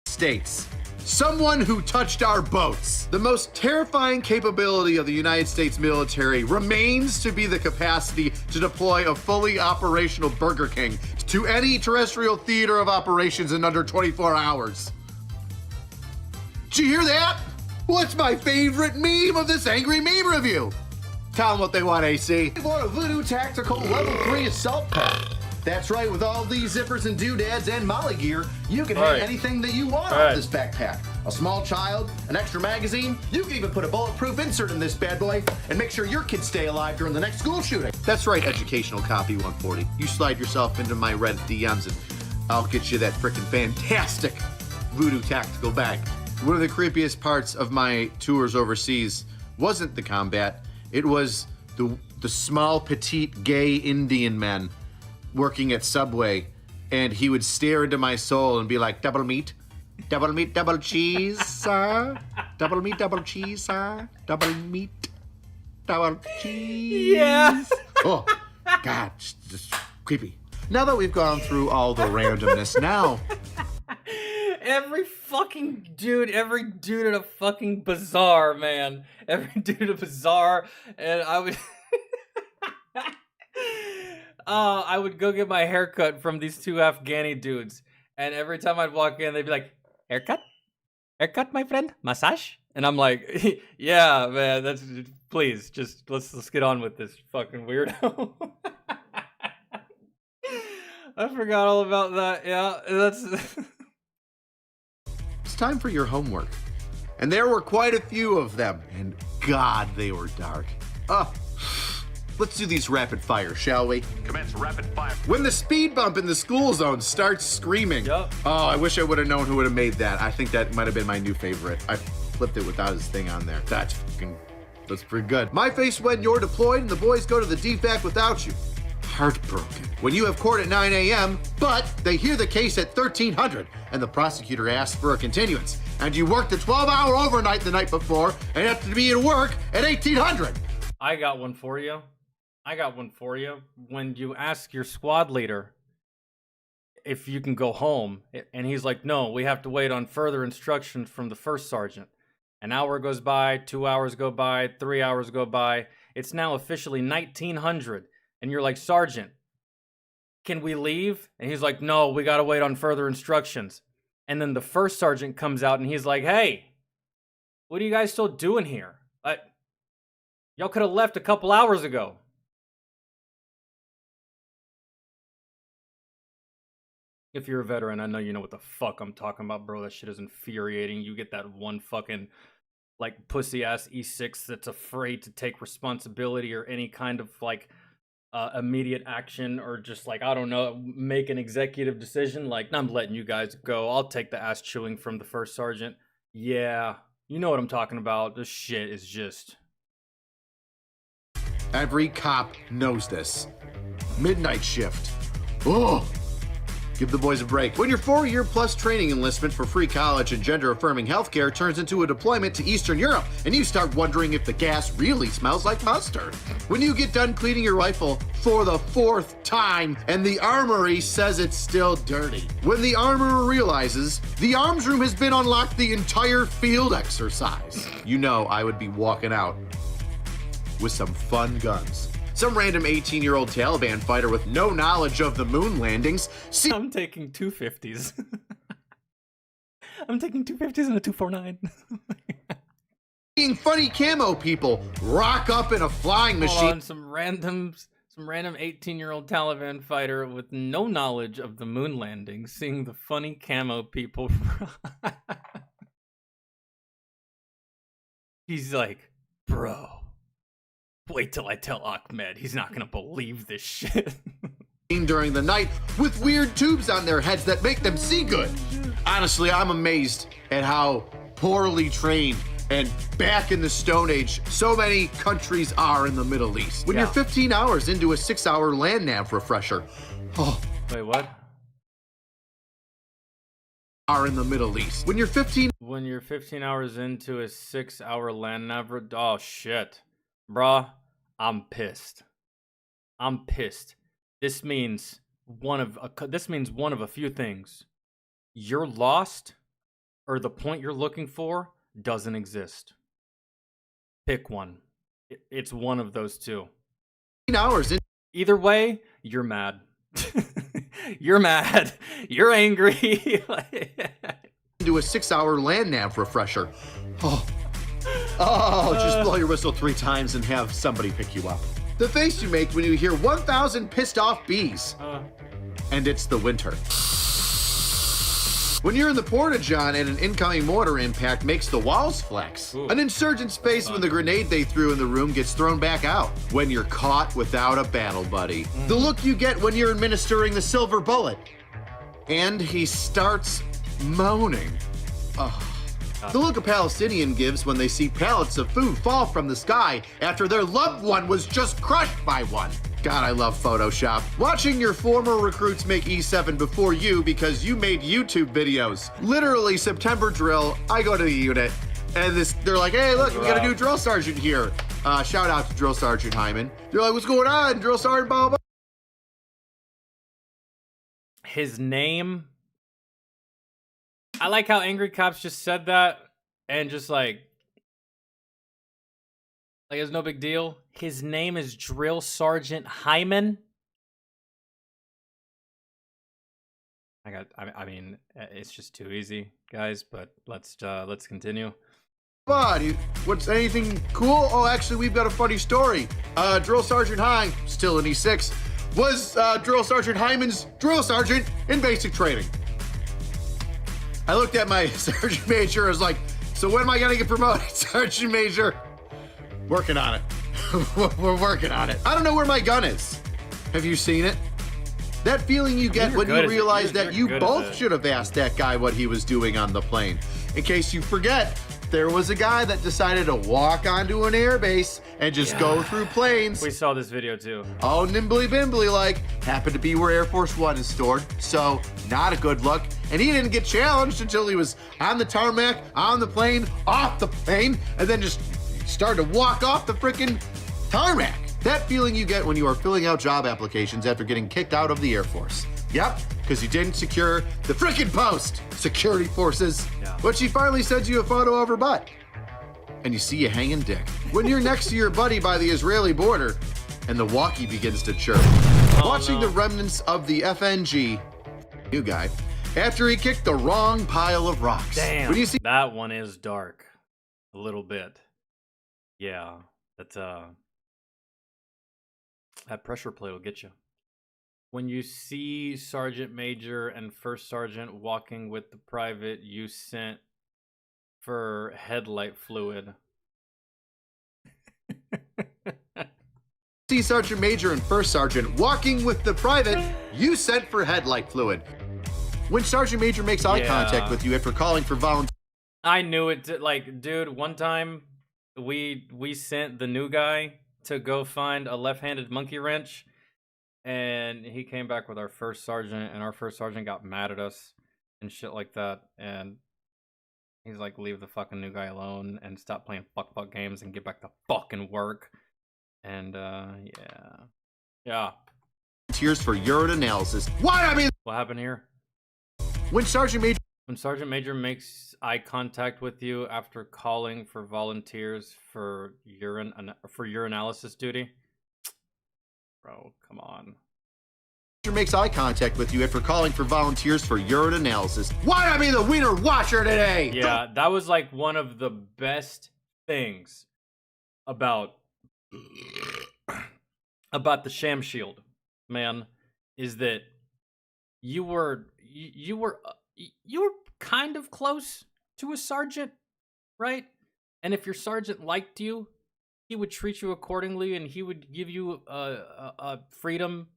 States. Someone who touched our boats. The most terrifying capability of the United States military remains to be the capacity to deploy a fully operational Burger King to any terrestrial theater of operations in under 24 hours. Did you hear that? What's my favorite meme of this angry meme review? Tell them what they want, AC. They want a Voodoo Tactical Level 3 Assault Pack. That's right, with all these zippers and doodads and molly gear, you can hang anything that you want off this backpack. A small child, an extra magazine, you can even put a bulletproof insert in this bad boy and make sure your kids stay alive during the next school shooting. That's right, Educational Copy 140. You slide yourself into my Reddit DMs and I'll get you that frickin' fantastic Voodoo Tactical bag. One of the creepiest parts of my tours overseas wasn't the combat, it was the small, petite, gay Indian men working at Subway, and he would stare into my soul and be like, double meat, double cheese, sir. Double meat, double cheese, sir. Double meat, double cheese. Yeah. Oh, God, just creepy. Now that we've gone through all the randomness, now... Every dude at a fucking bazaar, man. Every dude at a bazaar, and I would... I would go get my haircut from these two Afghani dudes, and every time I'd walk in, they'd be like, "Haircut? Haircut, my friend? Massage?" And I'm like, "Yeah, man, that's please, just let's get on with this fucking weirdo." I forgot all about that. Yeah, that's. It's time for your homework, and there were quite a few of them, and God, they were dark. Let's do these rapid fire, shall we? Commence rapid fire. When the speed bump in the school zone starts screaming. Yep. Oh, I wish I would have known who would have made that. I think that might have been my new favorite. I flipped it without his thing on there. That's pretty good. My face when you're deployed and the boys go to the DFAC without you. Heartbroken. When you have court at 9 a.m., but they hear the case at 1300 and the prosecutor asks for a continuance. And you worked a 12-hour overnight the night before and have to be at work at 1800. I got one for you. When you ask your squad leader if you can go home, and he's like, "No, we have to wait on further instructions from the first sergeant." An hour goes by, 2 hours go by, 3 hours go by. It's now officially 1900. And you're like, "Sergeant, can we leave?" And he's like, "No, we got to wait on further instructions." And then the first sergeant comes out and he's like, "Hey, what are you guys still doing here? Y'all could have left a couple hours ago." If you're a veteran, I know you know what the fuck I'm talking about, bro. That shit is infuriating. You get that one fucking, like, pussy-ass E6 that's afraid to take responsibility or any kind of, like, immediate action or just, like, I don't know, make an executive decision. Like, "No, I'm letting you guys go. I'll take the ass chewing from the first sergeant." Yeah, you know what I'm talking about. This shit is just... Every cop knows this. Midnight shift. Oh! Give the boys a break. When your 4-year-plus training enlistment for free college and gender-affirming healthcare turns into a deployment to Eastern Europe, and you start wondering if the gas really smells like mustard. When you get done cleaning your rifle for the 4th time, and the armory says it's still dirty. When the armorer realizes the arms room has been unlocked the entire field exercise. You know I would be walking out with some fun guns. Some random 18-year-old Taliban fighter with no knowledge of the moon landings. I'm taking 250s. I'm taking 250s and a 249. Seeing funny camo people rock up in a flying machine. Hold on, some random 18-year-old Taliban fighter with no knowledge of the moon landing, seeing the funny camo people. He's like, "Bro, wait till I tell Ahmed. He's not gonna believe this shit." During the night with weird tubes on their heads that make them see good. Honestly, I'm amazed at how poorly trained and back in the Stone Age so many countries are in the Middle East. When you're 15 hours into a 6-hour land nav refresher. Oh. Wait, what? Are in the Middle East. When you're 15 hours into a 6-hour land nav, oh shit. Bruh, I'm pissed. This means one of a few things. You're lost, or the point you're looking for doesn't exist. Pick one. It's one of those two. Hours in. Either way, you're mad. You're mad. You're angry. Into a 6-hour land nav refresher. Oh, just blow your whistle 3 times and have somebody pick you up. The face you make when you hear 1,000 pissed off bees. And it's the winter. When you're in the porta-john and an incoming mortar impact makes the walls flex. An insurgent's face when the grenade they threw in the room gets thrown back out. When you're caught without a battle buddy. The look you get when you're administering the silver bullet. And he starts moaning. The look a Palestinian gives when they see pallets of food fall from the sky after their loved one was just crushed by one. God, I love Photoshop. Watching your former recruits make E7 before you because you made YouTube videos. Literally, September drill, I go to the unit, and they're like, hey, look, we got a new drill sergeant here. Shout out to Drill Sergeant Hyman. They're like, what's going on, Drill Sergeant, blah, blah. His name... I like how Angry Cops just said that and just like it's no big deal. His name is Drill Sergeant Hyman. I mean, it's just too easy, guys, but let's continue. What's anything cool? Oh, actually, we've got a funny story. Drill Sergeant Hyman, still in E6, was Drill Sergeant Hyman's drill sergeant in basic training. I looked at my Sergeant Major, I was like, so when am I gonna get promoted, Sergeant Major? Working on it. We're working on it. I don't know where my gun is. Have you seen it? That feeling you get when you realize that you both should have asked that guy what he was doing on the plane. In case you forget, there was a guy that decided to walk onto an airbase and just go through planes. We saw this video too. Oh, nimbly bimbly like, happened to be where Air Force One is stored, so not a good look. And he didn't get challenged until he was on the tarmac, on the plane, off the plane, and then just started to walk off the frickin' tarmac. That feeling you get when you are filling out job applications after getting kicked out of the Air Force. Yep, because you didn't secure the frickin' post, security forces. But she finally sends you a photo of her butt. And you see you hanging dick. When you're next to your buddy by the Israeli border, and the walkie begins to chirp. Watching the remnants of the FNG, new guy, after he kicked the wrong pile of rocks. Damn, when you see that one is dark. A little bit. Yeah, that's that pressure plate will get you. When you see Sergeant Major and First Sergeant walking with the private you sent for headlight fluid. See Sergeant Major and First Sergeant walking with the private you sent for headlight fluid. When Sergeant Major makes eye contact with you after calling for volunteers. I knew it. Like, dude, one time we sent the new guy to go find a left-handed monkey wrench, and he came back with our first sergeant, and our first sergeant got mad at us and shit like that, and he's like, leave the fucking new guy alone and stop playing fuck games and get back to fucking work. And yeah. Tears for urine analysis. Why? I mean, what happened here? When Sergeant Major makes eye contact with you after calling for volunteers for urinalysis duty. Bro, come on. Makes eye contact with you after calling for volunteers for urine analysis. Why not be the wiener watcher today? Yeah, that was like one of the best things about the sham shield, man, is that you were kind of close to a sergeant, right? And if your sergeant liked you, he would treat you accordingly, and he would give you a freedom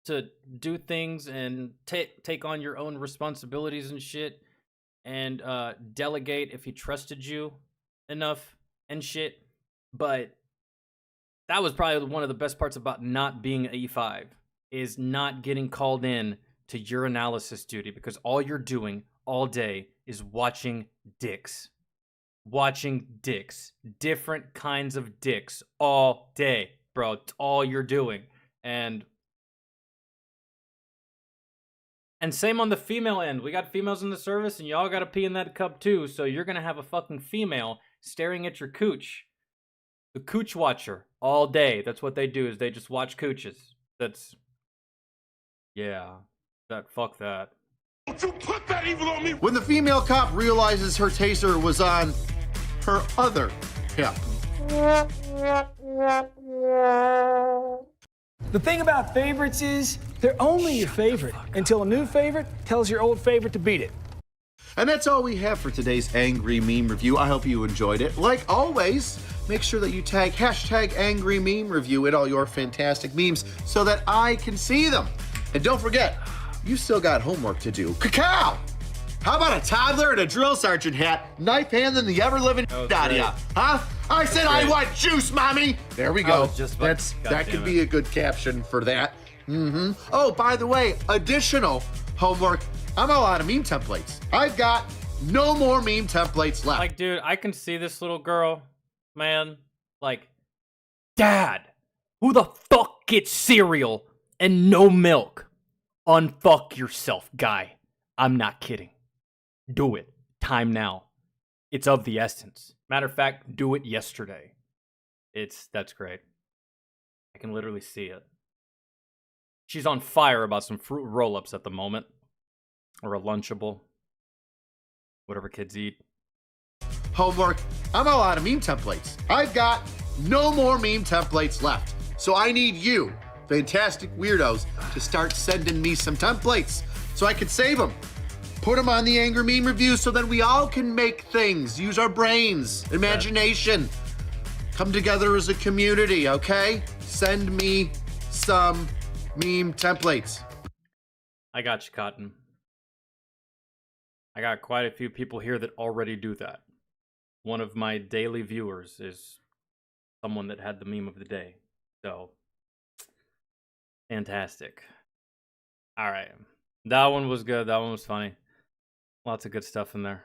to do things and take on your own responsibilities and shit, and delegate if he trusted you enough and shit. But that was probably one of the best parts about not being E5, is not getting called in to urinalysis duty, because all you're doing all day is watching dicks. Different kinds of dicks all day, bro. It's all you're doing. And And same on the female end. We got females in the service, and y'all got to pee in that cup too. So you're gonna have a fucking female staring at your cooch. The cooch watcher all day. That's what they do. Is they just watch cooches. That's fuck that. Don't you put that evil on me! When the female cop realizes her taser was on her other hip. The thing about favorites is they're only your favorite until a new favorite tells your old favorite to beat it. And that's all we have for today's Angry Meme Review. I hope you enjoyed it. Like always, make sure that you tag hashtag Angry Meme Review in all your fantastic memes so that I can see them. And don't forget, you still got homework to do. Cacao! How about a toddler in a drill sergeant hat, knife hand, and the ever-living out of ya? Huh? I said I want juice, mommy! There we go. That could be a good caption for that. Oh, by the way, additional homework. I'm all out of meme templates. I've got no more meme templates left. Like, dude, I can see this little girl, man. Like, Dad, who the fuck gets cereal and no milk? Unfuck yourself, guy. I'm not kidding. Do it. Time now. It's of the essence. Matter of fact, do it yesterday. That's great. I can literally see it. She's on fire about some fruit roll-ups at the moment. Or a Lunchable. Whatever kids eat. Homework. I'm all out of meme templates. I've got no more meme templates left. So I need you, fantastic weirdos, to start sending me some templates so I can save them. Put them on the Angry Meme Review so that we all can make things, use our brains, imagination, come together as a community, okay? Send me some meme templates. I got you, Cotton. I got quite a few people here that already do that. One of my daily viewers is someone that had the meme of the day. So, fantastic. All right. That one was good. That one was funny. Lots of good stuff in there.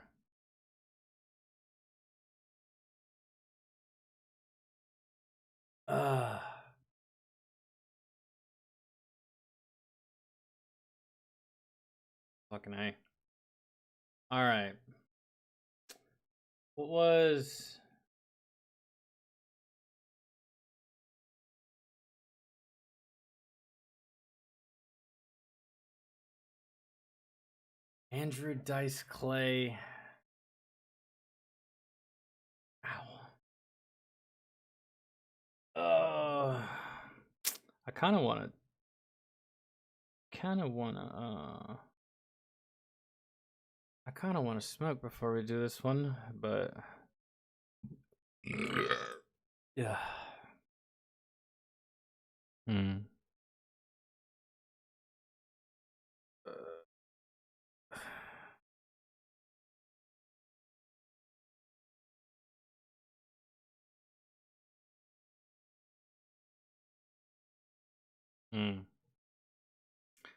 Fucking A. All right. What was... Andrew Dice Clay. Ow. I kind of want to smoke before we do this one, but yeah.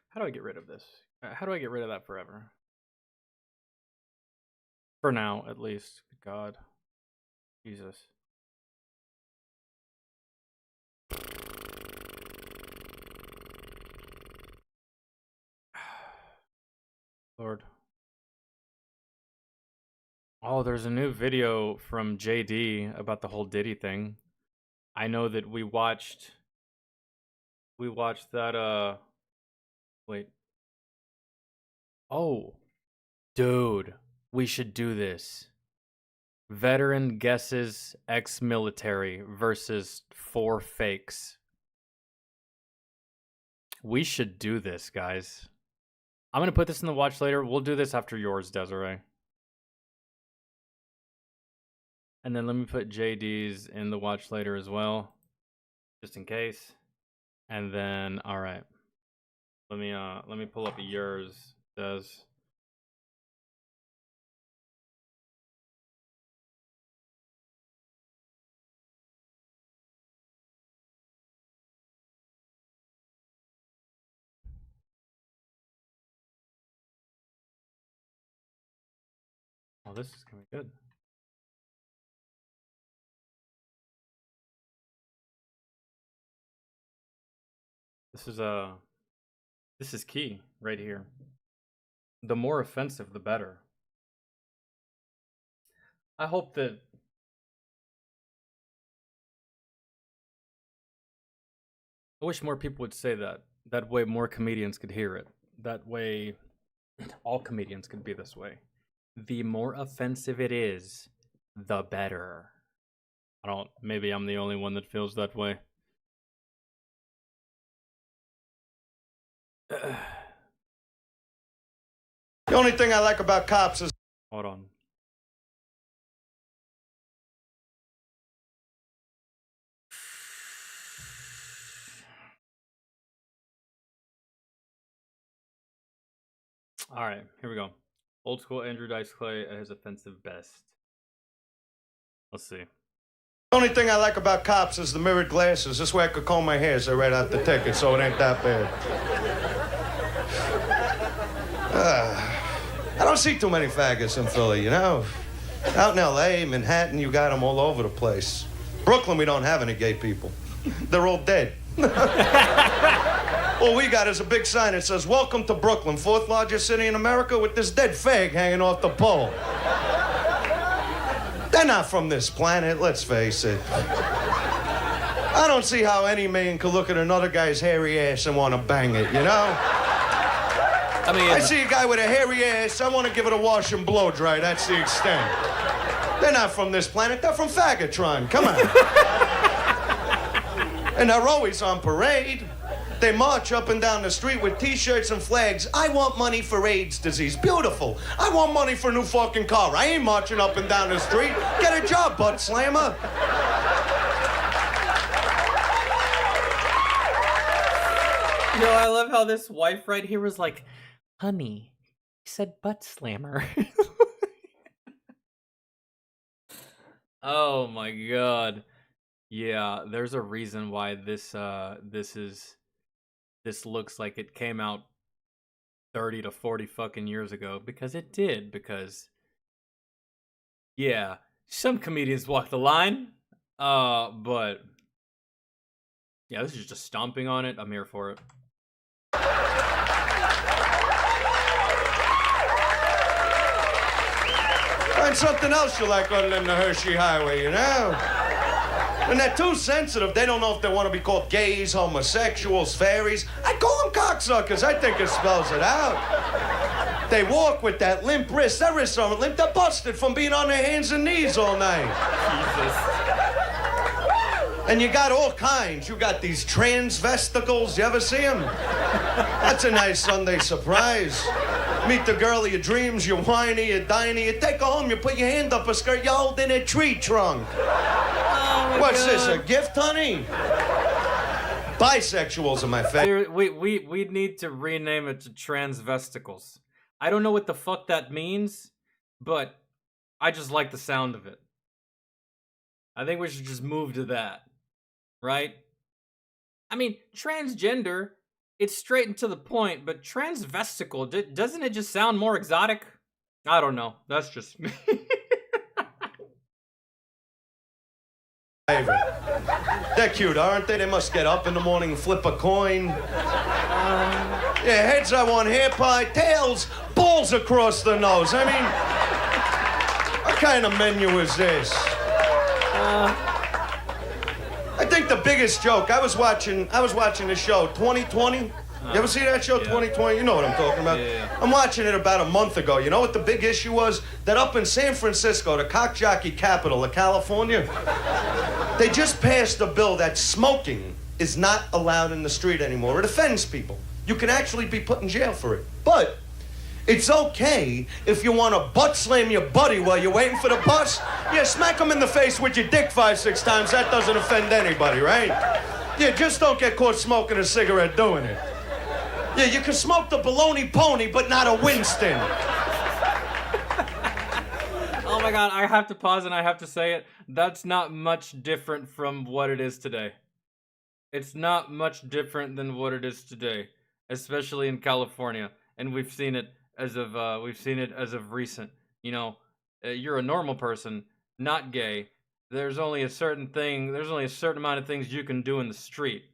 How do I get rid of this? How do I get rid of that forever? For now, at least. God. Jesus. Lord. Oh, there's a new video from JD about the whole Diddy thing. I know that we watched that, wait. Oh, dude, we should do this. Veteran guesses ex-military versus 4 fakes. We should do this, guys. I'm going to put this in the watch later. We'll do this after yours, Desiree. And then let me put JD's in the watch later as well, just in case. And then, all right. Let me pull up yours, Des. Oh, this is gonna be good. This is key right here. The more offensive, the better. I hope that... I wish more people would say that. That way more comedians could hear it. That way all comedians could be this way. The more offensive it is, the better. Maybe I'm the only one that feels that way. The only thing I like about cops is... Hold on. Alright, here we go. Old school Andrew Dice Clay at his offensive best. Let's see. The only thing I like about cops is the mirrored glasses. This way I could comb my hair as I write out the ticket, so it ain't that bad. I don't see too many faggots in Philly, you know? Out in L.A., Manhattan, you got them all over the place. Brooklyn, we don't have any gay people. They're all dead. All we got is a big sign that says, "Welcome to Brooklyn, fourth largest city in America," with this dead fag hanging off the pole. They're not from this planet, let's face it. I don't see how any man could look at another guy's hairy ass and want to bang it, you know? I mean... I see a guy with a hairy ass, I want to give it a wash and blow dry, that's the extent. They're not from this planet, they're from Faggotron, come on. And they're always on parade. They march up and down the street with T-shirts and flags. I want money for AIDS disease. Beautiful. I want money for a new fucking car. I ain't marching up and down the street. Get a job, butt slammer. Yo, I love how this wife right here was like, "Honey, you said butt slammer." Oh my god. Yeah, there's a reason why this looks like it came out 30 to 40 fucking years ago, because it did, because yeah, some comedians walk the line, but yeah, this is just stomping on it. I'm here for it. Find something else you like other than the Hershey Highway, you know? When they're too sensitive, they don't know if they want to be called gays, homosexuals, fairies. I call them cocksuckers. I think it spells it out. They walk with that limp wrist. Their wrists aren't limp. They're busted from being on their hands and knees all night. Jesus. And you got all kinds. You got these transvesticles. You ever see them? That's a nice Sunday surprise. Meet the girl of your dreams. You're whiny, you're diny. You take her home. You put your hand up her skirt. You hold in a tree trunk. What's this, a gift, honey? Bisexuals are my favorite. We need to rename it to transvesticles. I don't know what the fuck that means, but I just like the sound of it. I think we should just move to that, right? I mean, transgender, it's straight and to the point, but transvesticle, doesn't it just sound more exotic? I don't know. That's just me. They're cute, aren't they? They must get up in the morning and flip a coin. Yeah, heads, I want hair pie. Tails, balls across the nose. I mean, what kind of menu is this? I think the biggest joke, I was watching the show 2020. You ever see that show, 2020? You know what I'm talking about. Yeah. I'm watching it about a month ago. You know what the big issue was? That up in San Francisco, the cock jockey capital of California, they just passed a bill that smoking is not allowed in the street anymore. It offends people. You can actually be put in jail for it. But it's okay if you want to butt slam your buddy while you're waiting for the bus. Yeah, smack him in the face with your dick 5-6 times. That doesn't offend anybody, right? Yeah, just don't get caught smoking a cigarette doing it. Yeah, you can smoke the baloney pony, but not a Winston. Oh my god, I have to pause and I have to say it. That's not much different from what it is today. It's not much different than what it is today, especially in California. And we've seen it as of recent. You know, you're a normal person, not gay. There's only a certain amount of things you can do in the street.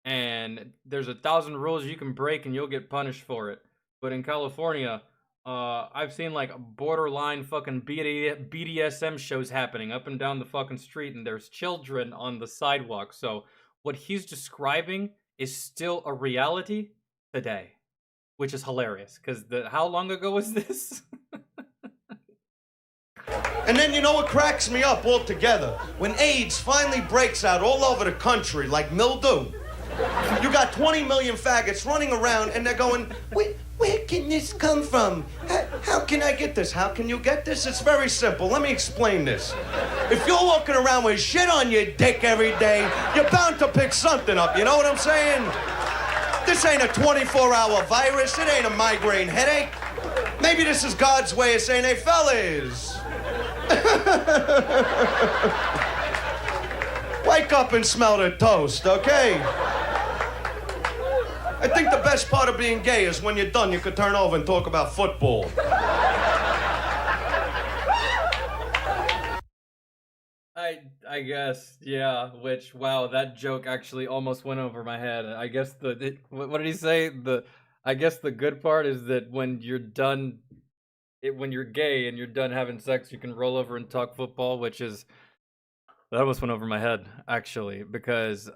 And there's 1,000 rules you can break and you'll get punished for it. But in California, I've seen like borderline fucking BDSM shows happening up and down the fucking street, and there's children on the sidewalk. So what he's describing is still a reality today, which is hilarious. Because how long ago was this? And then you know what cracks me up altogether? When AIDS finally breaks out all over the country like mildew. You got 20 million faggots running around and they're going, where can this come from? How can I get this? How can you get this? It's very simple. Let me explain this. If you're walking around with shit on your dick every day, you're bound to pick something up. You know what I'm saying? This ain't a 24-hour virus. It ain't a migraine headache. Maybe this is God's way of saying, hey, fellas. Wake up and smell the toast, okay? I think the best part of being gay is when you're done, you could turn over and talk about football. I guess, yeah, which, wow, that joke actually almost went over my head. I guess what did he say? I guess the good part is that when you're done, when you're gay and you're done having sex, you can roll over and talk football, which is, that almost went over my head, actually, because,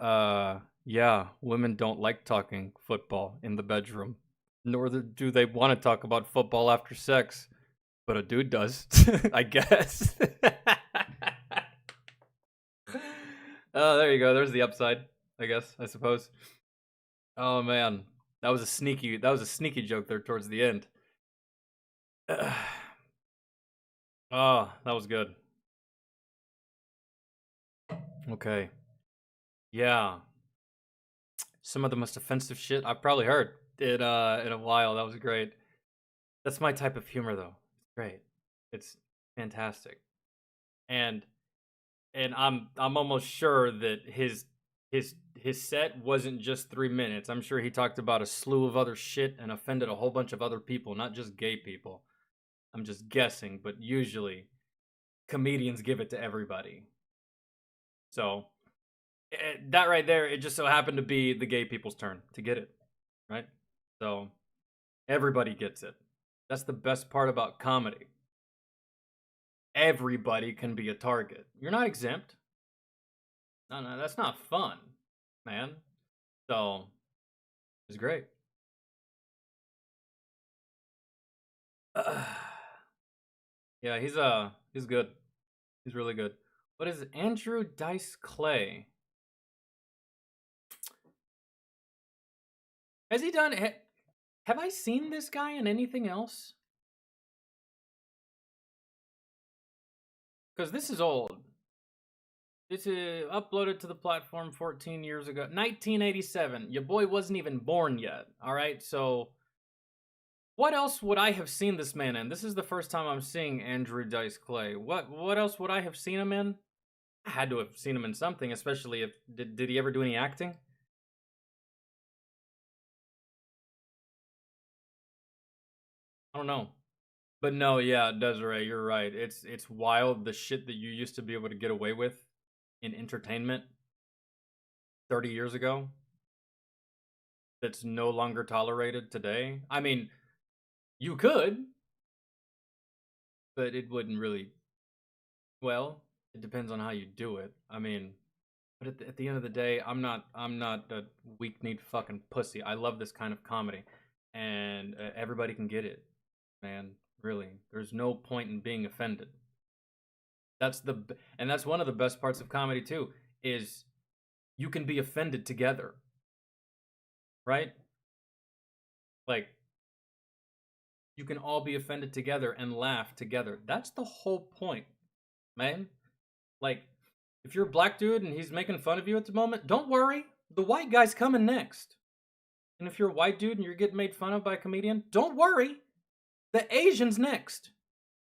yeah, women don't like talking football in the bedroom, nor do they want to talk about football after sex, but a dude does, I guess. Oh, there you go. There's the upside, I guess, I suppose. Oh man, that was a sneaky joke there towards the end. Oh, that was good. Okay. Yeah. Some of the most offensive shit I've probably heard in a while. That was great. That's my type of humor, though. It's great. It's fantastic. And I'm almost sure that his set wasn't just 3 minutes. I'm sure he talked about a slew of other shit and offended a whole bunch of other people, not just gay people. I'm just guessing, but usually comedians give it to everybody. So that right there, it just so happened to be the gay people's turn to get it, right? So everybody gets it. That's the best part about comedy. Everybody can be a target. You're not exempt. No, that's not fun, man. So it's great. Yeah, he's good. He's really good. What is it? Andrew Dice Clay? Has he done? Have I seen this guy in anything else? Because this is old. This is uploaded to the platform 14 years ago. 1987. Your boy wasn't even born yet. Alright, so what else would I have seen this man in? This is the first time I'm seeing Andrew Dice Clay. What else would I have seen him in? I had to have seen him in something, especially if... Did he ever do any acting? I don't know. But no, yeah, Desiree, you're right. It's wild the shit that you used to be able to get away with in entertainment 30 years ago that's no longer tolerated today. I mean, you could, but it wouldn't really. Well, it depends on how you do it. I mean, but at the end of the day, I'm not a weak-kneed fucking pussy. I love this kind of comedy, and everybody can get it, man. Really, there's no point in being offended. That's one of the best parts of comedy too, is you can be offended together. Right? Like, you can all be offended together and laugh together. That's the whole point, man. Like, if you're a black dude and he's making fun of you at the moment, don't worry. The white guy's coming next. And if you're a white dude and you're getting made fun of by a comedian, don't worry. The Asian's next.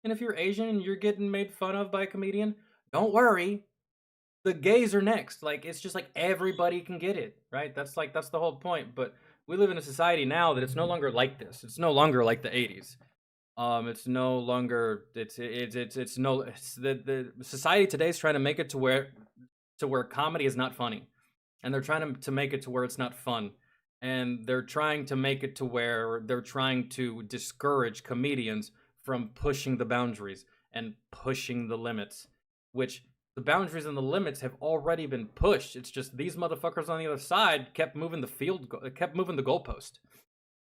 And if you're Asian and you're getting made fun of by a comedian, don't worry. The gays are next. Like, it's just like everybody can get it, right? That's the whole point. But we live in a society now that it's no longer like this. It's no longer like the 80s. It's no longer the society today is trying to make it to where comedy is not funny. And they're trying to make it to where it's not fun. And they're trying to make it to where they're trying to discourage comedians from pushing the boundaries and pushing the limits, which the boundaries and the limits have already been pushed. It's just these motherfuckers on the other side kept moving the goalpost,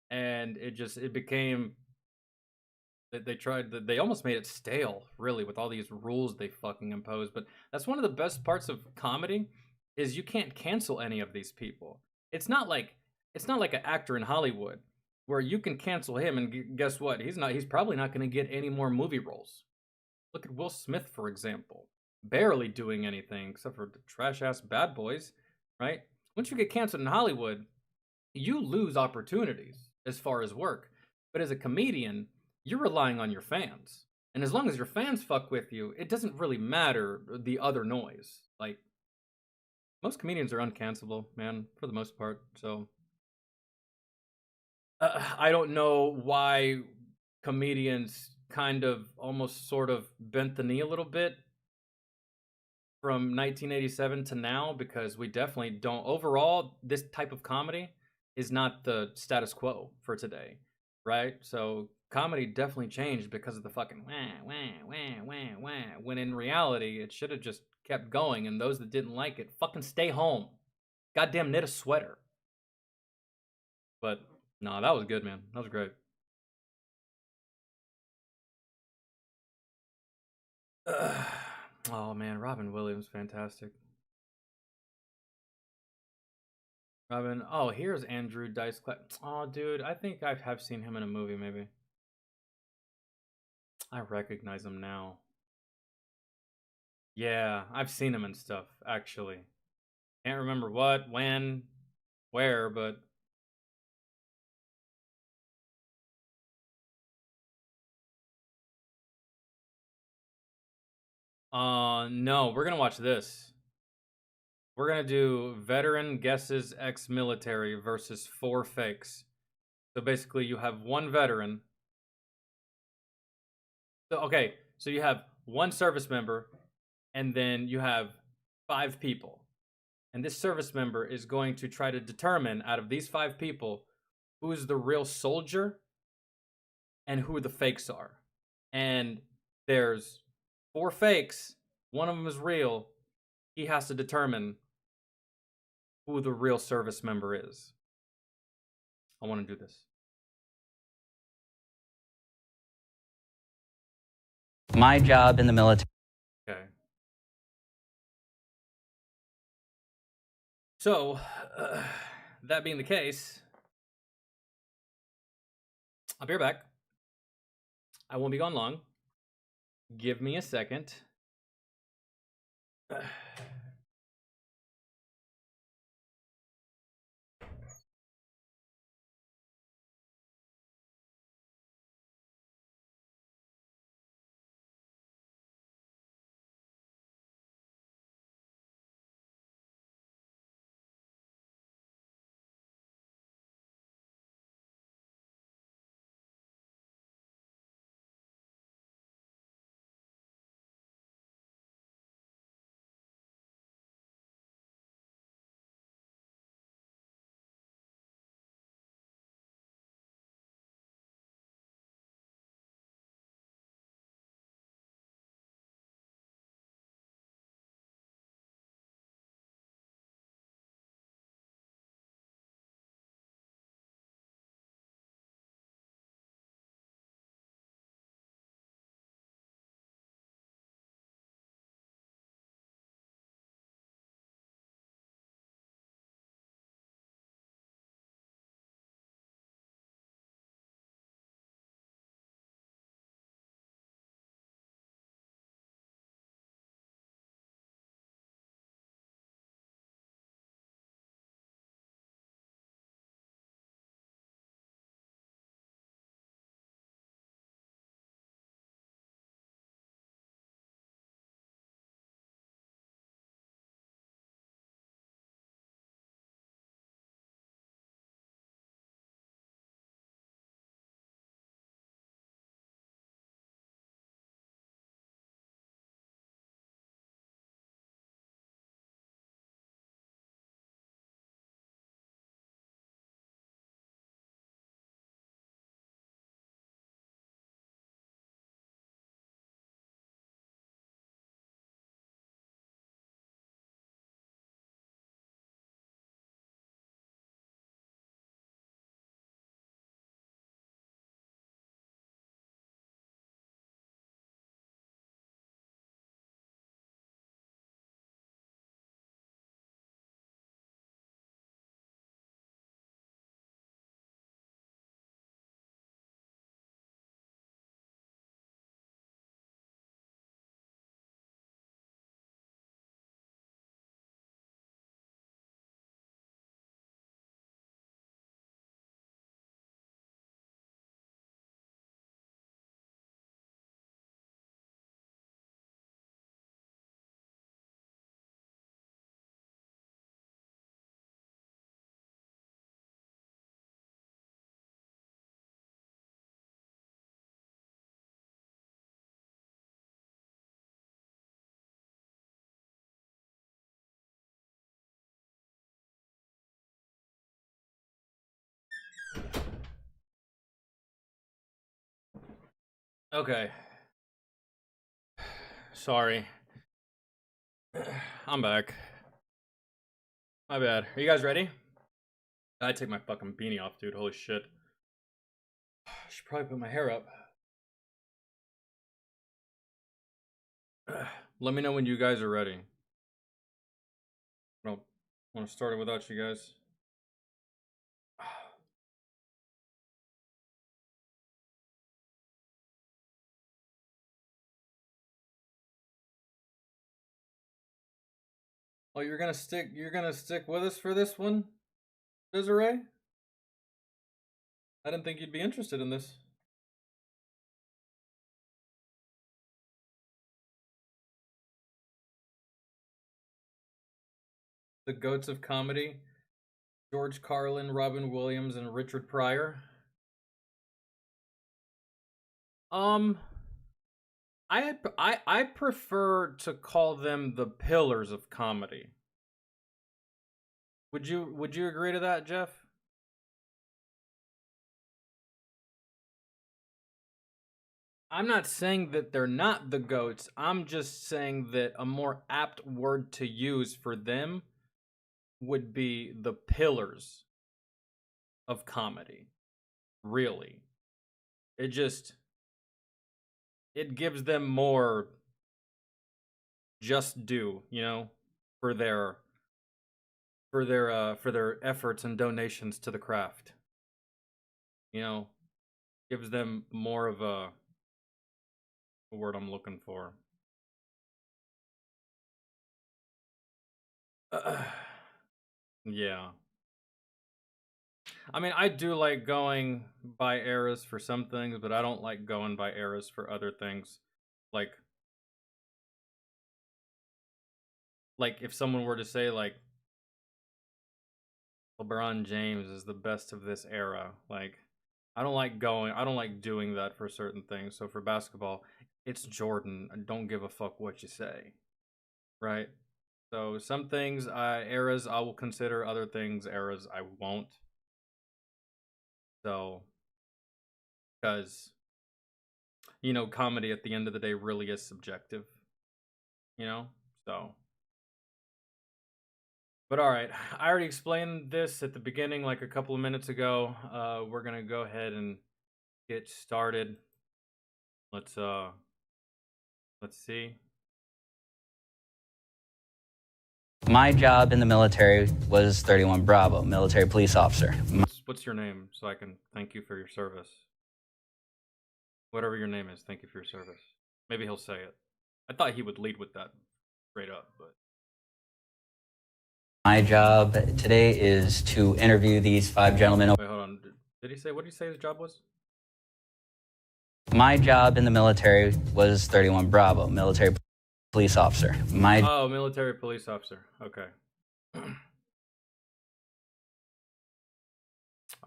and it became that they almost made it stale, really, with all these rules they fucking imposed. But that's one of the best parts of comedy is you can't cancel any of these people. It's not like an actor in Hollywood where you can cancel him and guess what? He's probably not going to get any more movie roles. Look at Will Smith, for example. Barely doing anything except for the trash-ass Bad Boys, right? Once you get canceled in Hollywood, you lose opportunities as far as work. But as a comedian, you're relying on your fans. And as long as your fans fuck with you, it doesn't really matter the other noise. Like, most comedians are uncancelable, man, for the most part. So, I don't know why comedians kind of almost sort of bent the knee a little bit from 1987 to now, because we definitely don't. Overall, this type of comedy is not the status quo for today, right? So comedy definitely changed because of the fucking wah, wah, wah, wah, wah, when in reality, it should have just kept going, and those that didn't like it, fucking stay home. Goddamn knit a sweater. But, no, that was good, man. That was great. Oh man, Robin Williams, fantastic. Robin, oh, here's Andrew Dice Clay. Oh, dude, I think I have seen him in a movie, maybe. I recognize him now. Yeah, I've seen him and stuff, actually. Can't remember what, when, where, but... No, we're gonna watch this. We're gonna do veteran guesses ex-military versus 4 fakes. So basically, you have one veteran. So, okay, so you have one service member, and then you have 5 people. And this service member is going to try to determine, out of these 5 people, who is the real soldier and who the fakes are. And there's 4 fakes, one of them is real. He has to determine who the real service member is. I want to do this. My job in the military. Okay. So, that being the case, I'll be right back. I won't be gone long. Give me a second. Okay. Sorry. I'm back. My bad. Are you guys ready? I take my fucking beanie off, dude. Holy shit. I should probably put my hair up. Let me know when you guys are ready. I don't want to start it without you guys. Oh, you're gonna stick with us for this one, Desiree? I didn't think you'd be interested in this. The goats of comedy: George Carlin, Robin Williams, and Richard Pryor. I prefer to call them the pillars of comedy. Would you agree to that, Jeff? I'm not saying that they're not the goats. I'm just saying that a more apt word to use for them would be the pillars of comedy. Really. It gives them more just due, you know, for their efforts and donations to the craft. You know, gives them more of a word I'm looking for. Yeah. I mean, I do like going by eras for some things, but I don't like going by eras for other things. Like if someone were to say like LeBron James is the best of this era, like I don't like doing that for certain things. So for basketball, it's Jordan. I don't give a fuck what you say. Right? So some things eras I will consider, other things eras I won't. So because you know, comedy at the end of the day really is subjective. You know? So but all right, I already explained this at the beginning like a couple of minutes ago. We're going to go ahead and get started. Let's see. My job in the military was 31 Bravo, military police officer. What's your name so I can thank you for your service? Whatever your name is, thank you for your service. Maybe he'll say it. I thought he would lead with that straight up, but My job today is to interview these 5 gentlemen. Wait, hold on. What did he say his job was? My job in the military was 31 Bravo, military police officer. Oh, military police officer. Okay. All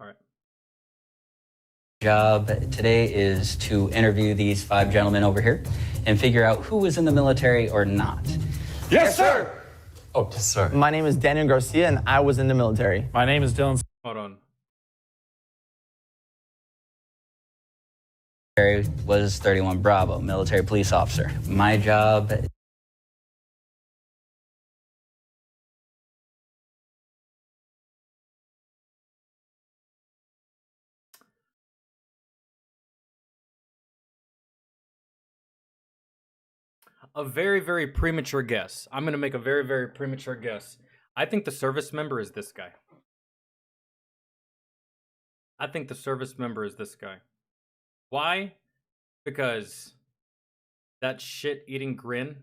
right. Job today is to interview these 5 gentlemen over here and figure out who was in the military or not. Yes, sir. Oh, yes, sir. My name is Daniel Garcia, and I was in the military. My name is Dylan. Hold on. Was 31 Bravo, military police officer. My job. A very, very premature guess. I'm going to make a very, very premature guess. I think the service member is this guy. I think the service member is this guy. Why? Because that shit-eating grin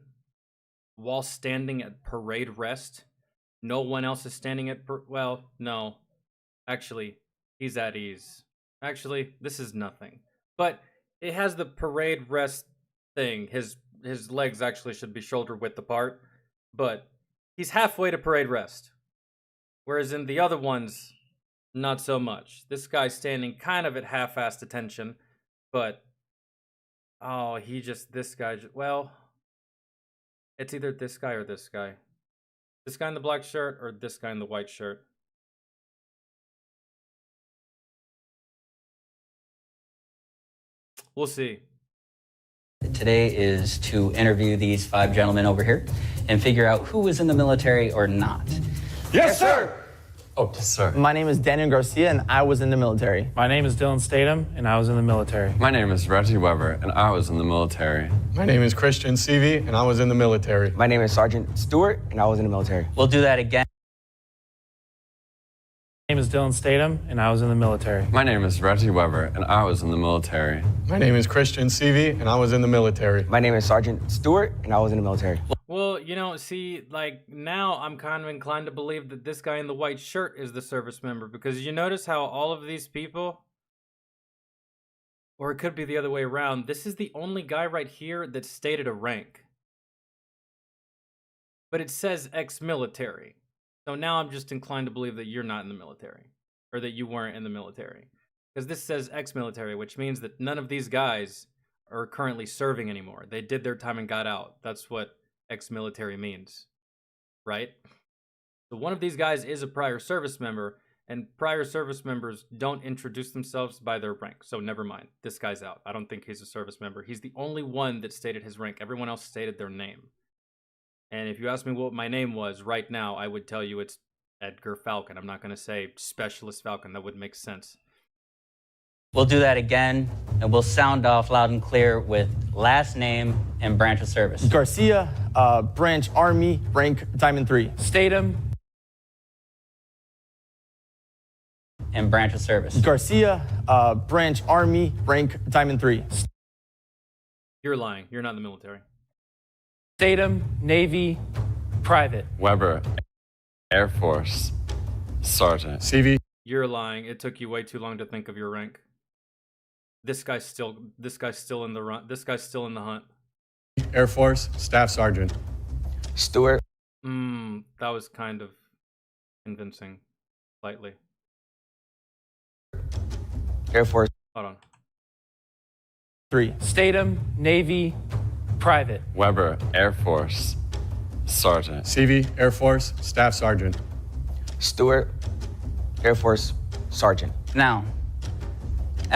while standing at parade rest. No one else is standing at well, no. Actually, he's at ease. Actually, this is nothing. But it has the parade rest thing. His legs actually should be shoulder width apart, but he's halfway to parade rest. Whereas in the other ones, not so much. This guy's standing kind of at half-assed attention, but oh, this guy, well, it's either this guy or this guy. This guy in the black shirt or this guy in the white shirt. We'll see. Today is to interview these 5 gentlemen over here and figure out who was in the military or not. Yes, sir. Oh, yes, sir. My name is Daniel Garcia, and I was in the military. My name is Dylan Statham, and I was in the military. My name is Reggie Weber, and I was in the military. My name is Christian Seavey, and I was in the military. My name is Sergeant Stewart, and I was in the military. We'll do that again. My name is Dylan Statham, and I was in the military. My name is Reggie Weber, and I was in the military. My name is Christian Seavey, and I was in the military. My name is Sergeant Stewart, and I was in the military. Well, you know, see, like, now I'm kind of inclined to believe that this guy in the white shirt is the service member, because you notice how all of these people, or it could be the other way around, this is the only guy right here that stated a rank. But it says ex-military. So now I'm just inclined to believe that you're not in the military, or that you weren't in the military. Because this says ex-military, which means that none of these guys are currently serving anymore. They did their time and got out. That's what ex-military means, right? So one of these guys is a prior service member, and prior service members don't introduce themselves by their rank. So never mind. This guy's out. I don't think he's a service member. He's the only one that stated his rank. Everyone else stated their name. And if you ask me what my name was right now, I would tell you it's Edgar Falcon. I'm not going to say Specialist Falcon. That wouldn't make sense. We'll do that again, and we'll sound off loud and clear with last name and branch of service. Garcia, branch Army, rank Diamond 3. Statham. And branch of service. Garcia, branch Army, rank Diamond 3. You're lying. You're not in the military. Statham, Navy, private. Weber, Air Force, Sergeant. CV. You're lying. It took you way too long to think of your rank. This guy's still in the run. This guy's still in the hunt. Air Force, Staff Sergeant. Stewart. That was kind of convincing, slightly. Air Force. Hold on. 3. Statham, Navy, private. Weber, Air Force, Sergeant. CV, Air Force, Staff Sergeant. Stewart, Air Force, Sergeant. Now,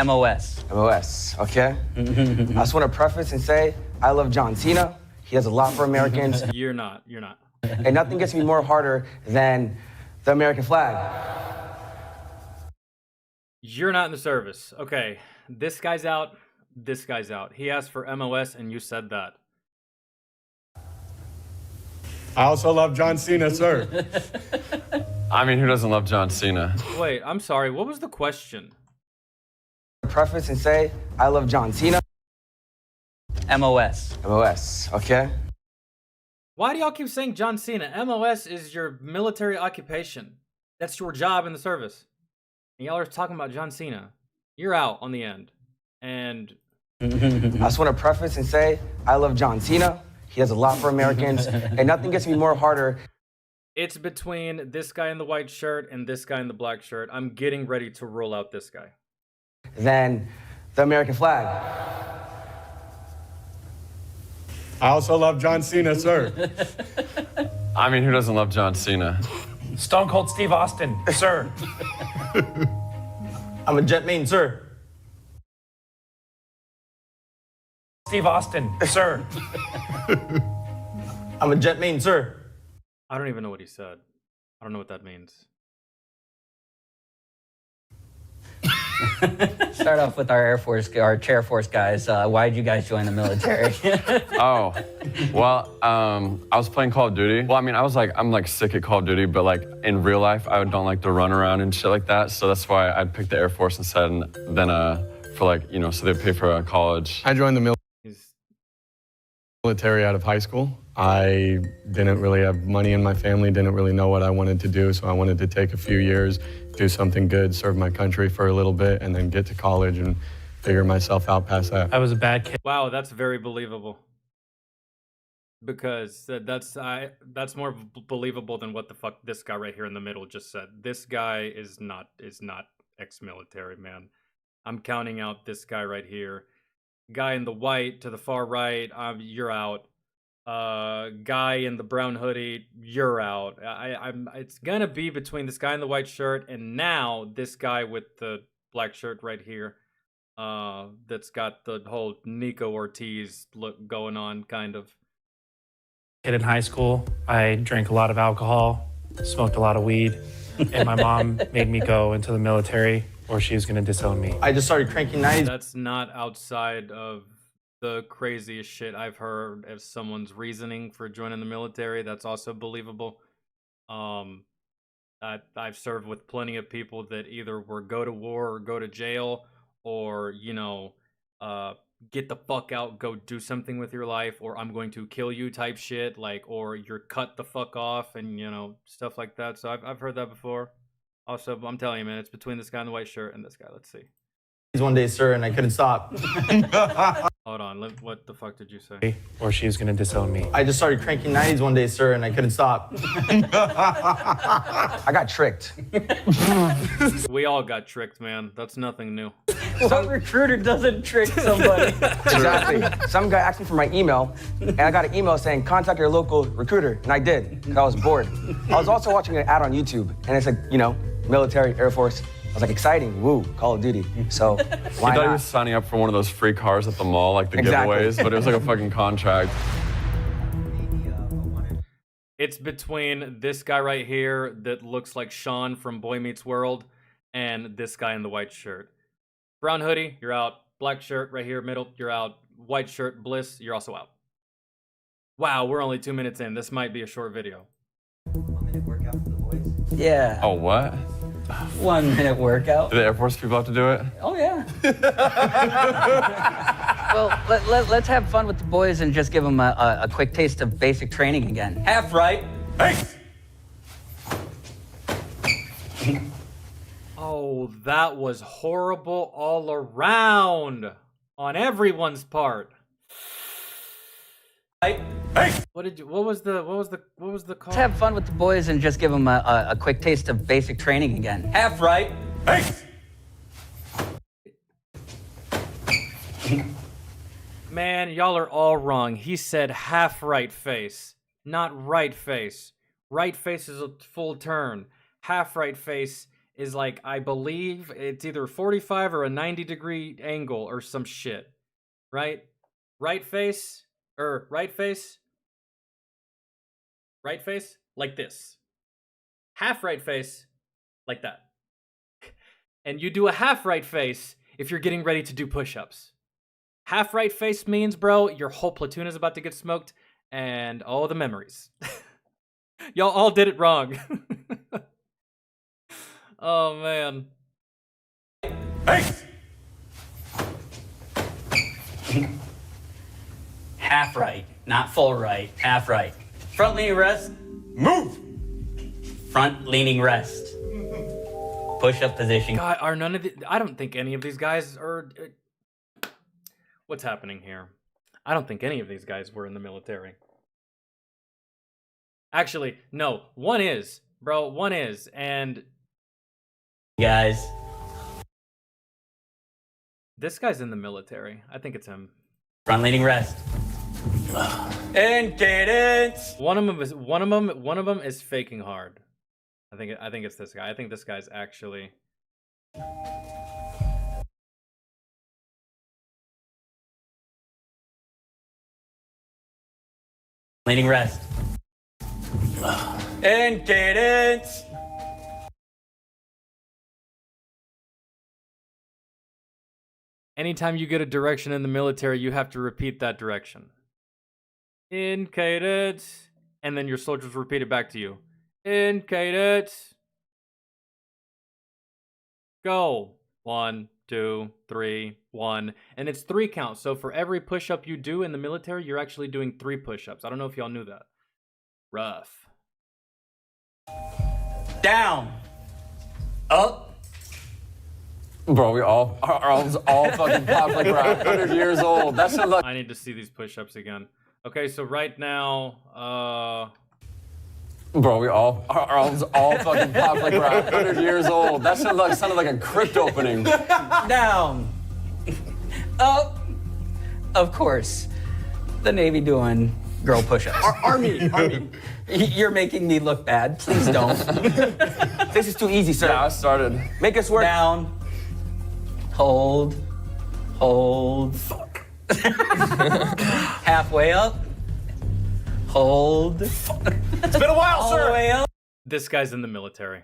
MOS. MOS, okay? I just want to preface and say, I love John Cena. He does a lot for Americans. You're not. And nothing gets me more harder than the American flag. You're not in the service. Okay, this guy's out. This guy's out. He asked for MOS, and you said that. I also love John Cena, sir. I mean, who doesn't love John Cena? Wait, I'm sorry. What was the question? Preface and say, I love John Cena. MOS. MOS, okay? Why do y'all keep saying John Cena? MOS is your military occupation. That's your job in the service. And y'all are talking about John Cena. You're out on the end. And I just want to preface and say, I love John Cena. He does a lot for Americans. And nothing gets me more harder. It's between this guy in the white shirt and this guy in the black shirt. I'm getting ready to roll out this guy. Than the American flag. I also love John Cena, sir. I mean, who doesn't love John Cena? Stone Cold Steve Austin, sir. I'm a jet main, sir. Steve Austin, sir. I'm a jet main, sir. I don't even know what he said. I don't know what that means. Start off with our Air Force, our Chair Force guys. Why did you guys join the military? Oh, well, I was playing Call of Duty. Well, I mean, I'm like sick at Call of Duty, but like in real life, I don't like to run around and shit like that. So that's why I picked the Air Force instead. And then for like, you know, so they pay for college. I joined the military out of high school. I didn't really have money in my family, didn't really know what I wanted to do, so I wanted to take a few years, do something good, serve my country for a little bit, and then get to college and figure myself out past that. I was a bad kid. Wow, that's very believable. Because that's more believable than what the fuck this guy right here in the middle just said. This guy is not ex-military, man. I'm counting out this guy right here. Guy in the white to the far right, you're out. Guy in the brown hoodie, you're out. It's gonna be between this guy in the white shirt and now this guy with the black shirt right here. that's got the whole Nico Ortiz look going on, kind of. Kid in high school, I drank a lot of alcohol, smoked a lot of weed, and my mom made me go into the military or she was going to disown me. I just started cranking 90s. That's not outside of the craziest shit I've heard as someone's reasoning for joining the military. That's also believable. I've served with plenty of people that either were go to war or go to jail, or, you know, get the fuck out, go do something with your life, or I'm going to kill you type shit, like, or you're cut the fuck off, and, you know, stuff like that. So I've heard that before. Also, I'm telling you, man, it's between this guy in the white shirt and this guy. Let's see. One day, sir, and I couldn't stop. Hold on, what the fuck did you say? Or she was going to disown me. I just started cranking 90s one day, sir, and I couldn't stop. I got tricked. We all got tricked, man. That's nothing new. What recruiter doesn't trick somebody? Exactly. Some guy asked me for my email, and I got an email saying, contact your local recruiter, and I did, because I was bored. I was also watching an ad on YouTube, and it's like, you know, military, Air Force. I was like, exciting, woo, Call of Duty. So why He thought not? he was signing up for one of those free cars at the mall, like the Exactly. giveaways, but it was like a fucking contract. It's between this guy right here that looks like Sean from Boy Meets World and this guy in the white shirt. Brown hoodie, you're out. Black shirt right here, middle, you're out. White shirt, Bliss, you're also out. Wow, we're only 2 minutes in. This might be a short video. 1 minute workout for the boys. Yeah. Oh, what? 1 minute workout. Do the Air Force people have to do it? Oh, yeah. Well, let's have fun with the boys and just give them a quick taste of basic training again. Half right. Thanks. Oh, that was horrible all around on everyone's part. Right. What was the call? Let's have fun with the boys and just give them a quick taste of basic training again. Half right. Thanks. Man, y'all are all wrong. He said half right face, not right face. Right face is a full turn. Half right face is like, I believe it's either 45 or a 90-degree angle or some shit. Right? Right face? Right face? Right face? Like this. Half right face? Like that. And you do a half right face if you're getting ready to do push-ups. Half right face means, bro, your whole platoon is about to get smoked, and all the memories. Y'all all did it wrong. Oh, man. Thanks. Half right, not full right. Half right. Front leaning rest. Move. Front leaning rest. Push up position. God, are none of the, I don't think any of these guys are. What's happening here? I don't think any of these guys were in the military. Actually, no. One is, bro. One is, and Guys. this guy's in the military. I think it's him. Front leaning rest. And cadence. One of them is faking hard. I think it's this guy. I think this guy's actually. Leaning rest. And cadence. Anytime you get a direction in the military, you have to repeat that direction. In cadence. And then your soldiers repeat it back to you. In cadence. Go. 1, 2, 3, 1. And it's 3 counts. So for every push-up you do in the military, you're actually doing 3 push-ups. I don't know if y'all knew that. Rough. Down. Up. Bro, we all, our arms all fucking popped like we're 100 years old. That sounds like. I need to see these push-ups again. Okay, so right now, Bro, we all, our arms all fucking popped like we're 100 years old. That sounded like a crypt opening. Down. Up. Of course. The Navy doing girl push-ups. Army. You're making me look bad. Please don't. This is too easy, sir. Yeah, I started. Make us work. Down. Hold. Hold. Fuck. Halfway up. Hold. Fuck. It's been a while, All sir. the way up. This guy's in the military.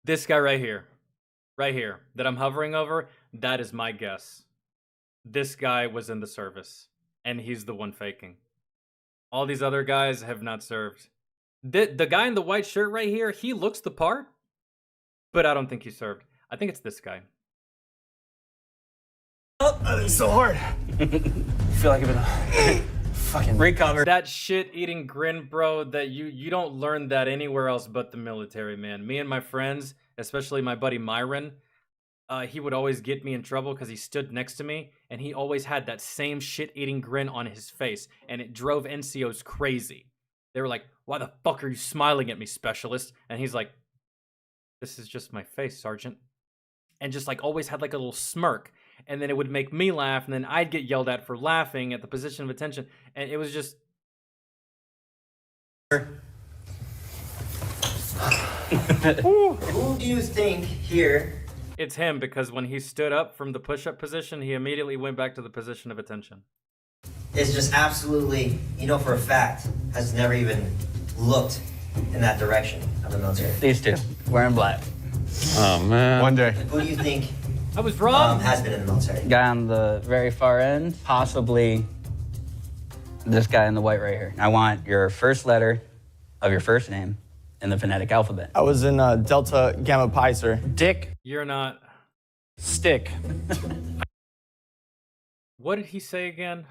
This guy right here, that I'm hovering over, that is my guess. This guy was in the service, and he's the one faking. All these other guys have not served. The guy in the white shirt right here, he looks the part, but I don't think he served. I think it's this guy. It's so hard. I feel like I've been fucking recovered. That shit-eating grin, bro, that you don't learn that anywhere else but the military, man. Me and my friends, especially my buddy Myron, he would always get me in trouble because he stood next to me, and he always had that same shit-eating grin on his face, and it drove NCOs crazy. They were like, "Why the fuck are you smiling at me, specialist?" And he's like, "This is just my face, Sergeant." And just like always had like a little smirk. And then it would make me laugh, and then I'd get yelled at for laughing at the position of attention. And it was just... Who do you think here? It's him, because when he stood up from the push-up position, he immediately went back to the position of attention. Is just absolutely, you know for a fact, has never even looked in that direction of the military. These two, wearing black. Oh, man. One day. Who do you think I was wrong? has been in the military? Guy on the very far end, possibly this guy in the white right here. I want your first letter of your first name in the phonetic alphabet. I was in Delta Gamma Pi, sir. Dick. You're not... Stick. What did he say again?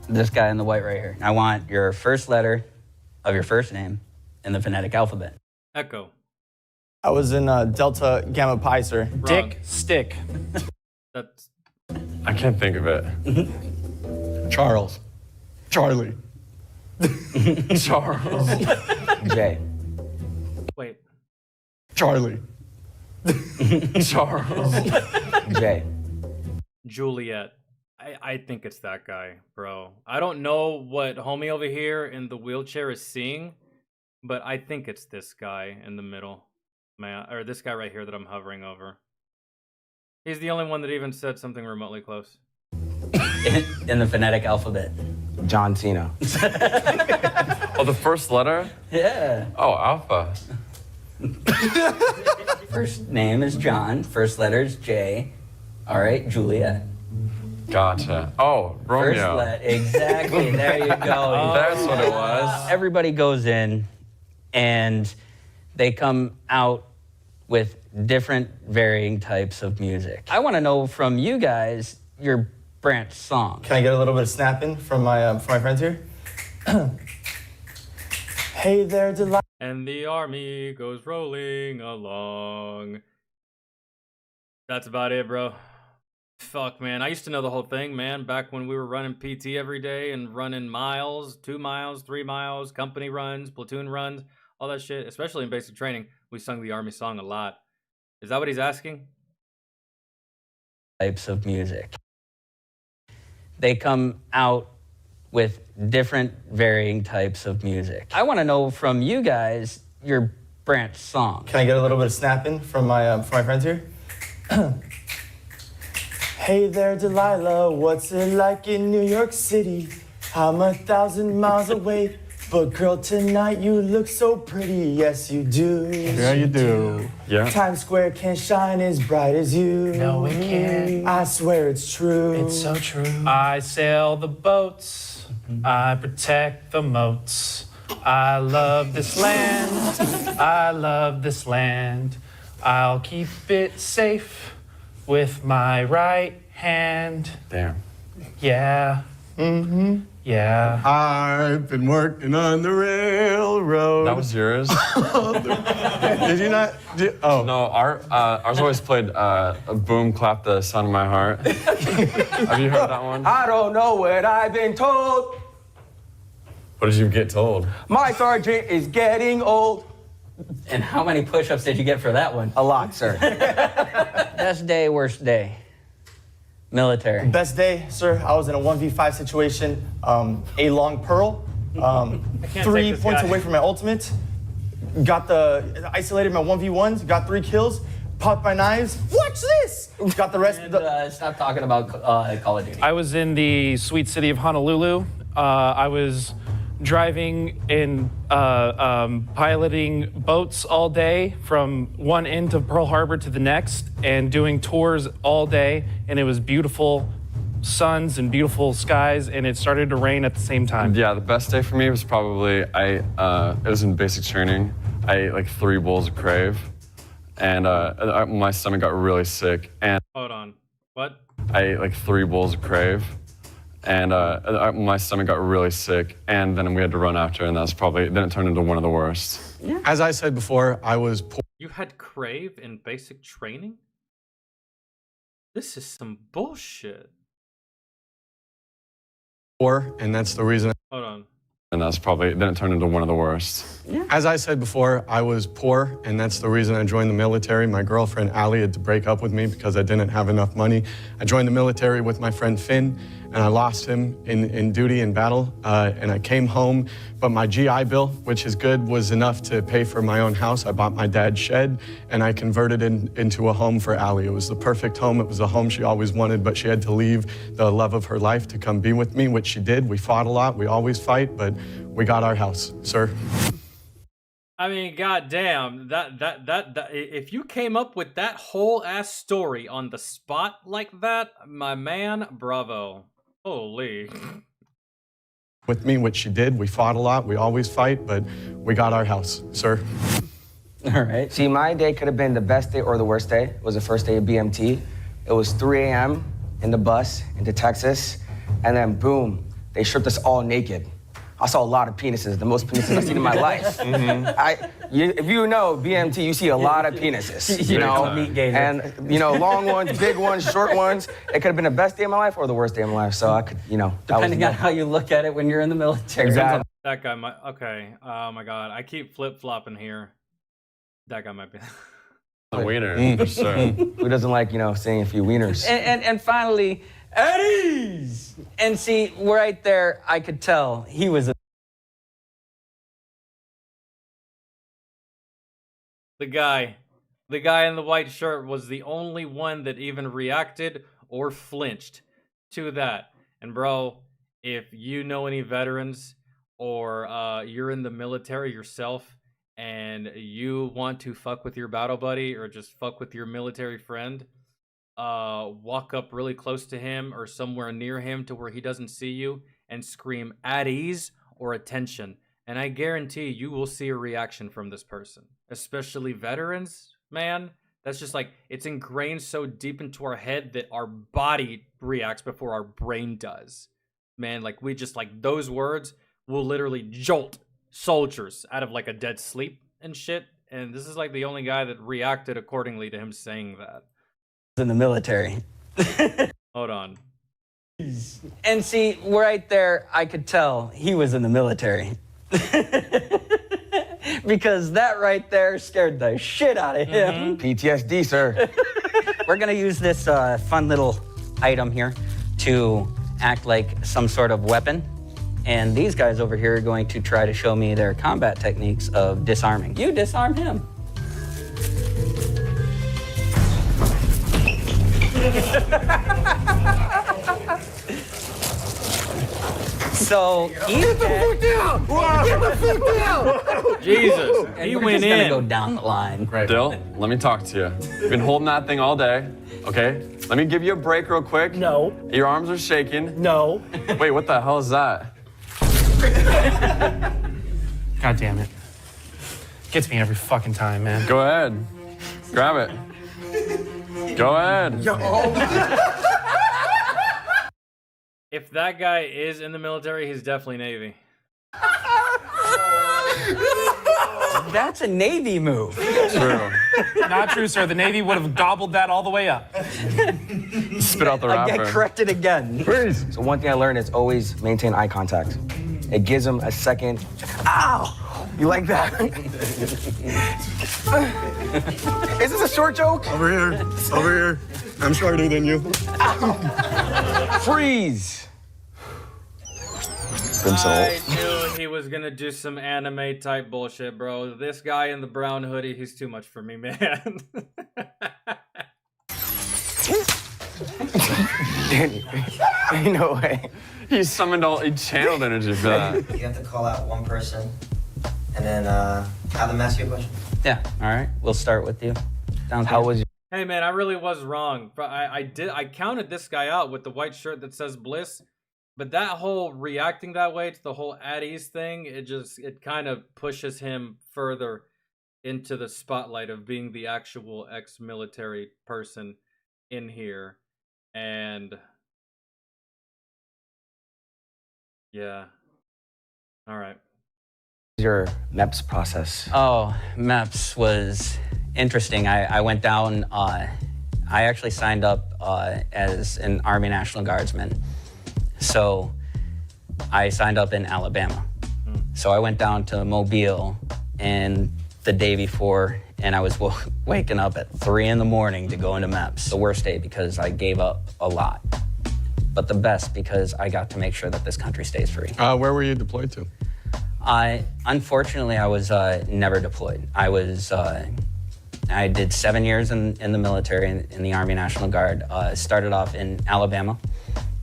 This guy in the white right here. I want your first letter of your first name in the phonetic alphabet. Echo. I was in Delta Gamma Pi, sir. Wrong. Dick. Stick. That's... I can't think of it. Charles. Charlie. Charles. J. Wait. Charlie. Charles. J. Juliet. I think it's that guy, bro. I don't know what homie over here in the wheelchair is seeing, but I think it's this guy in the middle. Man, or this guy right here that I'm hovering over. He's the only one that even said something remotely close. In the phonetic alphabet. John Cena. Oh, the first letter? Yeah. Oh, Alpha. First name is John. First letter is J. All right, Juliet. Gotcha. Oh, Romeo. Exactly. There you go. That's what it was. Everybody goes in, and they come out with different varying types of music. I want to know from you guys your branch song. Can I get a little bit of snapping from my friends here? Hey there, Delilah. And the army goes rolling along. That's about it, bro. Fuck, man. I used to know the whole thing, man, back when we were running PT every day and running miles, 2 miles, 3 miles, company runs, platoon runs, all that shit. Especially in basic training, we sung the army song a lot. Is that what he's asking? Types of music. They come out with different varying types of music. I want to know from you guys your branch song. Can I get a little bit of snapping from my friends here? Hey there, Delilah, what's it like in New York City? I'm 1,000 miles away, but girl, tonight you look so pretty, yes you do. Yeah, you do. Yeah. Times Square can't shine as bright as you. No, it can't. I swear it's true. It's so true. I sail the boats. I protect the moats. I love this land. I love this land. I'll keep it safe with my right hand. Damn. Yeah. Mm-hmm. Yeah. I've been working on the railroad. That was yours? Did you not? Oh. No, ours always played Boom Clap the Sound of My Heart. Have you heard that one? I don't know what I've been told. What did you get told? My sergeant is getting old. And how many push-ups did you get for that one? A lot, sir. Best day, worst day? Military. Best day, sir. I was in a 1v5 situation. A long pearl. 3 points away from my ultimate. Isolated my 1v1s, got 3 kills. caught by knives. Watch this. Got the rest of the. Stop talking about Call of Duty. I was in the sweet city of Honolulu. I was driving and piloting boats all day from one end of Pearl Harbor to the next and doing tours all day. And it was beautiful suns and beautiful skies, and it started to rain at the same time. Yeah, the best day for me was probably, it was in basic training. I ate like 3 bowls of Crave, and my stomach got really sick. And Hold on. What? I ate like 3 bowls of Crave, and my stomach got really sick, and then we had to run after, and then it turned into one of the worst. Yeah. As I said before, I was poor. You had Crave in basic training? This is some bullshit. And that's the reason. Hold on. And then it turned into one of the worst. Yeah. As I said before, I was poor, and that's the reason I joined the military. My girlfriend, Allie, had to break up with me because I didn't have enough money. I joined the military with my friend Finn, and I lost him in duty in battle, and I came home, but my GI Bill, which is good, was enough to pay for my own house. I bought my dad's shed, and I converted it into a home for Allie. It was the perfect home. It was a home she always wanted, but she had to leave the love of her life to come be with me, which she did. We fought a lot. We always fight, but we got our house, sir. I mean, goddamn, that if you came up with that whole ass story on the spot like that, my man, bravo. Holy. With me, which she did. We fought a lot. We always fight, but we got our house, sir. All right. See, my day could have been the best day or the worst day. It was the first day of BMT. It was 3 a.m. in the bus into Texas, and then boom, they stripped us all naked. I saw a lot of penises, the most penises I've seen in my life. If you know BMT, you see a lot of penises, you know, and you know, long ones, big ones, short ones. It could have been the best day of my life or the worst day of my life. So I could, you know, depending on how you look at it when you're in the military. Exactly. That guy might. Okay. Oh my god, I keep flip flopping here. That guy might be. A wiener, for sure. Who doesn't like, you know, saying a few wieners? And finally, Eddie's. And see, right there, I could tell he was The guy in the white shirt was the only one that even reacted or flinched to that. And bro, if you know any veterans or you're in the military yourself and you want to fuck with your battle buddy or just fuck with your military friend, walk up really close to him or somewhere near him to where he doesn't see you and scream at ease or attention. And I guarantee you will see a reaction from this person, especially veterans, man. That's just like, it's ingrained so deep into our head that our body reacts before our brain does. Man, like we just like those words will literally jolt soldiers out of like a dead sleep and shit. And this is like the only guy that reacted accordingly to him saying that. in the military. Hold on. And see, right there, I could tell he was in the military. Because that right there scared the shit out of him. PTSD, sir. We're gonna use this fun little item here to act like some sort of weapon. And these guys over here are going to try to show me their combat techniques of disarming. You disarm him. So get the fuck down! Get the fuck down! Jesus, he we're went just gonna in. go down the line. Dill, let me talk to you. You've been holding that thing all day, okay? Let me give you a break real quick. No. Your arms are shaking. No. Wait, what the hell is that? God damn it. Gets me every fucking time, man. Go ahead. Grab it. Go ahead. If that guy is in the military, he's definitely Navy. That's a Navy move. True. Not true, sir. The Navy would have gobbled that all the way up. Spit out the I wrapper. get corrected again. So one thing I learned is always maintain eye contact. It gives them a second. Ow! You like that? Is this a short joke? Over here. Over here. I'm shorter than you. Freeze! I knew he was gonna do some anime type bullshit, bro. This guy in the brown hoodie, he's too much for me, man. No way. He channeled energy for that. You have to call out one person and then have them ask you a question. Yeah, all right. We'll start with you. How was Hey man, I really was wrong. I counted this guy out with the white shirt that says Bliss, but that whole reacting that way to the whole at ease thing, it kind of pushes him further into the spotlight of being the actual ex-military person in here. And yeah. All right. your MEPS process? Oh, MEPS was interesting. I went down, I actually signed up as an Army National Guardsman. So I signed up in Alabama. So I went down to Mobile and the day before, and I was waking up at 3 in the morning to go into MEPS. The worst day because I gave up a lot, but the best because I got to make sure that this country stays free. Where were you deployed to? Unfortunately, I was never deployed. I did 7 years in the military, in the Army National Guard. Started off in Alabama,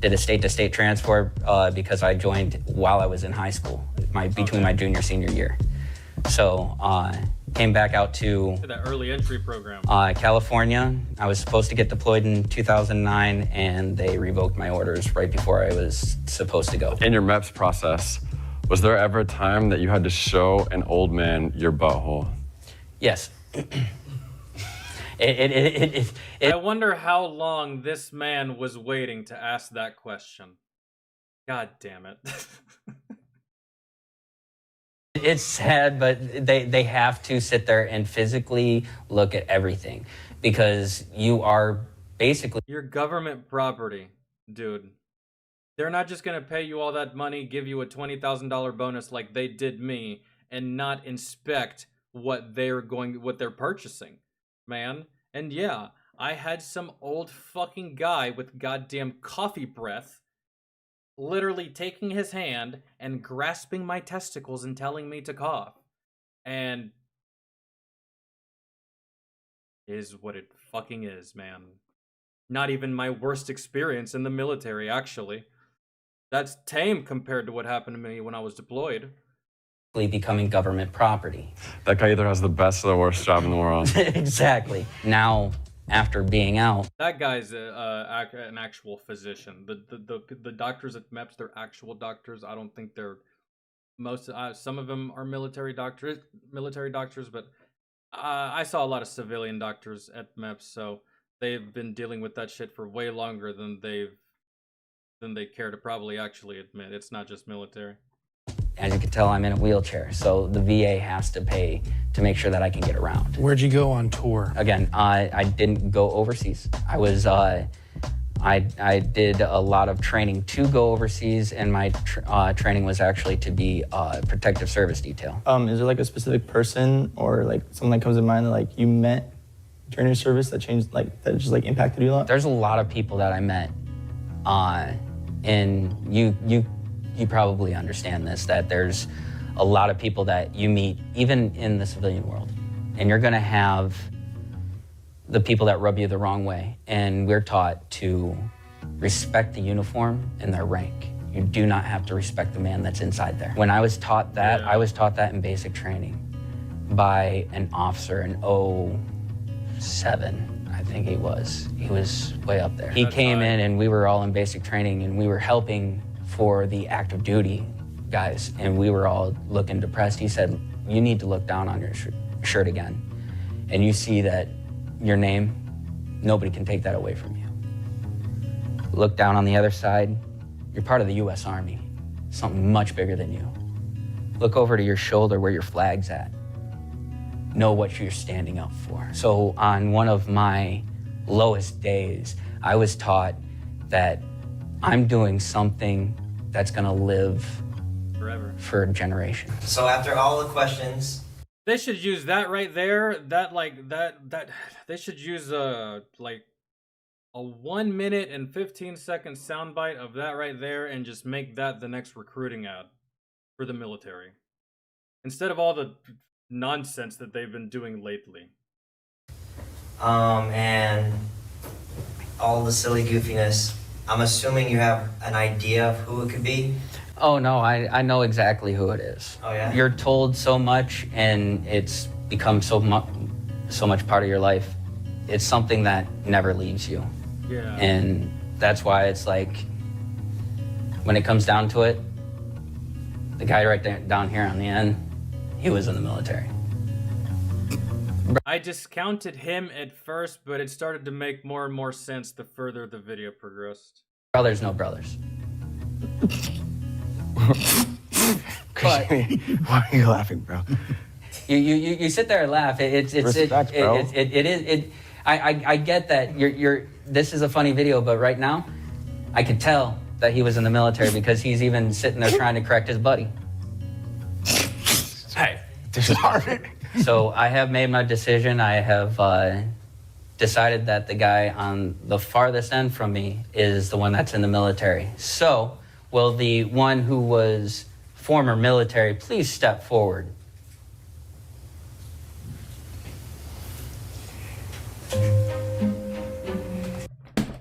did a state-to-state transfer because I joined while I was in high school, between my junior senior year. So came back out to that early entry program. California. I was supposed to get deployed in 2009, and they revoked my orders right before I was supposed to go. In your MEPS process, was there ever a time that you had to show an old man your butthole? Yes. I wonder how long this man was waiting to ask that question. God damn it. It's sad, but they have to sit there and physically look at everything because you are basically... Your government property, dude. They're not just going to pay you all that money, give you a $20,000 bonus like they did me, and not inspect what they're purchasing, man. And yeah, I had some old fucking guy with goddamn coffee breath literally taking his hand and grasping my testicles and telling me to cough. And is what it fucking is, man. Not even my worst experience in the military, actually. That's tame compared to what happened to me when I was deployed. Becoming government property. That guy either has the best or the worst job in the world. Exactly. Now, after being out, that guy's an actual physician. The doctors at MEPS, they're actual doctors. I don't think they're some of them are military doctors, but I saw a lot of civilian doctors at MEPS, so they've been dealing with that shit for way longer than they care to probably actually admit. It's not just military. as you can tell, I'm in a wheelchair, so the VA has to pay to make sure that I can get around. Where'd you go on tour? Again, I didn't go overseas. I did a lot of training to go overseas, and my training was actually to be protective service detail. Is there like a specific person or like someone that comes to mind that like you met during your service that changed, like that just like impacted you a lot? There's a lot of people that I met, and you probably understand this, that there's a lot of people that you meet even in the civilian world, and you're gonna have the people that rub you the wrong way, and we're taught to respect the uniform and their rank. You do not have to respect the man that's inside there. When I was taught that, I was taught that in basic training by an officer in 07, I think he was. He was way up there. He came in and we were all in basic training and we were helping for the active duty guys, and we were all looking depressed. He said, you need to look down on your shirt again, and you see that your name, nobody can take that away from you. Look down on the other side, you're part of the US Army, something much bigger than you. Look over to your shoulder where your flag's at. Know what you're standing up for. So on one of my lowest days, I was taught that I'm doing something that's gonna live forever, for a generation. So after all the questions, they should use that right there. That they should use like a 1 minute and 15-second soundbite of that right there, and just make that the next recruiting ad for the military, instead of all the nonsense that they've been doing lately. And all the silly goofiness I'm assuming you have an idea of who it could be. Oh no, I know exactly who it is. Oh yeah? You're told so much and it's become so much part of your life. It's something that never leaves you. Yeah. And that's why it's like, when it comes down to it, the guy right there, down here on the end, he was in the military. I discounted him at first, but it started to make more and more sense the further the video progressed. Brothers, no brothers. But, why are you laughing, bro? You sit there and laugh. Respect, bro. I get that this is a funny video, but right now, I could tell that he was in the military because he's even sitting there trying to correct his buddy. Hey, so I have made my decision. I have decided that the guy on the farthest end from me is the one that's in the military. So, will the one who was former military please step forward?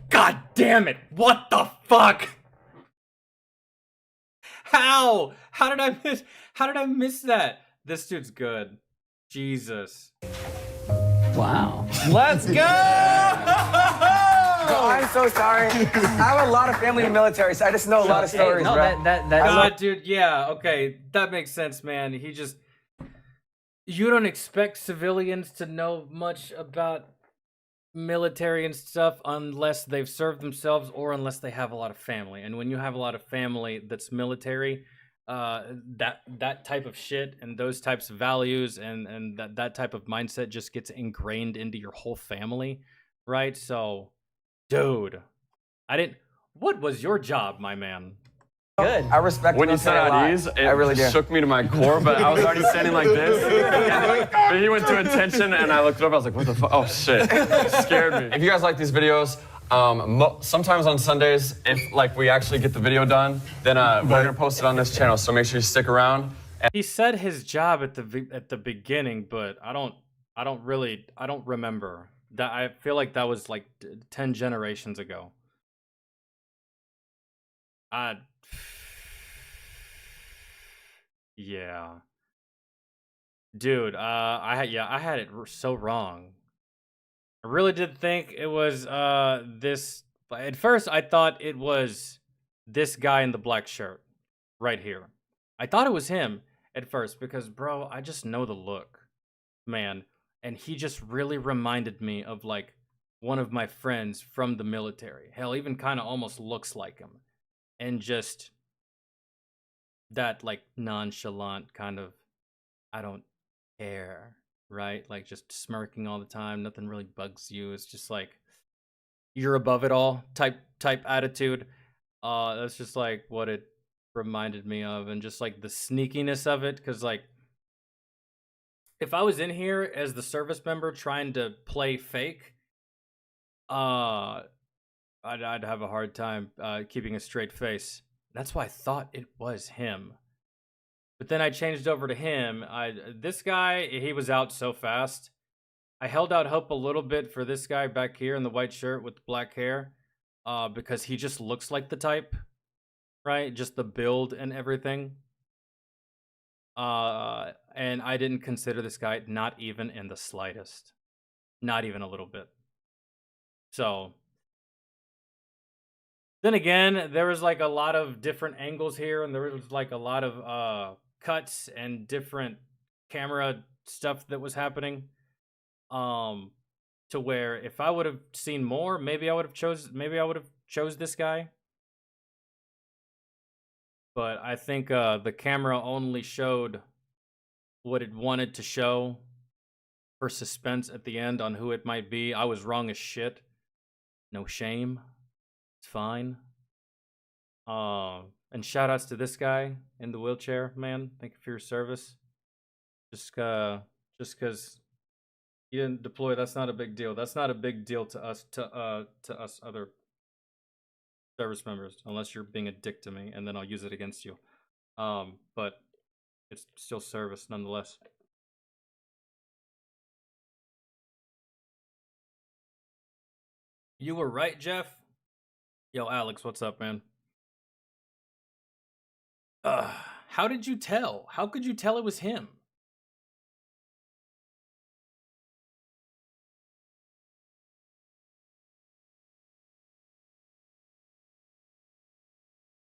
God damn it! What the fuck? How? How did I miss that? This dude's good. Jesus. Wow. Let's go! I'm so sorry. I have a lot of family in the military, so I just know a lot of stories, no, bro. God, dude, yeah, okay, that makes sense, man. You don't expect civilians to know much about military and stuff unless they've served themselves or unless they have a lot of family. And when you have a lot of family that's military, that type of shit and those types of values and that type of mindset just gets ingrained into your whole family, right? So, dude, what was your job, my man? Good. I respect When you military said a lot. at ease, it I really do. shook me to my core, but I was already standing like this. But he went to attention, and I looked up, I was like, what the fuck? Oh, shit. It scared me. If you guys like these videos, sometimes on Sundays, if like we actually get the video done, then we're gonna post it on this channel, so make sure you stick around. He said his job at the beginning, but I don't remember. That I feel like that was like 10 generations ago. Yeah. Dude, I had it so wrong. I really did think it was this. At first, I thought it was this guy in the black shirt right here. I thought it was him at first because, bro, I just know the look, man. And he just really reminded me of like one of my friends from the military. Hell, even kind of almost looks like him. And just that like nonchalant kind of, I don't care, right? Like just smirking all the time. Nothing really bugs you. It's just like you're above it all type attitude. That's just like what it reminded me of, and just like the sneakiness of it. Because like if I was in here as the service member trying to play fake, I'd have a hard time keeping a straight face. That's why I thought it was him. But then I changed over to him. This guy, he was out so fast. I held out hope a little bit for this guy back here in the white shirt with the black hair, because he just looks like the type, right? Just the build and everything. And I didn't consider this guy, not even in the slightest. Not even a little bit. So then again, there was like a lot of different angles here, and there was like a lot of cuts and different camera stuff that was happening. To where if I would have seen more, maybe I would have chose this guy. But I think the camera only showed what it wanted to show for suspense at the end on who it might be. I was wrong as shit. No shame. It's fine. And shout outs to this guy in the wheelchair, man. Thank you for your service. Just because you didn't deploy, that's not a big deal. That's not a big deal to us other service members, unless you're being a dick to me, and then I'll use it against you. But it's still service nonetheless. You were right, Jeff. Yo, Alex, what's up, man? How did you tell? How could you tell it was him?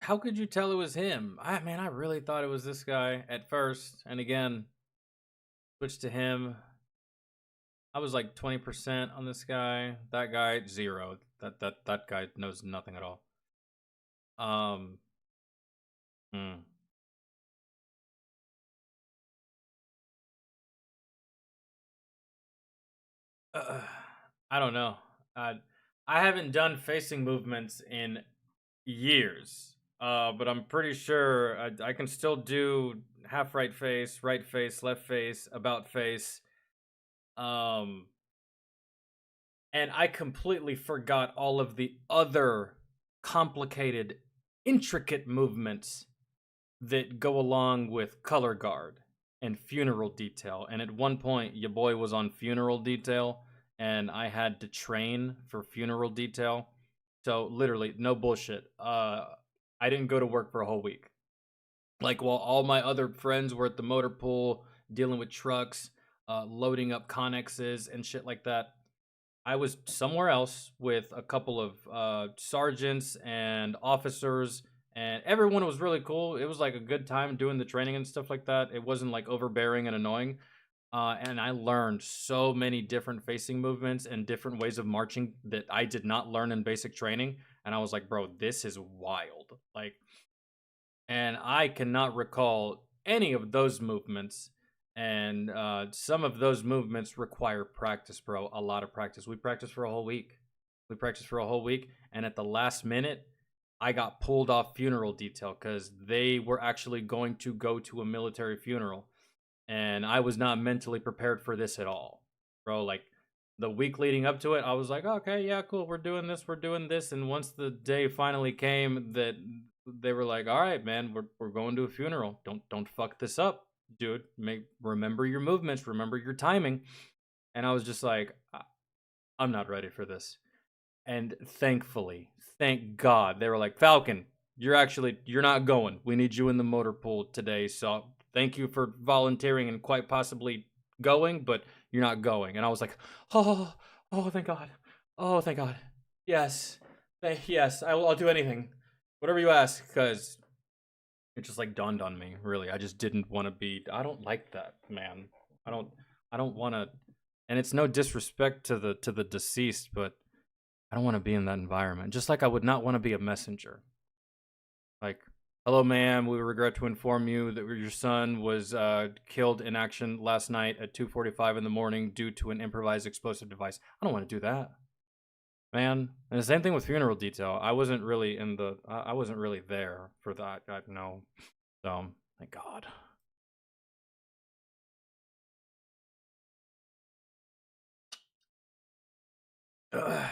How could you tell it was him? Man, I really thought it was this guy at first, and again, switched to him. I was like 20% on this guy. That guy, 0. That guy knows nothing at all. Hmm. I don't know. I haven't done facing movements in years, but I'm pretty sure I can still do half right face, left face, about face. And I completely forgot all of the other complicated, intricate movements that go along with color guard and funeral detail. And at one point, your boy was on funeral detail, and I had to train for funeral detail. So literally, no bullshit. I didn't go to work for a whole week. Like, while all my other friends were at the motor pool dealing with trucks, loading up connexes and shit like that, I was somewhere else with a couple of sergeants and officers, and everyone was really cool. It was like a good time doing the training and stuff like that. It wasn't like overbearing and annoying. And I learned so many different facing movements and different ways of marching that I did not learn in basic training. And I was like, bro, this is wild. Like, and I cannot recall any of those movements. And some of those movements require practice, bro. A lot of practice. We practiced for a whole week. And at the last minute, I got pulled off funeral detail because they were actually going to go to a military funeral. And I was not mentally prepared for this at all, bro. Like, the week leading up to it, I was like, okay, yeah, cool, we're doing this. And once the day finally came that they were like, all right, man, we're going to a funeral. Don't fuck this up, dude. Remember your movements, remember your timing. And I was just like, I'm not ready for this. And thankfully, thank God, they were like, Falcon, you're not going. We need you in the motor pool today. So thank you for volunteering and quite possibly going, but you're not going. And I was like, oh, thank God. Oh, thank God. Yes. Yes, I'll do anything. Whatever you ask, because it just like dawned on me, really. I just didn't want to be, I don't like that, man. I don't want to, and it's no disrespect to the deceased, but I don't want to be in that environment. Just like I would not want to be a messenger. Like, hello, ma'am. We regret to inform you that your son was killed in action last night at 2:45 in the morning due to an improvised explosive device. I don't want to do that, man. And the same thing with funeral detail. I wasn't really I wasn't really there for that. I know. So, thank God. Ugh.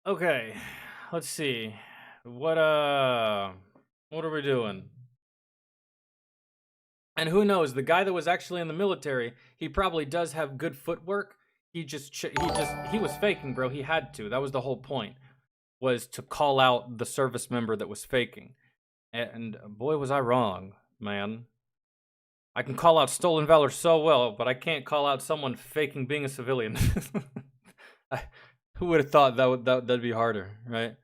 Okay, let's see. What are we doing? And who knows, the guy that was actually in the military, he probably does have good footwork. He was faking, bro. He had to. That was the whole point, was to call out the service member that was faking. And boy, was I wrong, man. I can call out stolen valor so well, but I can't call out someone faking being a civilian. Who would have thought that'd be harder, right?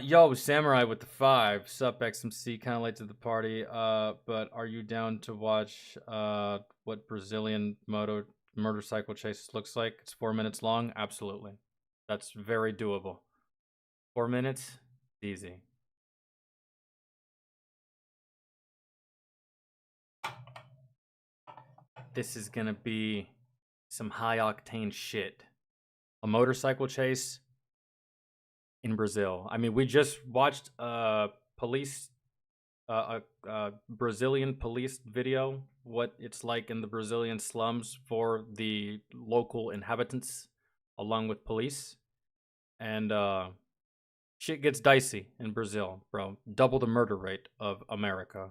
Yo, Samurai with the 5. Sup, XMC, kind of late to the party. But are you down to watch what Brazilian motorcycle chase looks like? It's 4 minutes long. Absolutely, that's very doable. 4 minutes, easy. This is gonna be some high octane shit. A motorcycle chase in Brazil. I mean, we just watched a Brazilian police video, what it's like in the Brazilian slums for the local inhabitants along with police. And shit gets dicey in Brazil, bro. Double the murder rate of America.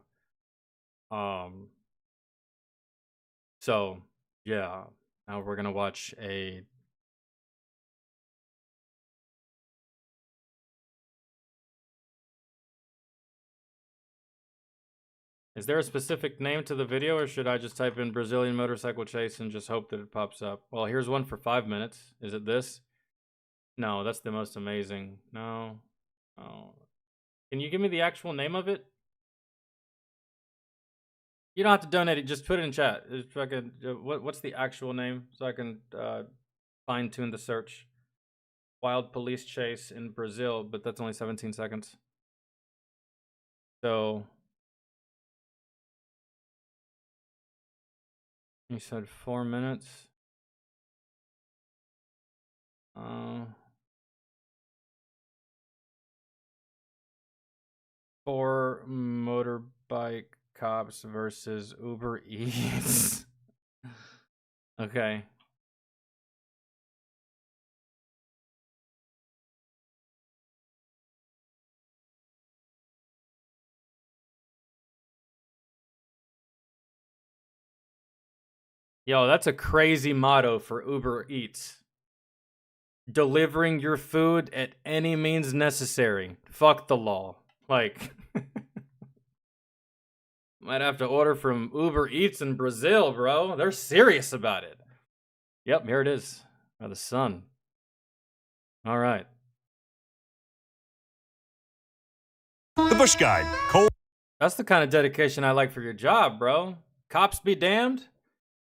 So yeah, now we're gonna watch a Is there a specific name to the video, or should I just type in Brazilian motorcycle chase and just hope that it pops up? Well, here's one for 5 minutes. Is it this? No, that's the most amazing. No. Oh. Can you give me the actual name of it? You don't have to donate it. Just put it in chat. If I can, what's the actual name so I can fine-tune the search? Wild police chase in Brazil, but that's only 17 seconds. So... You said 4 minutes. 4 motorbike cops versus Uber Eats. Okay. Yo, that's a crazy motto for Uber Eats. Delivering your food at any means necessary. Fuck the law. Like, might have to order from Uber Eats in Brazil, bro. They're serious about it. Yep, here it is. By the sun. All right. The Bush Guide. Cold. That's the kind of dedication I like for your job, bro. Cops be damned.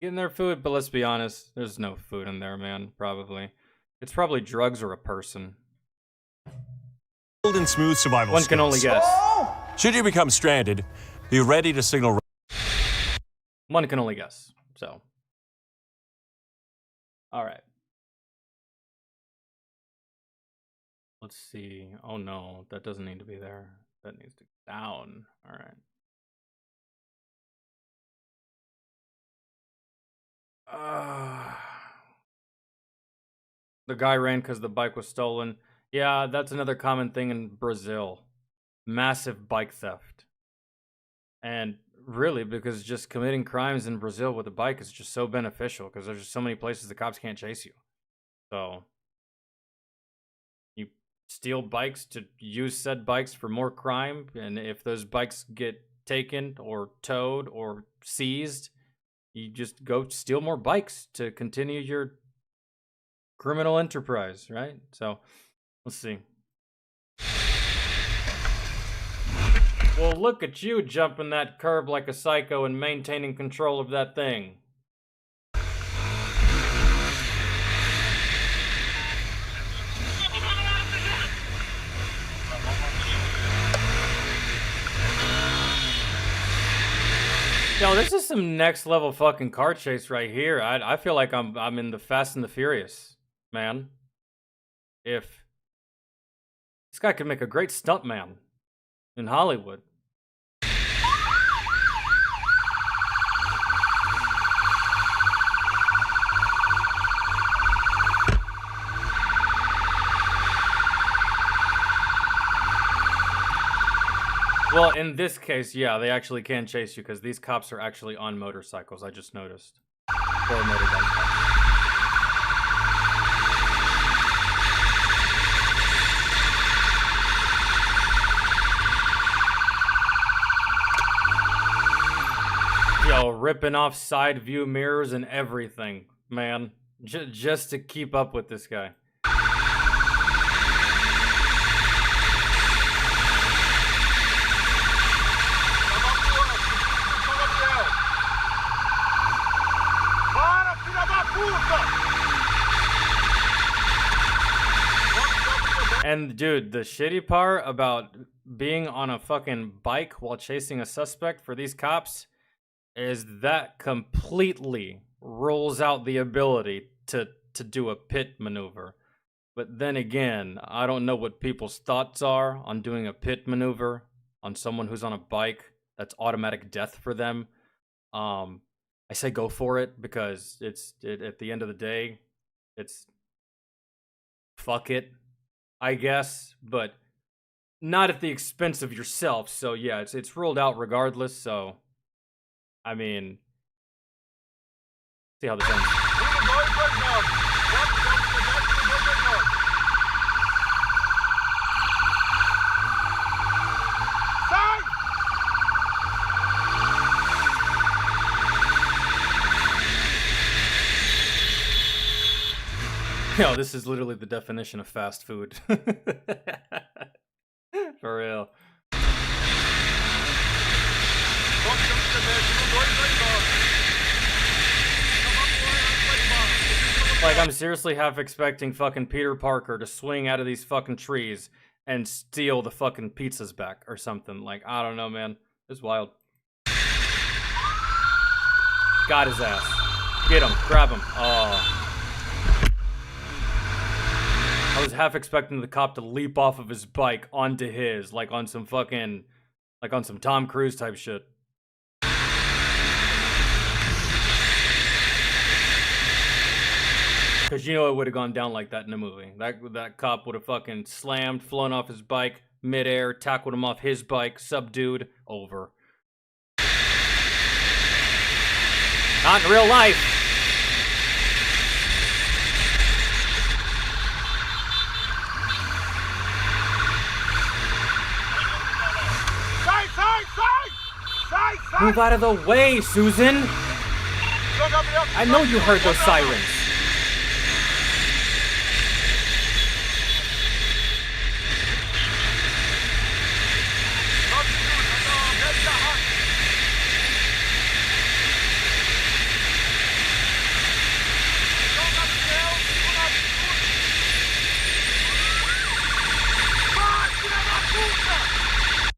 Getting their food, but let's be honest, there's no food in there, man, probably. It's probably drugs or a person. Cold and smooth survival One can only guess. Should you become stranded, be ready to signal... One can only guess, so. All right. Let's see. Oh no, that doesn't need to be there. That needs to go down. All right. The guy ran because the bike was stolen. Yeah, that's another common thing in Brazil. Massive bike theft. And really, because just committing crimes in Brazil with a bike is just so beneficial because there's just so many places the cops can't chase you. So, you steal bikes to use said bikes for more crime, and if those bikes get taken or towed or seized, you just go steal more bikes to continue your criminal enterprise, right? So, let's see. Well, look at you jumping that curb like a psycho and maintaining control of that thing. Yo, this is some next level fucking car chase right here. I feel like I'm in the Fast and the Furious, man. If this guy could make a great stuntman in Hollywood. Well, in this case, yeah, they actually can chase you because these cops are actually on motorcycles. I just noticed. Or motorbike cops. Yo, ripping off side view mirrors and everything, man. Just to keep up with this guy. And dude, the shitty part about being on a fucking bike while chasing a suspect for these cops is that completely rules out the ability to do a pit maneuver. But then again, I don't know what people's thoughts are on doing a pit maneuver on someone who's on a bike. That's automatic death for them. I say go for it because at the end of the day, it's fuck it, I guess, but not at the expense of yourself. So yeah, it's ruled out regardless. So, I mean, see how this ends. Yo, this is literally the definition of fast food. For real. Like, I'm seriously half expecting fucking Peter Parker to swing out of these fucking trees and steal the fucking pizzas back or something. Like, I don't know, man. It's wild. Got his ass. Get him. Grab him. Oh. I was half expecting the cop to leap off of his bike onto his, like on some fucking, like on some Tom Cruise type shit. Because you know it would have gone down like that in a movie. That cop would have fucking slammed, flown off his bike, midair, tackled him off his bike, subdued, over. Not in real life. Move out of the way, Susan! I know you heard those sirens.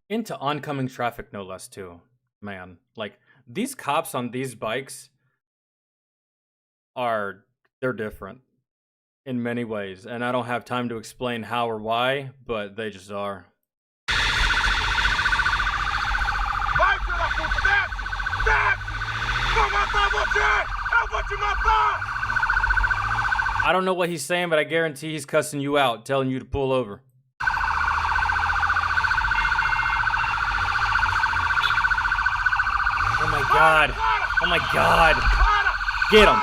Into oncoming traffic, no less, too. Man, like, these cops on these bikes they're different in many ways, and I don't have time to explain how or why, but they just are. I don't know what he's saying, but I guarantee he's cussing you out, telling you to pull over. Oh my god. Oh my god. Get him.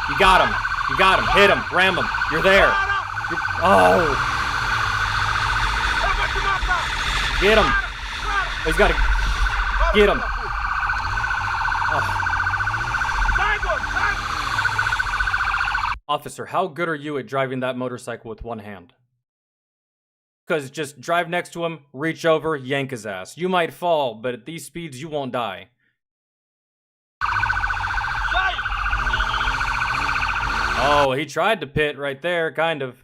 You got him. You got him. Hit him. Ram him. You're there. Oh. Get him. He's got to get him. Oh. Officer, how good are you at driving that motorcycle with one hand? Because just drive next to him, reach over, yank his ass. You might fall, but at these speeds, you won't die. Oh, he tried to pit right there, kind of.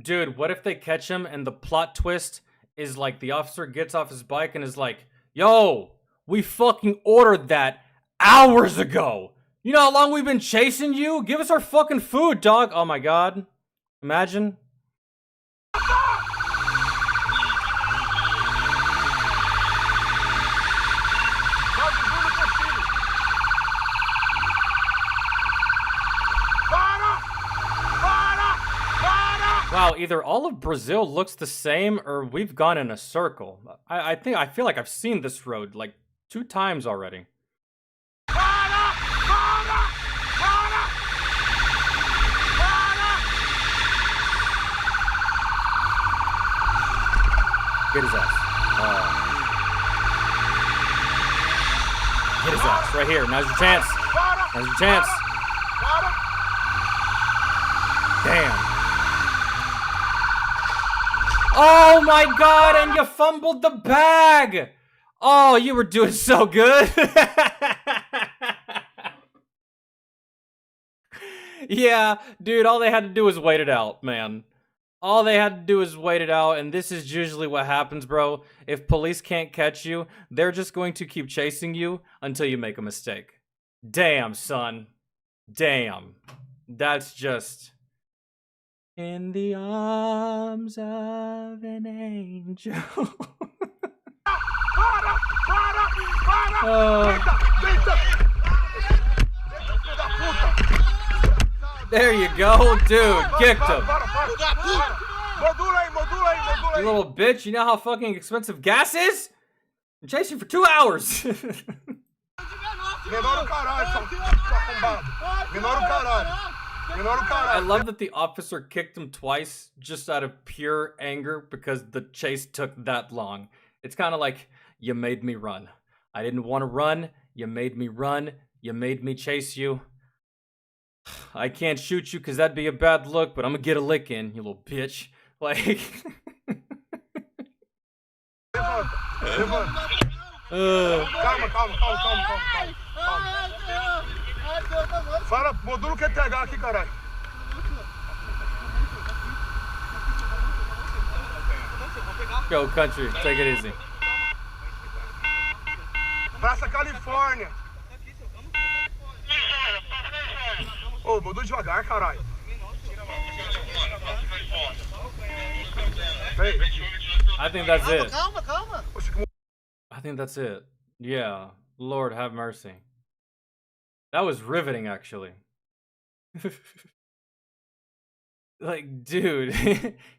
Dude, what if they catch him and the plot twist is like the officer gets off his bike and is like, yo, we fucking ordered that hours ago. You know how long we've been chasing you? Give us our fucking food, dog. Oh my god. Imagine. Wow, either all of Brazil looks the same or we've gone in a circle. I feel like I've seen this road like 2 times already. Get his ass. Get his ass right here. Now's your chance. Now's your chance. Damn. Oh my god, and you fumbled the bag! Oh, you were doing so good. Yeah, dude, all they had to do was wait it out, man. All they had to do is wait it out, and this is usually what happens, bro. If police can't catch you, they're just going to keep chasing you until you make a mistake. Damn, son. Damn. That's just... in the arms of an angel. There you go, dude. Kicked him. You little bitch. You know how fucking expensive gas is? I'm chasing for 2 hours. I love that the officer kicked him twice just out of pure anger because the chase took that long. It's kind of like, you made me run. I didn't want to run. You made me run. You made me chase you. I can't shoot you because that'd be a bad look, but I'm gonna get a lick in, you little bitch. Like... Go, country. Take it easy. Praça Califórnia. Ô, mudou devagar, caralho. I think that's it. Calma, calma. I think that's it. Yeah. Lord have mercy. That was riveting, actually. Like, dude,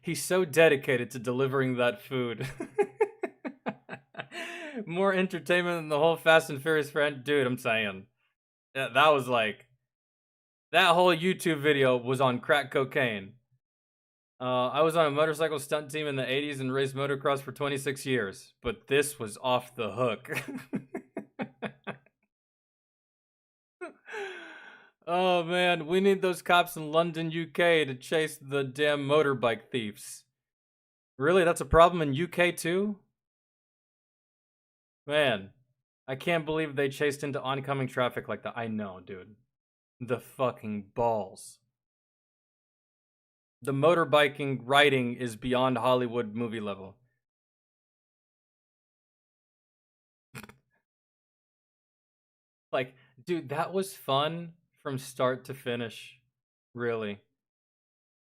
he's so dedicated to delivering that food. More entertainment than the whole Fast and Furious friend. Dude, I'm saying. That was like... That whole YouTube video was on crack cocaine. I was on a motorcycle stunt team in the 80s and raced motocross for 26 years. But this was off the hook. Oh man, we need those cops in London, UK to chase the damn motorbike thieves. Really? That's a problem in UK too? Man, I can't believe they chased into oncoming traffic like that. I know, dude. The fucking balls. The motorbiking writing is beyond Hollywood movie level. Like, dude, that was fun from start to finish. Really.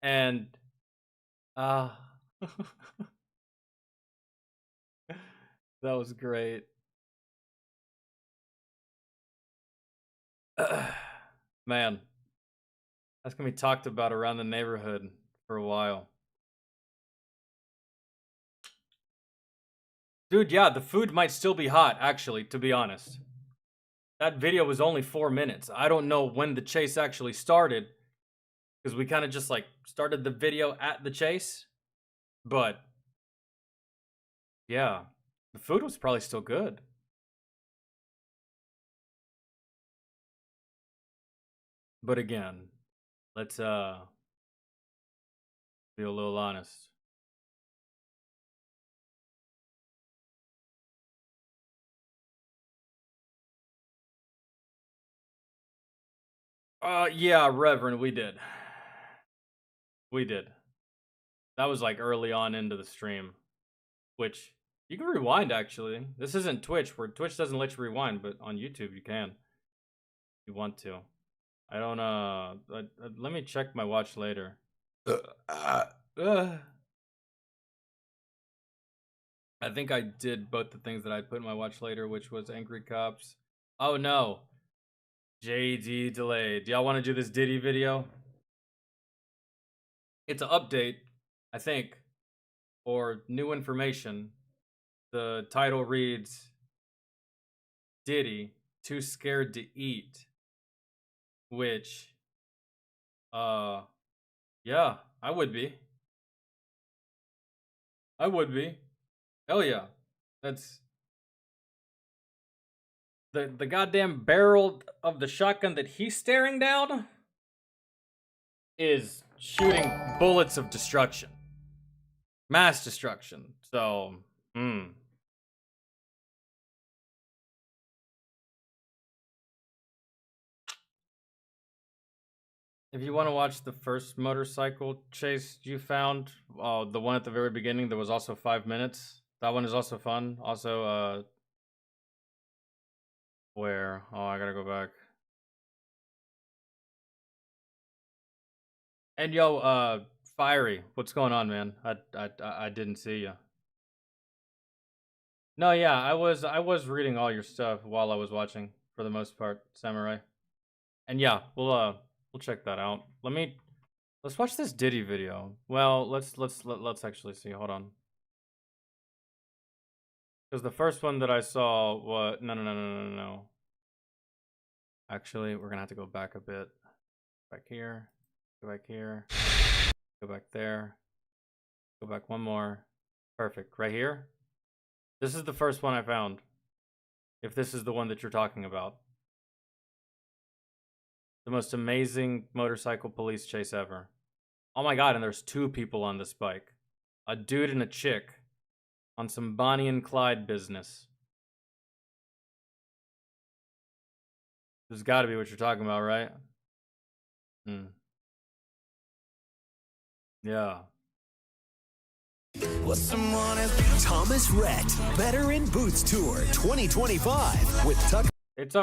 And, that was great. Man, that's gonna be talked about around the neighborhood for a while. Dude, yeah, the food might still be hot, actually, to be honest. That video was only 4 minutes. I don't know when the chase actually started, because we kind of just, like, started the video at the chase. But, yeah, the food was probably still good. But again, let's be a little honest. Yeah, Reverend, we did. We did. That was like early on into the stream, which you can rewind actually. This isn't Twitch, where Twitch doesn't let you rewind, but on YouTube you can. If you want to. I don't let me check my watch later. I think I did both the things that I put in my watch later, which was Angry Cops. Oh no. JD delayed. Do y'all want to do this Diddy video? It's an update, I think, or new information. The title reads, Diddy, Too Scared to Eat. Which, yeah, I would be. I would be. Hell yeah. That's... The goddamn barrel of the shotgun that he's staring down is shooting bullets of destruction. Mass destruction. So, If you want to watch the first motorcycle chase you found, the one at the very beginning, there was also 5 minutes. That one is also fun. Also, where? Oh, I gotta go back. And yo, Fiery, what's going on, man? I didn't see you. No, yeah, I was reading all your stuff while I was watching, for the most part, Samurai. And yeah, we'll check that out. Let's watch this Diddy video. Well, let's actually see. Hold on. Because the first one that I saw was no. Actually, we're gonna have to go back a bit. Back here. Go back here. Go back there. Go back one more. Perfect. Right here? This is the first one I found. If this is the one that you're talking about. The most amazing motorcycle police chase ever. Oh my god, and there's 2 people on this bike. A dude and a chick. On some Bonnie and Clyde business. This has got to be what you're talking about, right? Yeah. Thomas Rhett, Veteran Boots Tour 2025 with Tucker. It's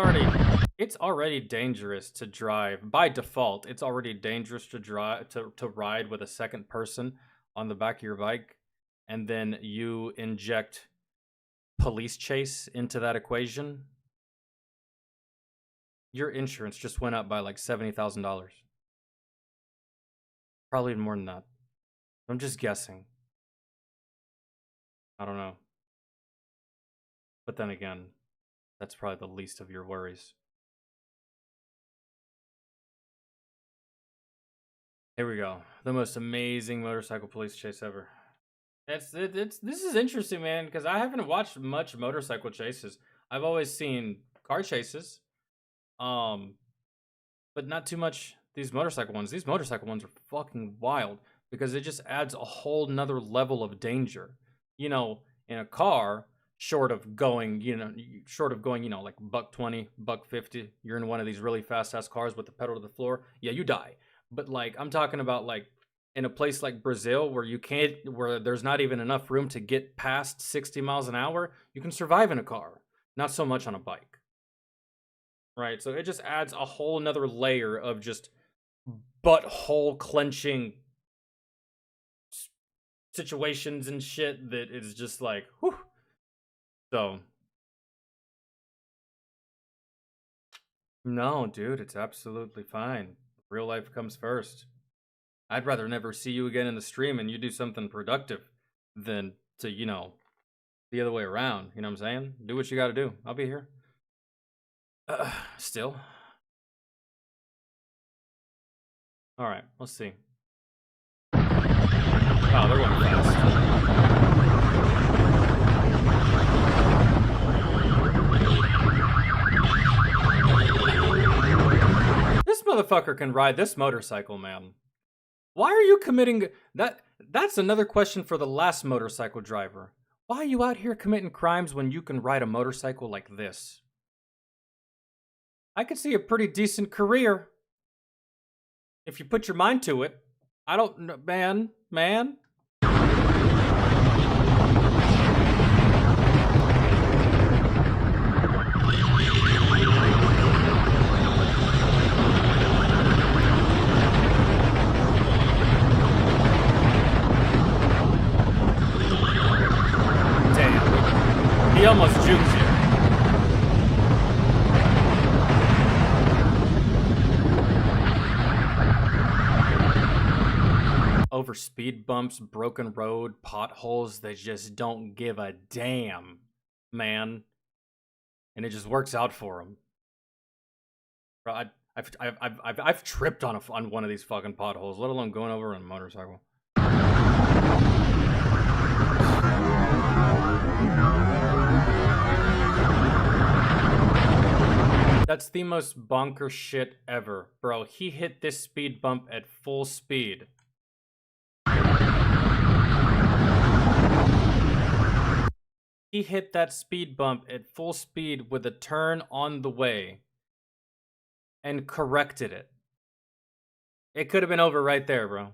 already dangerous to drive by default. It's already dangerous to drive to ride with a second person on the back of your bike, and then you inject police chase into that equation. Your insurance just went up by like $70,000. Probably even more than that. I'm just guessing. I don't know. But then again, that's probably the least of your worries. Here we go. The most amazing motorcycle police chase ever. This is interesting, man, because I haven't watched much motorcycle chases. I've always seen car chases. But not too much these motorcycle ones. These motorcycle ones are fucking wild because it just adds a whole nother level of danger. You know, in a car, short of going, like $120, $150, you're in one of these really fast ass cars with the pedal to the floor, yeah, you die. But like, I'm talking about like in a place like Brazil where there's not even enough room to get past 60 miles an hour, you can survive in a car, not so much on a bike. Right, so it just adds a whole nother layer of just butthole clenching situations and shit that is just like, whew. So, no, dude, it's absolutely fine. Real life comes first. I'd rather never see you again in the stream and you do something productive than to, the other way around. You know what I'm saying? Do what you gotta do. I'll be here. Still. All right, let's see. Oh, they're going fast. This motherfucker can ride this motorcycle, man. Why are you committing that? That's another question for the last motorcycle driver. Why are you out here committing crimes when you can ride a motorcycle like this? I could see a pretty decent career if you put your mind to it. I don't know, man. Damn. He almost jukes you. Over speed bumps, broken road, potholes, they just don't give a damn, man. And it just works out for them. Bro, I've tripped on one of these fucking potholes, let alone going over on a motorcycle. That's the most bonker shit ever, bro. He hit this speed bump at full speed. He hit that speed bump at full speed with a turn on the way and corrected it. It could have been over right there, bro.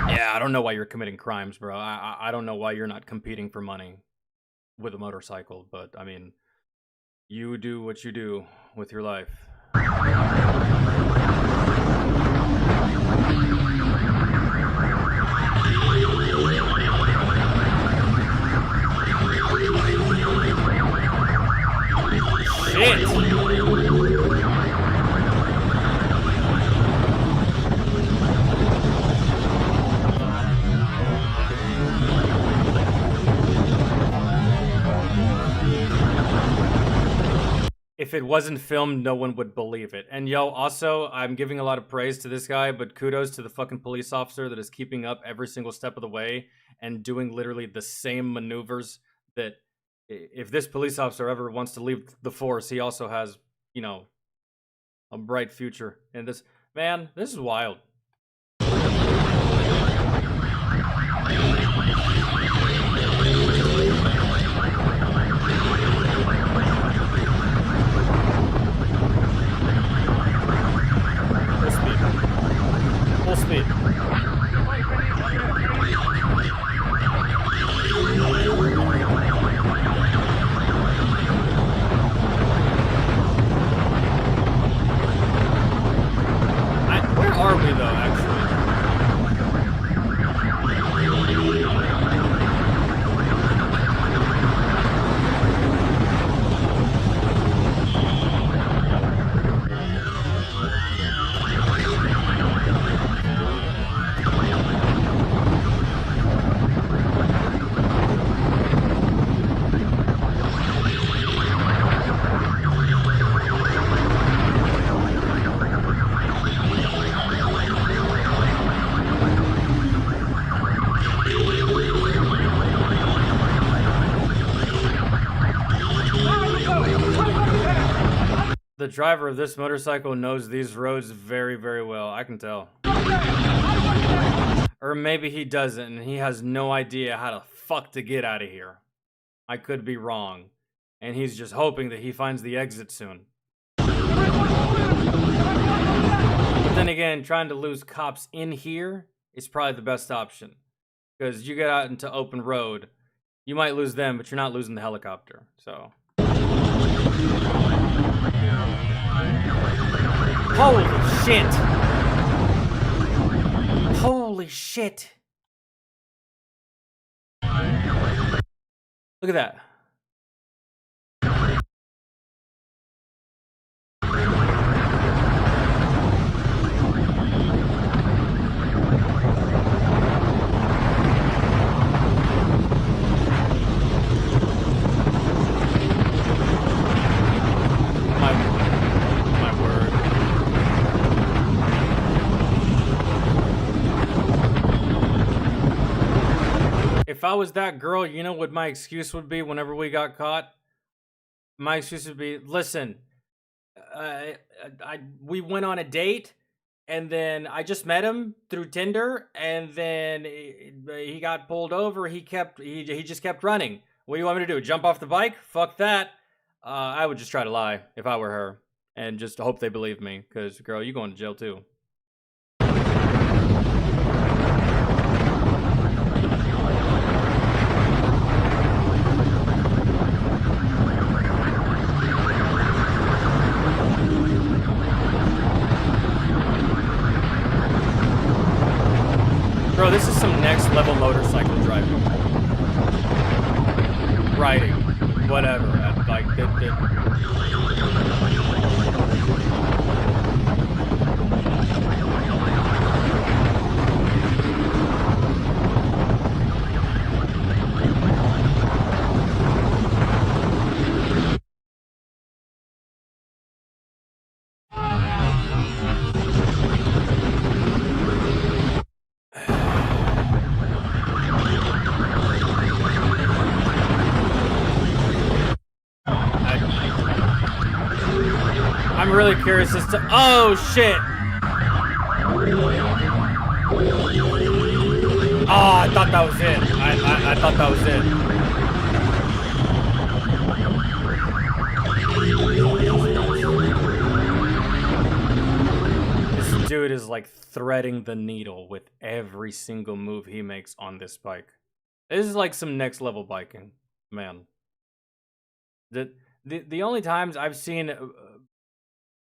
Yeah, I don't know why you're committing crimes, bro. I don't know why you're not competing for money with a motorcycle, but I mean, you do what you do with your life. Shit! if it wasn't filmed, no one would believe it. And yo, also, I'm giving a lot of praise to this guy, but kudos to the fucking police officer that is keeping up every single step of the way and doing literally the same maneuvers that if this police officer ever wants to leave the force, he also has, you know, a bright future. And this, man, this is wild. Full speed. Where are we though, actually? The driver of this motorcycle knows these roads very, very well. I can tell. Or maybe he doesn't, and he has no idea how to fuck to get out of here. I could be wrong. And he's just hoping that he finds the exit soon. But then again, trying to lose cops in here is probably the best option. Because you get out into open road, you might lose them, but you're not losing the helicopter. So... Holy shit! Holy shit! Look at that. If I was that girl, you know what my excuse would be whenever we got caught? My excuse would be, listen, we went on a date, and then I just met him through Tinder, and then he got pulled over. He just kept running. What do you want me to do? Jump off the bike? Fuck that. I would just try to lie if I were her, and just hope they believe me, because, girl, you going to jail too. Bro, this is some next level motorcycle driving. Riding. Whatever. Like, I'm really curious as to... Oh, shit! Oh, I thought that was it. I thought that was it. This dude is like threading the needle with every single move he makes on this bike. This is like some next level biking, man. The only times I've seen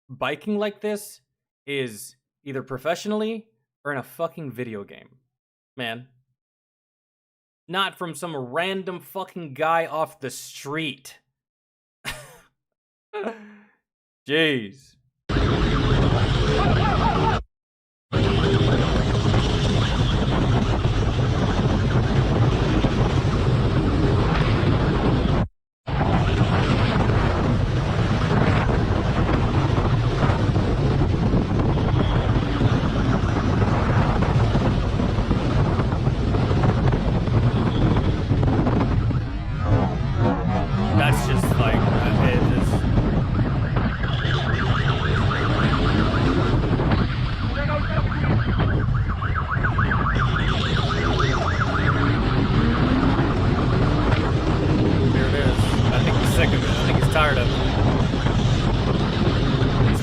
biking like this is either professionally or in a fucking video game, man. Not from some random fucking guy off the street. Jeez.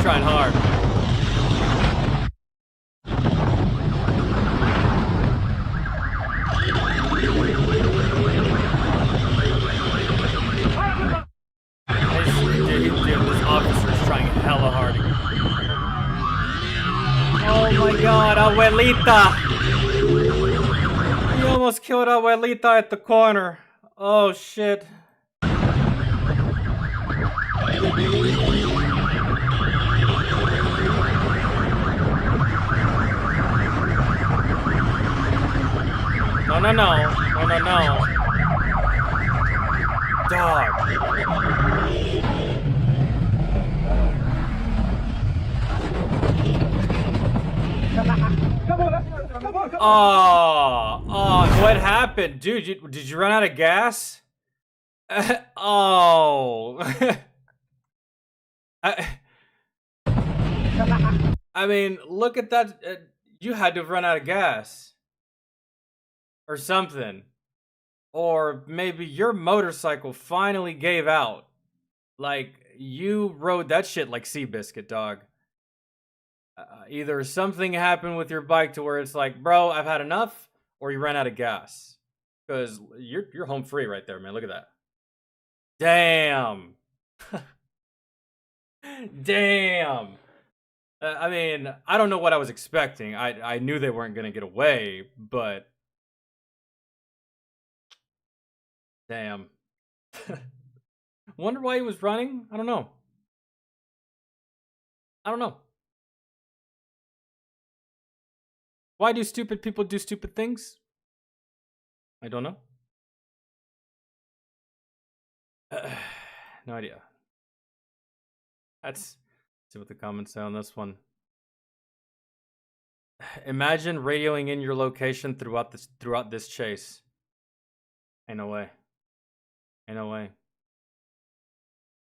trying hard. Dude, this officer's trying hella hard. Oh my god, abuelita! He almost killed abuelita at the corner. Oh shit. No. Dog. Oh, what happened? Dude, did you run out of gas? Oh. I mean, look at that. You had to have run out of gas. Or something. Or maybe your motorcycle finally gave out. Like, you rode that shit like Seabiscuit, dog. Either something happened with your bike to where it's like, bro, I've had enough, or you ran out of gas. Because you're home free right there, man. Look at that. Damn. Damn. I mean, I don't know what I was expecting. I knew they weren't going to get away, but... Damn. Wonder why he was running? I don't know. Why do stupid people do stupid things? I don't know. No idea. Let's see what the comments say on this one. Imagine radioing in your location throughout this chase. Ain't no way. Ain't no way.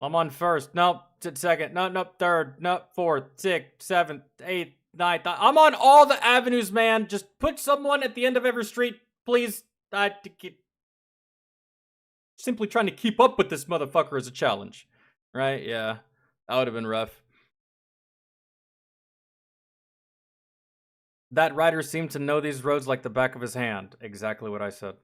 I'm on first. Nope. Second. Nope. Third. Nope. Fourth. Sixth. Seventh. Eighth. Ninth. I'm on all the avenues, man. Just put someone at the end of every street, please. Simply trying to keep up with this motherfucker is a challenge. Right? Yeah. That would have been rough. That rider seemed to know these roads like the back of his hand. Exactly what I said.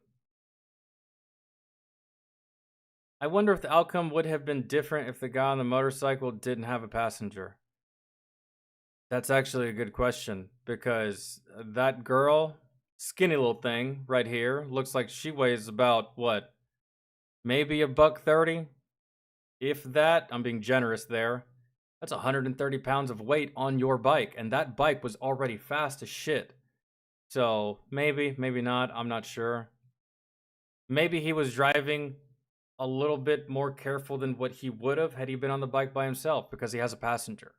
I wonder if the outcome would have been different if the guy on the motorcycle didn't have a passenger. That's actually a good question, because that girl, skinny little thing right here, looks like she weighs about, what, maybe $130? If that, I'm being generous there. That's 130 pounds of weight on your bike, and that bike was already fast as shit. So, maybe, maybe not, I'm not sure. Maybe he was driving a little bit more careful than what he would have had he been on the bike by himself, because he has a passenger.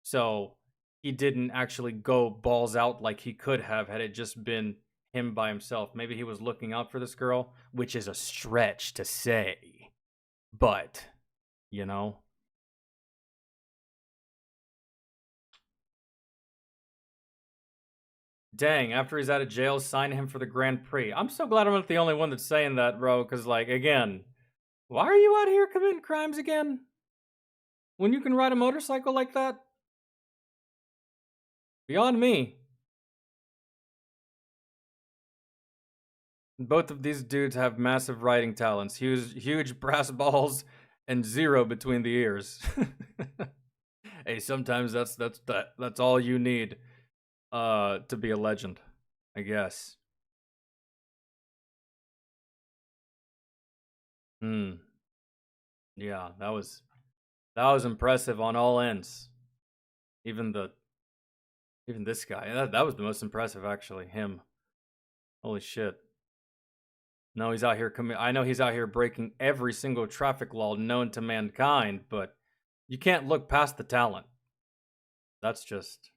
So he didn't actually go balls out like he could have had it just been him by himself. Maybe he was looking out for this girl, which is a stretch to say. But, you know. Dang, after he's out of jail, sign him for the Grand Prix. I'm so glad I'm not the only one that's saying that, bro, because, like, again, why are you out here committing crimes again? When you can ride a motorcycle like that? Beyond me. Both of these dudes have massive riding talents, huge brass balls, and zero between the ears. Hey, sometimes that's all you need to be a legend, I guess. Yeah, that was impressive on all ends. Even this guy. That was the most impressive, actually. Him. Holy shit. No, he's out here I know he's out here breaking every single traffic law known to mankind, but you can't look past the talent. That's just,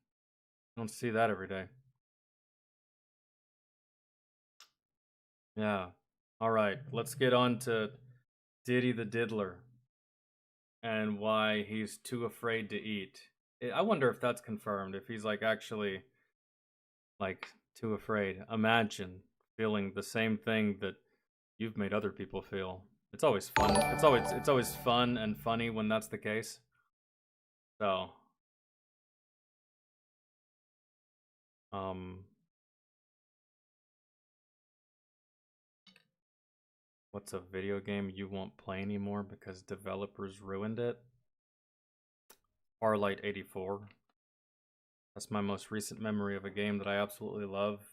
I don't see that every day. Yeah. All right, let's get on to Diddy the Diddler and why he's too afraid to eat. I wonder if that's confirmed, if he's like actually like too afraid. Imagine feeling the same thing that you've made other people feel. It's always fun. It's always fun and funny when that's the case. So, What's a video game you won't play anymore because developers ruined it? Farlight 84. That's my most recent memory of a game that I absolutely loved.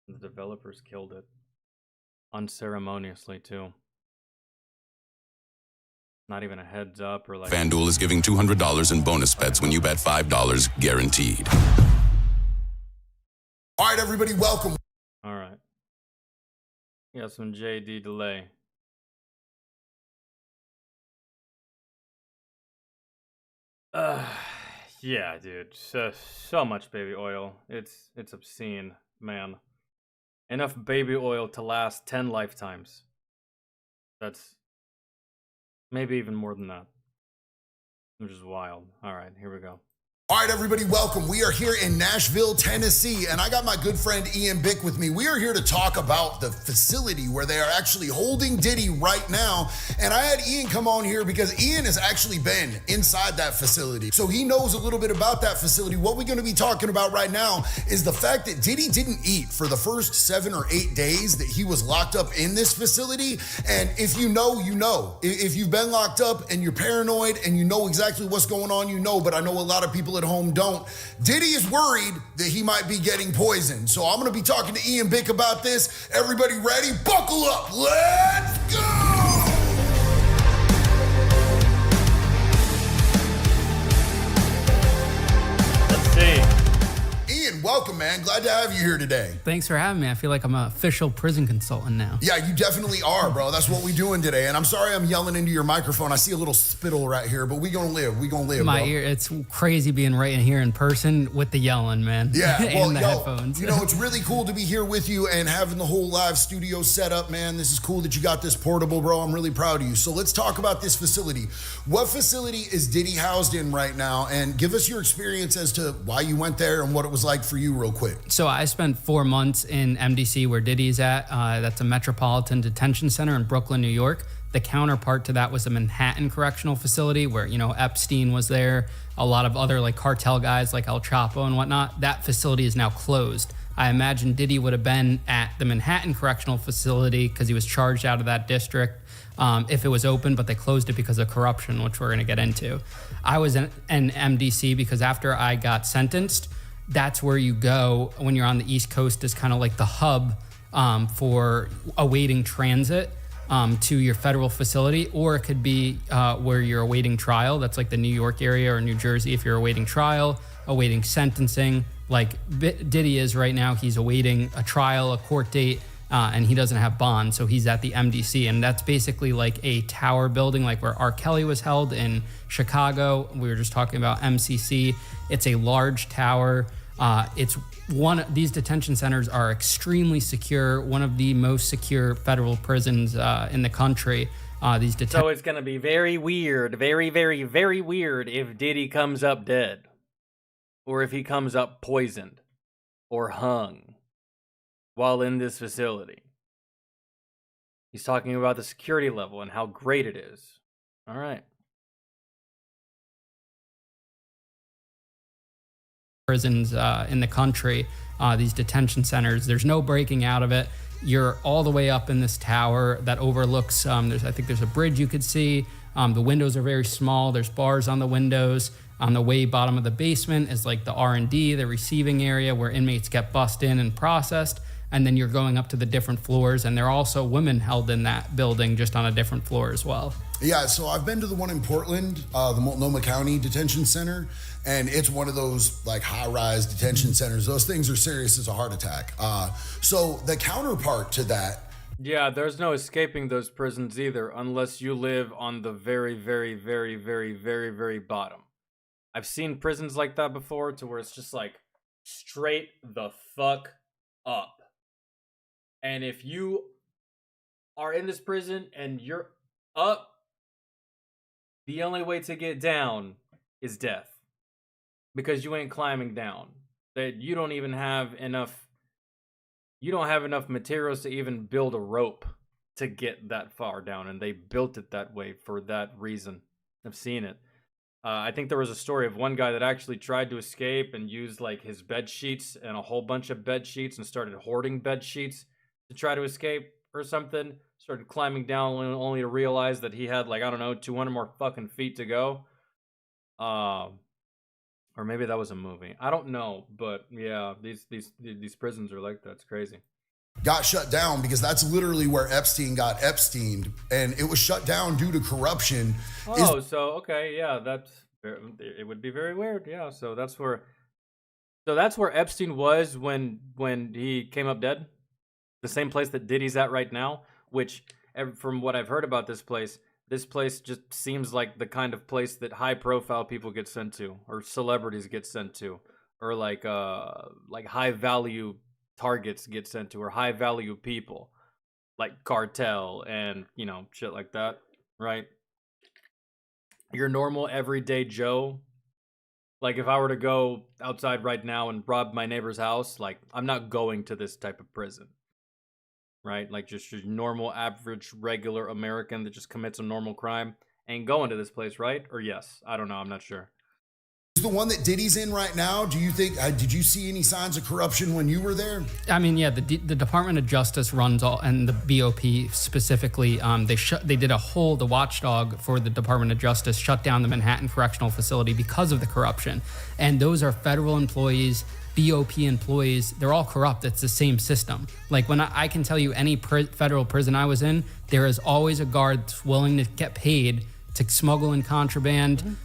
The developers killed it. Unceremoniously, too. Not even a heads up or like... FanDuel is giving $200 in bonus bets when you bet $5 guaranteed. All right, everybody, welcome. All right. Got some JD delay. Yeah, dude. So much baby oil. It's obscene, man. Enough baby oil to last 10 lifetimes. That's maybe even more than that. Which is wild. All right, here we go. All right, everybody, welcome. We are here in Nashville, Tennessee, and I got my good friend Ian Bick with me. We are here to talk about the facility where they are actually holding Diddy right now. And I had Ian come on here because Ian has actually been inside that facility. So he knows a little bit about that facility. What we're going to be talking about right now is the fact that Diddy didn't eat for the first 7 or 8 days that he was locked up in this facility. And if you know, you know. If you've been locked up and you're paranoid and you know exactly what's going on, you know. But I know a lot of people at home don't. Diddy is worried that he might be getting poisoned. So I'm going to be talking to Ian Bick about this. Everybody ready? Buckle up. Let's go! Let's see. Ian, welcome, man. Glad to have you here today. Thanks for having me. I feel like I'm an official prison consultant now. Yeah, you definitely are, bro. That's what we doing today. And I'm sorry I'm yelling into your microphone. I see a little spittle right here, but we gonna live. We gonna live, My bro. ear, it's crazy being right in here in person with the yelling, man. Yeah, well, and the yo, headphones. you know, it's really cool to be here with you and having the whole live studio set up, man. This is cool that you got this portable, bro. I'm really proud of you. So let's talk about this facility. What facility is Diddy housed in right now? And give us your experience as to why you went there and what it was like for you real quick. So I spent 4 months in MDC where Diddy's at. That's a Metropolitan Detention Center in Brooklyn, New York. The counterpart to that was a Manhattan Correctional Facility where, you know, Epstein was there, a lot of other like cartel guys like El Chapo and whatnot. That facility is now closed. I imagine Diddy would have been at the Manhattan Correctional Facility because he was charged out of that district if it was open, but they closed it because of corruption, which we're going to get into. I was in MDC because after I got sentenced, that's where you go when you're on the East Coast is kind of like the hub for awaiting transit to your federal facility, or it could be where you're awaiting trial. That's like the New York area or New Jersey if you're awaiting trial, awaiting sentencing. Like Diddy is right now, he's awaiting a trial, a court date, and he doesn't have bond, so he's at the MDC. And that's basically like a tower building, like where R. Kelly was held in Chicago. We were just talking about MCC. It's a large tower. These detention centers are extremely secure, one of the most secure federal prisons in the country. So it's going to be very weird, very, very, very weird if Diddy comes up dead. Or if he comes up poisoned or hung while in this facility. He's talking about the security level and how great it is. All right. Prisons in the country, these detention centers, there's no breaking out of it. You're all the way up in this tower that overlooks, I think there's a bridge you could see. The windows are very small. There's bars on the windows. On the way bottom of the basement is like the R&D, the receiving area where inmates get bussed in and processed. And then you're going up to the different floors, and there are also women held in that building just on a different floor as well. Yeah, so I've been to the one in Portland, the Multnomah County Detention Center, and it's one of those like high-rise detention centers. Those things are serious as a heart attack. So the counterpart to that. Yeah, there's no escaping those prisons either unless you live on the very, very, very, very, very, very bottom. I've seen prisons like that before to where it's just like straight the fuck up. And if you are in this prison and you're up, the only way to get down is death. Because you ain't climbing down. That you don't even have enough materials to even build a rope to get that far down. And they built it that way for that reason. I've seen it. I think there was a story of one guy that actually tried to escape and used like his bed sheets and a whole bunch of bed sheets and started hoarding bed sheets to try to escape or something. Started climbing down only to realize that he had like, I don't know, 200 more fucking feet to go. Or maybe that was a movie. I don't know, but yeah, these prisons are like that. It's crazy. Got shut down because that's literally where Epstein got Epsteined, and it was shut down due to corruption. Oh, so okay, yeah, it would be very weird. Yeah, so that's where Epstein was when he came up dead. The same place that Diddy's at right now, which from what I've heard about this place just seems like the kind of place that high profile people get sent to, or celebrities get sent to, or like high value targets get sent to, or high value people like cartel and shit like that, right? Your normal everyday Joe, like if I were to go outside right now and rob my neighbor's house, like I'm not going to this type of prison, right? Like just your normal average regular American that just commits a normal crime ain't going to this place, right? Or yes, I don't know, I'm not sure. The one that Diddy's in right now, do you think, did you see any signs of corruption when you were there? I mean, yeah, the Department of Justice runs all, and the BOP specifically, they did the watchdog for the Department of Justice shut down the Manhattan Correctional Facility because of the corruption. And those are federal employees, BOP employees, they're all corrupt. It's the same system. Like when I can tell you any federal prison I was in, there is always a guard that's willing to get paid to smuggle in contraband,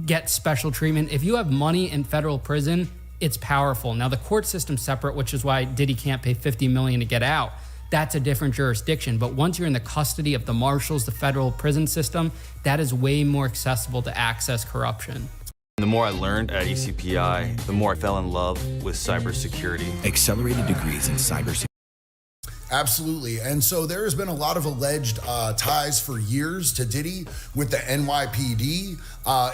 get special treatment. If you have money in federal prison, it's powerful. Now the court system's separate, which is why Diddy can't pay $50 million to get out. That's a different jurisdiction. But once you're in the custody of the marshals, the federal prison system, that is way more accessible to access corruption. The more I learned at ECPI, the more I fell in love with cybersecurity. Accelerated degrees in cybersecurity. Absolutely. And so there has been a lot of alleged ties for years to Diddy with the NYPD.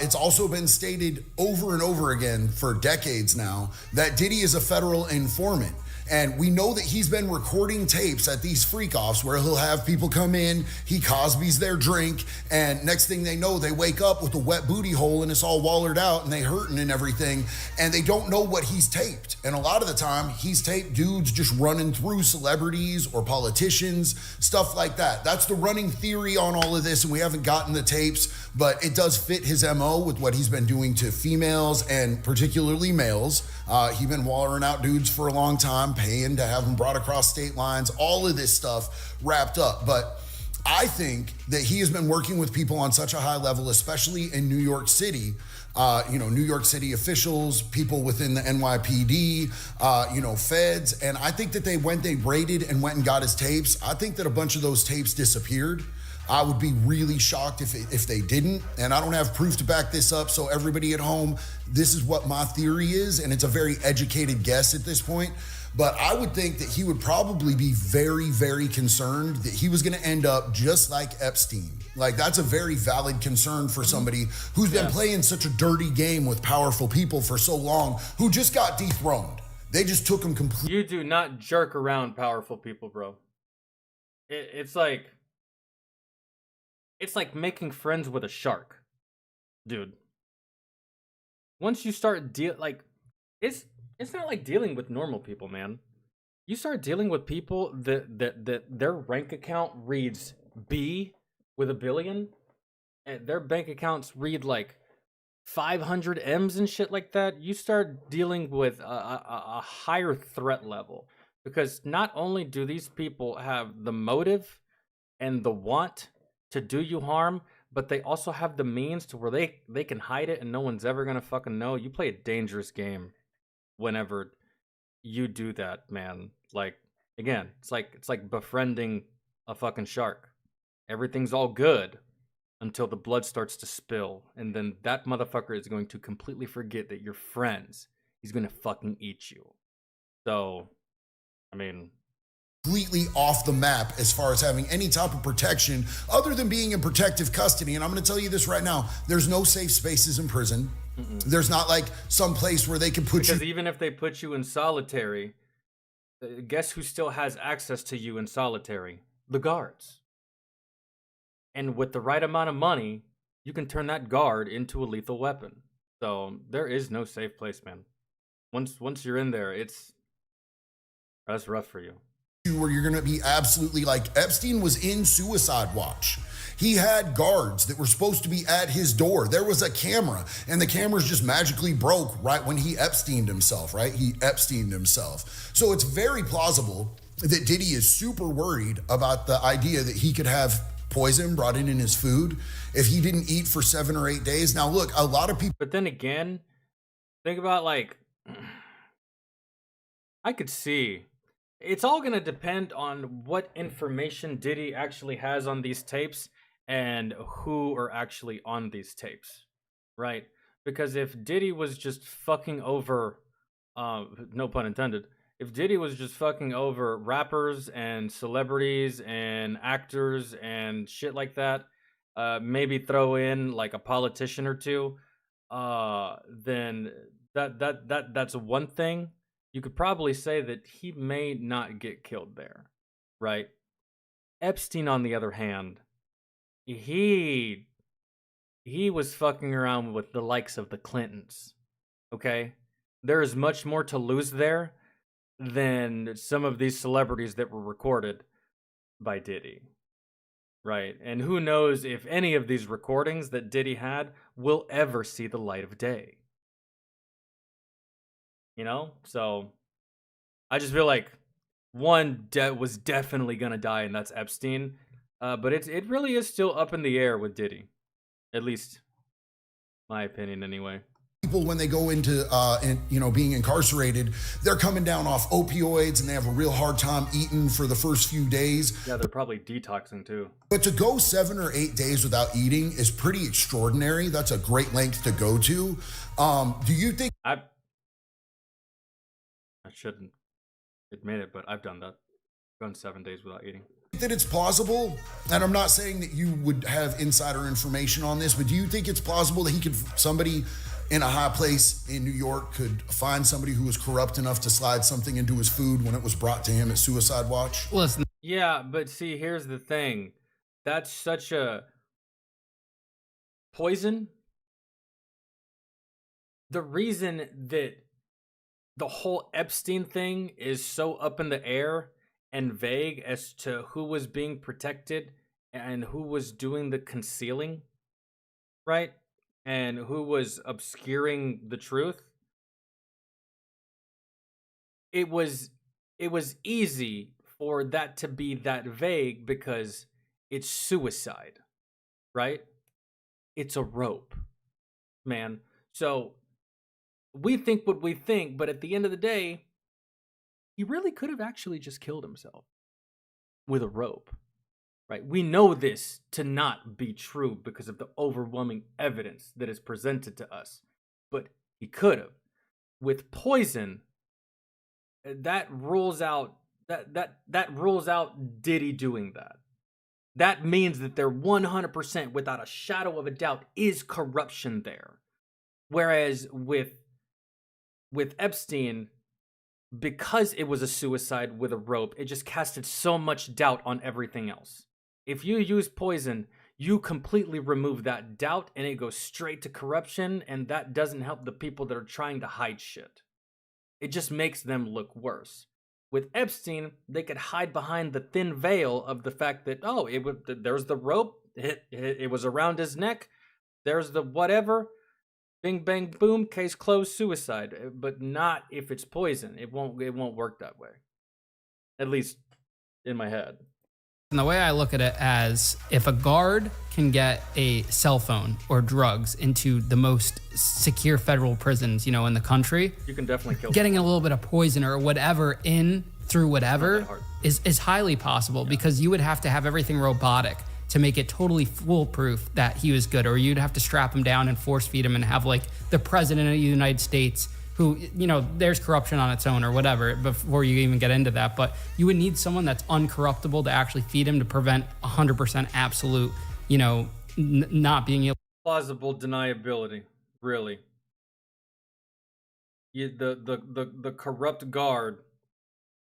It's also been stated over and over again for decades now that Diddy is a federal informant. And we know that he's been recording tapes at these freak-offs where he'll have people come in, he Cosby's their drink, and next thing they know, they wake up with a wet booty hole and it's all wallered out and they hurting and everything, and they don't know what he's taped. And a lot of the time, he's taped dudes just running through celebrities or politicians, stuff like that. That's the running theory on all of this, and we haven't gotten the tapes, but it does fit his MO with what he's been doing to females and particularly males. He's been wallering out dudes for a long time, paying to have them brought across state lines, all of this stuff wrapped up. But I think that he has been working with people on such a high level, especially in New York City, New York City officials, people within the NYPD, feds. And I think that they raided and went and got his tapes. I think that a bunch of those tapes disappeared. I would be really shocked if they didn't, and I don't have proof to back this up, so everybody at home, this is what my theory is, and it's a very educated guess at this point, but I would think that he would probably be very, very concerned that he was going to end up just like Epstein. Like, that's a very valid concern for somebody who's been playing such a dirty game with powerful people for so long, who just got dethroned. They just took him completely. You do not jerk around powerful people, bro. It's like making friends with a shark, dude. Once you start it's not like dealing with normal people, man. You start dealing with people that their bank account reads B with $1 billion, and their bank accounts read like 500 M's and shit like that. You start dealing with a higher threat level, because not only do these people have the motive and the want to do you harm, but they also have the means to where they can hide it and no one's ever gonna fucking know. You play a dangerous game whenever you do that, man. Like, again, it's like befriending a fucking shark. Everything's all good until the blood starts to spill, and then that motherfucker is going to completely forget that you're friends. He's gonna fucking eat you. So, I mean, completely off the map as far as having any type of protection other than being in protective custody. And I'm going to tell you this right now, there's no safe spaces in prison. There's not like some place where they can put you. Because even if they put you in solitary, guess who still has access to you in solitary? The guards. And with the right amount of money, you can turn that guard into a lethal weapon. So there is no safe place, man. Once you're in there, that's rough for you. Where you're going to be absolutely like Epstein was in Suicide Watch. He had guards that were supposed to be at his door. There was a camera, and the cameras just magically broke right when he Epsteined himself, right? He Epsteined himself. So it's very plausible that Diddy is super worried about the idea that he could have poison brought in his food if he didn't eat for 7 or 8 days. Now, look, a lot of people. But then again, think about like, I could see. It's all going to depend on what information Diddy actually has on these tapes and who are actually on these tapes, right? Because if Diddy was just fucking over, no pun intended, if Diddy was just fucking over rappers and celebrities and actors and shit like that, maybe throw in like a politician or two, then that's one thing. You could probably say that he may not get killed there, right? Epstein, on the other hand, he was fucking around with the likes of the Clintons, okay? There is much more to lose there than some of these celebrities that were recorded by Diddy, right? And who knows if any of these recordings that Diddy had will ever see the light of day. You know? So I just feel like one was definitely going to die, and that's Epstein. But it really is still up in the air with Diddy. At least my opinion anyway. People, when they go into being incarcerated, they're coming down off opioids and they have a real hard time eating for the first few days. Yeah, they're probably detoxing too. But to go 7 or 8 days without eating is pretty extraordinary. That's a great length to go to. Do you think... I shouldn't admit it, but I've done that. Gone 7 days without eating. That it's plausible, and I'm not saying that you would have insider information on this, but do you think it's plausible that somebody in a high place in New York could find somebody who was corrupt enough to slide something into his food when it was brought to him at Suicide Watch? Listen. Yeah, but see, here's the thing. That's such a poison. The reason that the whole Epstein thing is so up in the air and vague as to who was being protected and who was doing the concealing, right? And who was obscuring the truth. It was easy for that to be that vague because it's suicide, right? It's a rope, man. So we think what we think, but at the end of the day, he really could have actually just killed himself with a rope, right? We know this to not be true because of the overwhelming evidence that is presented to us, but he could have. With poison, that rules out that rules out Diddy doing that. That means that there 100%, without a shadow of a doubt, is corruption there. Whereas with Epstein, because it was a suicide with a rope, it just casted so much doubt on everything else. If you use poison, you completely remove that doubt and it goes straight to corruption, and that doesn't help the people that are trying to hide shit. It just makes them look worse. With Epstein, they could hide behind the thin veil of the fact that, oh, there's the rope, it was around his neck, there's the whatever, bing, bang, boom, case closed, suicide. But not if it's poison. It won't work that way. At least in my head. And the way I look at it as if a guard can get a cell phone or drugs into the most secure federal prisons, in the country, you can definitely kill getting a little bit of poison or whatever in through whatever is highly possible because you would have to have everything robotic to make it totally foolproof that he was good, or you'd have to strap him down and force feed him and have like the president of the United States who, there's corruption on its own or whatever before you even get into that. But you would need someone that's uncorruptible to actually feed him to prevent 100% absolute, not being able. Plausible deniability, really. The corrupt guard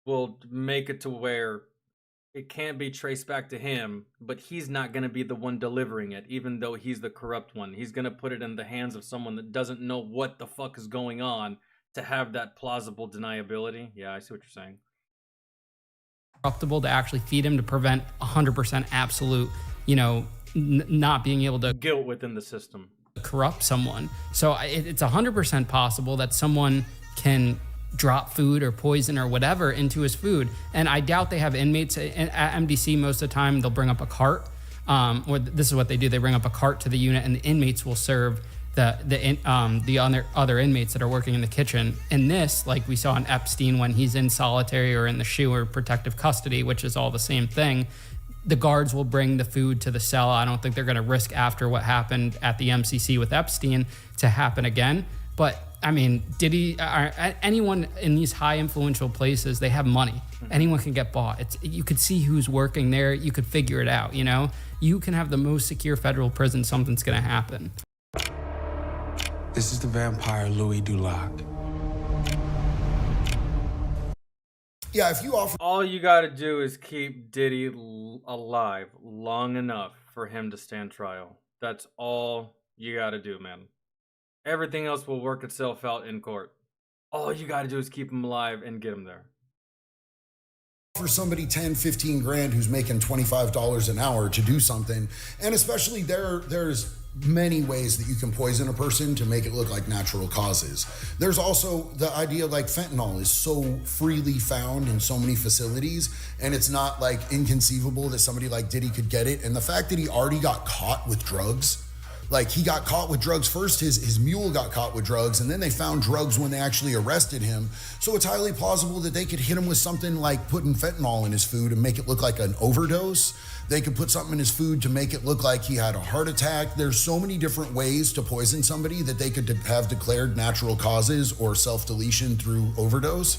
will make it to where it can't be traced back to him, but he's not going to be the one delivering it, even though he's the corrupt one. He's going to put it in the hands of someone that doesn't know what the fuck is going on to have that plausible deniability. Yeah, I see what you're saying. Corruptible to actually feed him to prevent 100% absolute, not being able to guilt within the system, corrupt someone. So it's 100% possible that someone can drop food or poison or whatever into his food. And I doubt they have inmates at MDC. Most of the time they'll bring up a cart, or this is what they do. They bring up a cart to the unit and the inmates will serve the other inmates that are working in the kitchen. And this, like we saw in Epstein when he's in solitary or in the SHU or protective custody, which is all the same thing, the guards will bring the food to the cell. I don't think they're going to risk after what happened at the MCC with Epstein to happen again. But I mean, anyone in these high influential places, they have money. Anyone can get bought. You could see who's working there. You could figure it out, You can have the most secure federal prison. Something's going to happen. This is the vampire Louis Dulac. Yeah, if you offer... All you gotta do is keep Diddy alive long enough for him to stand trial. That's all you gotta do, man. Everything else will work itself out in court. All you gotta do is keep him alive and get him there. For somebody 10, 15 grand who's making $25 an hour to do something, and especially there's many ways that you can poison a person to make it look like natural causes. There's also the idea like fentanyl is so freely found in so many facilities, and it's not like inconceivable that somebody like Diddy could get it. And the fact that he already got caught with drugs, like he got caught with drugs first, his mule got caught with drugs, and then they found drugs when they actually arrested him. So it's highly plausible that they could hit him with something like putting fentanyl in his food and make it look like an overdose. They could put something in his food to make it look like he had a heart attack. There's so many different ways to poison somebody that they could have declared natural causes or self-deletion through overdose,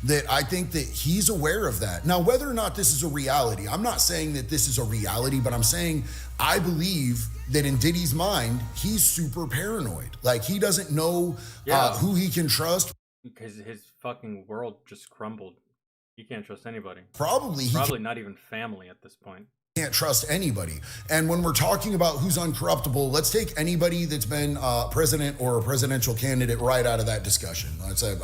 that I think that he's aware of that. Now, whether or not this is a reality, I'm not saying that this is a reality, but I'm saying I believe that in Diddy's mind, he's super paranoid. Like, he doesn't know who he can trust. Because his fucking world just crumbled. He can't trust anybody. Probably not even family at this point. Can't trust anybody. And when we're talking about who's uncorruptible, let's take anybody that's been president or a presidential candidate right out of that discussion.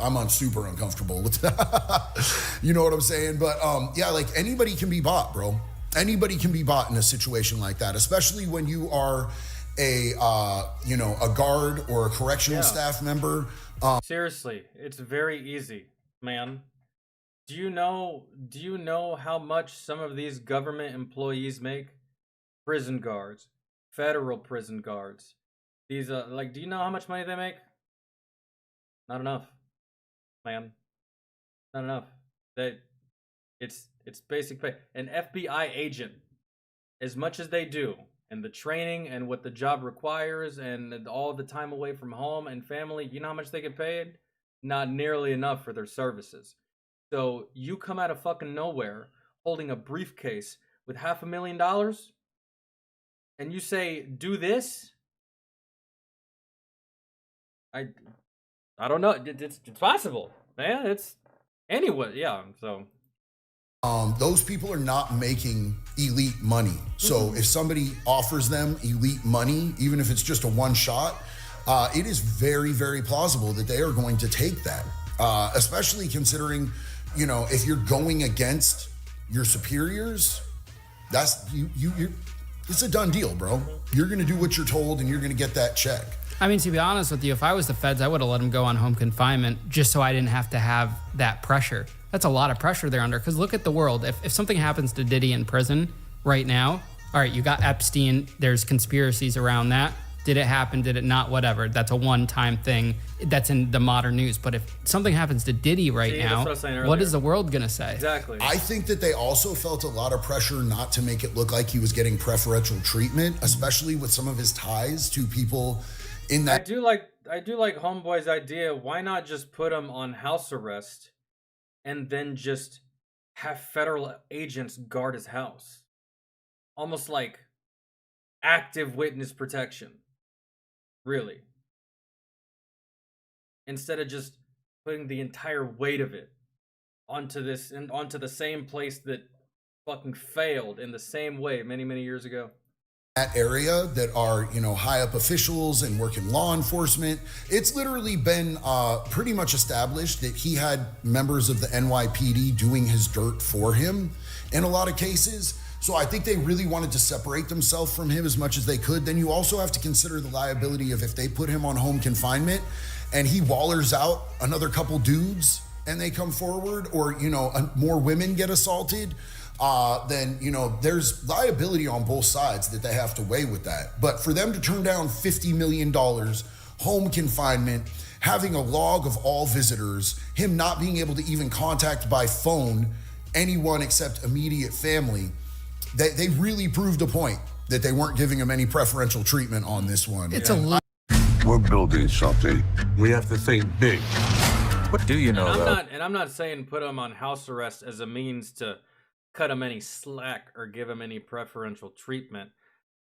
I'm super uncomfortable with that. You know what I'm saying? But yeah, like anybody can be bought, bro. Anybody can be bought in a situation like that, especially when you are a guard or a correctional staff member. Seriously, it's very easy, man. Do you know how much some of these government employees make? Prison guards, federal prison guards. These do you know how much money they make? Not enough, man. Not enough. It's basic pay. An FBI agent, as much as they do, and the training and what the job requires and all the time away from home and family, you know how much they get paid? Not nearly enough for their services. So you come out of fucking nowhere holding a briefcase with $500,000 and you say, do this? I don't know. It's possible, man. It's anyway. Yeah. So those people are not making elite money. So if somebody offers them elite money, even if it's just a one shot, it is very, very plausible that they are going to take that, especially considering, if you're going against your superiors, that's it's a done deal, bro. You're going to do what you're told and you're going to get that check. I mean, to be honest with you, if I was the feds, I would have let him go on home confinement just so I didn't have to have that pressure. That's a lot of pressure they're under. Because look at the world. If something happens to Diddy in prison right now, all right, you got Epstein. There's conspiracies around that. Did it happen? Did it not? Whatever. That's a one-time thing. That's in the modern news. But if something happens to Diddy now, what is the world going to say? Exactly. I think that they also felt a lot of pressure not to make it look like he was getting preferential treatment, especially with some of his ties to people in that. I do like Homeboy's idea. Why not just put him on house arrest and then just have federal agents guard his house? Almost like active witness protection. Really. Instead of just putting the entire weight of it onto this and onto the same place that fucking failed in the same way many, many years ago. That area that are, you know, high up officials and work in law enforcement. It's literally been pretty much established that he had members of the NYPD doing his dirt for him in a lot of cases. So I think they really wanted to separate themselves from him as much as they could. Then you also have to consider the liability of if they put him on home confinement and he wallers out another couple dudes and they come forward, or, you know, more women get assaulted, then, you know, there's liability on both sides that they have to weigh with that. But for them to turn down $50 million, home confinement, having a log of all visitors, him not being able to even contact by phone anyone except immediate family, they really proved a point that they weren't giving him any preferential treatment on this one. We're building something. We have to think big. What do you know, I'm not saying put him on house arrest as a means to cut him any slack or give him any preferential treatment.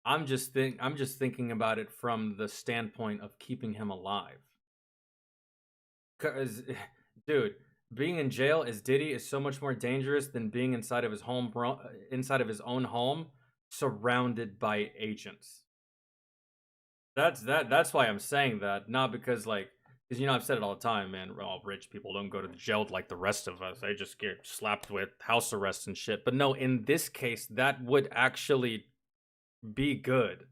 I'm just thinking about it from the standpoint of keeping him alive. Cause, dude, being in jail as Diddy is so much more dangerous than being inside of his own home, surrounded by agents. That's why I'm saying that, not because like. Because, you know, I've said it all the time, man. Well, rich people don't go to jail like the rest of us. They just get slapped with house arrest and shit. But no, in this case, that would actually be good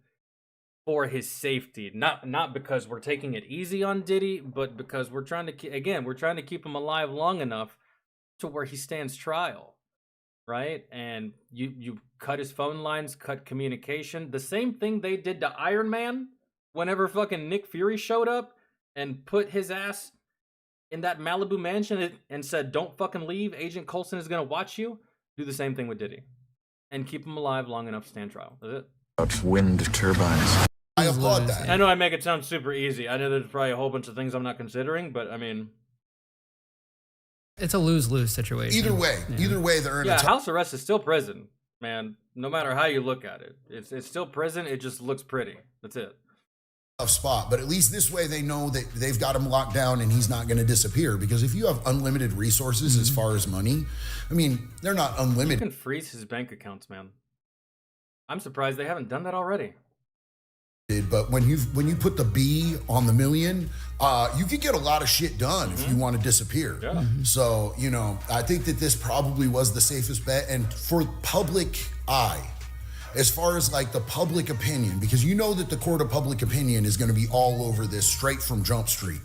for his safety. Not because we're taking it easy on Diddy, but because we're trying to keep him alive long enough to where he stands trial, right? And you cut his phone lines, cut communication. The same thing they did to Iron Man whenever fucking Nick Fury showed up and put his ass in that Malibu mansion and said, "Don't fucking leave. Agent Coulson is gonna watch you." Do the same thing with Diddy, and keep him alive long enough to stand trial. That's it. About wind turbines. I applaud that. I know I make it sound super easy. I know there's probably a whole bunch of things I'm not considering, but I mean, it's a lose-lose situation. Either way, they're in. House arrest is still prison, man. No matter how you look at it, it's still prison. It just looks pretty. That's it. Tough spot, but at least this way they know that they've got him locked down and he's not going to disappear. Because if you have unlimited resources as far as money, I mean, they're not unlimited. You can freeze his bank accounts, man. I'm surprised they haven't done that already. But when you put the B on the million, you could get a lot of shit done if you want to disappear. Yeah. So, you know, I think that this probably was the safest bet. And for public eye, as far as like the public opinion, because you know that the court of public opinion is going to be all over this straight from Jump Street.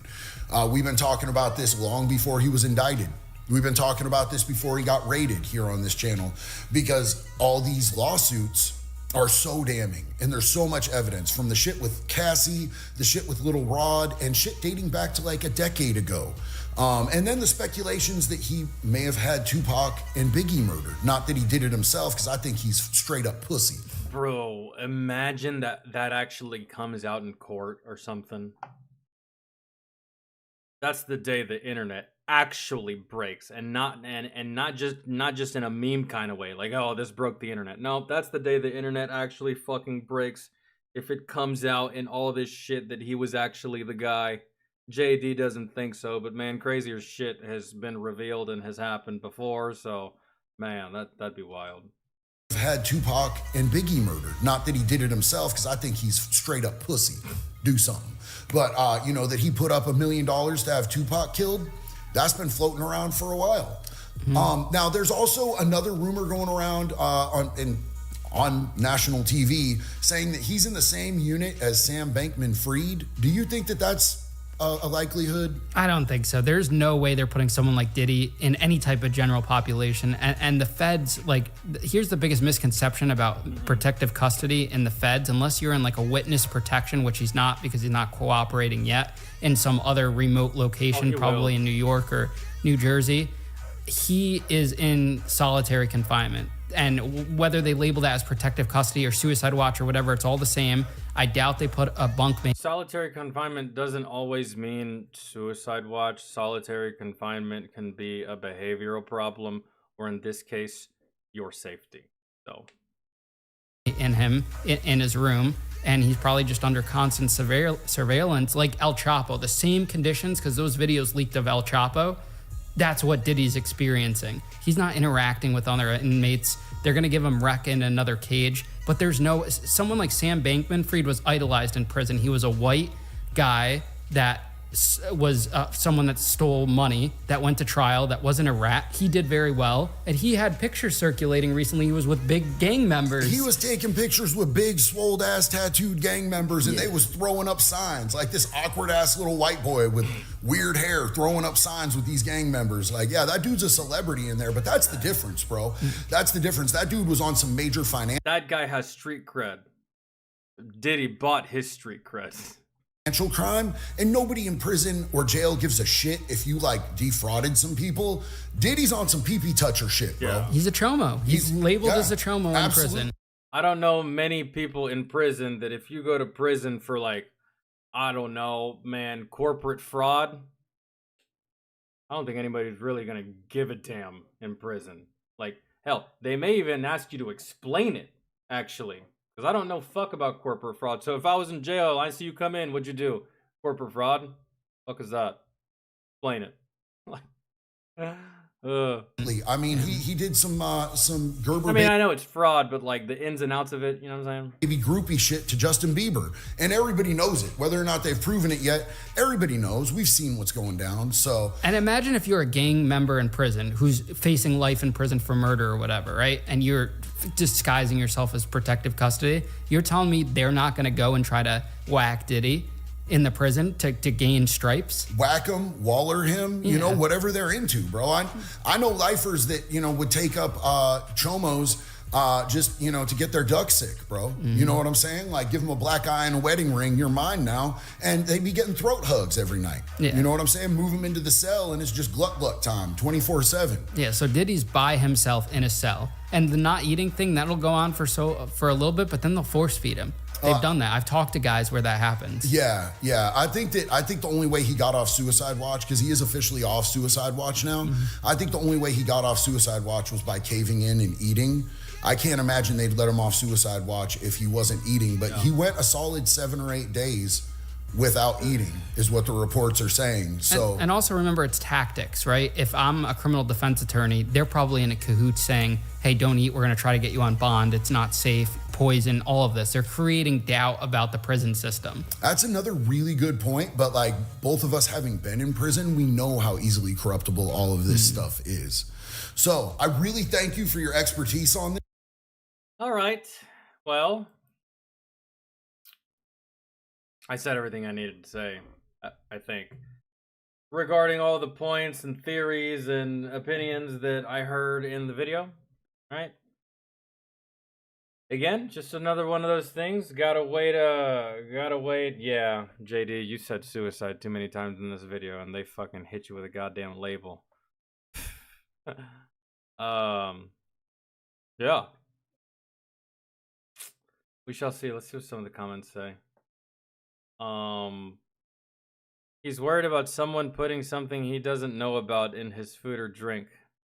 We've been talking about this long before he was indicted. We've been talking about this before he got raided here on this channel, because all these lawsuits are so damning and there's so much evidence, from the shit with Cassie, the shit with Little Rod, and shit dating back to like a decade ago. And then the speculations that he may have had Tupac and Biggie murdered. Not that he did it himself, because I think he's straight up pussy. Bro, imagine that actually comes out in court or something. That's the day the internet actually breaks, and not just in a meme kind of way, like, oh, this broke the internet. No, that's the day the internet actually fucking breaks, if it comes out in all this shit that he was actually the guy. JD doesn't think so, but man, crazier shit has been revealed and has happened before, so man, that'd be wild. Had Tupac and Biggie murdered. Not that he did it himself, because I think he's straight up pussy. Do something. But, you know, that he put up $1 million to have Tupac killed, that's been floating around for a while. Now, there's also another rumor going around on national TV saying that he's in the same unit as Sam Bankman-Fried. Do you think that that's a likelihood? I don't think so. There's no way they're putting someone like Diddy in any type of general population. And the feds, like, here's the biggest misconception about protective custody in the feds. Unless you're in like a witness protection, which he's not, because he's not cooperating yet, in some other remote location, probably in New York or New Jersey, he is in solitary confinement. And whether they label that as protective custody or suicide watch or whatever, it's all the same. I doubt they put a bunkmate. Solitary confinement doesn't always mean suicide watch. Solitary confinement can be a behavioral problem, or in this case, your safety. So, in him, in his room, and he's probably just under constant surveillance, like El Chapo. The same conditions, because those videos leaked of El Chapo. That's what Diddy's experiencing. He's not interacting with other inmates. They're gonna give him rec in another cage, but there's no, someone like Sam Bankman-Fried was idolized in prison. He was a white guy that was someone that stole money, that went to trial, that wasn't a rat. He did very well, and he had pictures circulating recently. He was with big gang members. He was taking pictures with big, swole ass tattooed gang members, and they was throwing up signs, like this awkward ass little white boy with weird hair throwing up signs with these gang members. Like, yeah, that dude's a celebrity in there, but that's the difference, bro. That's the difference. That dude was on some major finance. That guy has street cred. Diddy bought his street cred. Financial crime, and nobody in prison or jail gives a shit if you like defrauded some people. Diddy's on some pee-pee toucher shit, bro. Yeah. He's a chomo. He's labeled as a chomo in prison. I don't know many people in prison that if you go to prison for like, I don't know, man, corporate fraud, I don't think anybody's really gonna give a damn in prison. Like, hell, they may even ask you to explain it, actually. Because I don't know fuck about corporate fraud. So if I was in jail, I see you come in, what'd you do? Corporate fraud? Fuck is that? Explain it. I mean, he did some Gerber. I mean, I know it's fraud, but like the ins and outs of it, you know what I'm saying? Baby groupie shit to Justin Bieber, and everybody knows it. Whether or not they've proven it yet, everybody knows. We've seen what's going down. So, and imagine if you're a gang member in prison who's facing life in prison for murder or whatever, right? And you're disguising yourself as protective custody. You're telling me they're not going to go and try to whack Diddy in the prison to gain stripes? Whack him, waller him, you know, whatever they're into, bro. I know lifers that, you know, would take up chomos just, you know, to get their duck sick, bro. You know what I'm saying? Like, give them a black eye and a wedding ring, you're mine now. And they be getting throat hugs every night. Yeah. You know what I'm saying? Move them into the cell and it's just gluck gluck time, 24/7. Yeah, so Diddy's by himself in a cell. And the not eating thing, that'll go on for a little bit, but then they'll force feed him. They've done that. I've talked to guys where that happens. Yeah. I think the only way he got off suicide watch, because he is officially off suicide watch now. I think the only way he got off suicide watch was by caving in and eating. I can't imagine they'd let him off suicide watch if he wasn't eating, but he went a solid 7 or 8 days without eating, is what the reports are saying. So, and also remember, it's tactics, right? If I'm a criminal defense attorney, they're probably in a cahoots saying, hey, don't eat, we're gonna try to get you on bond, it's not safe, poison, all of this. They're creating doubt about the prison system. That's another really good point, but like both of us having been in prison, we know how easily corruptible all of this stuff is. So I really thank you for your expertise on this. All right, well, I said everything I needed to say, I think, regarding all the points and theories and opinions that I heard in the video, right? Again, just another one of those things. Gotta wait. Yeah, JD, you said suicide too many times in this video, and they fucking hit you with a goddamn label. Yeah. We shall see. Let's see what some of the comments say. He's worried about someone putting something he doesn't know about in his food or drink.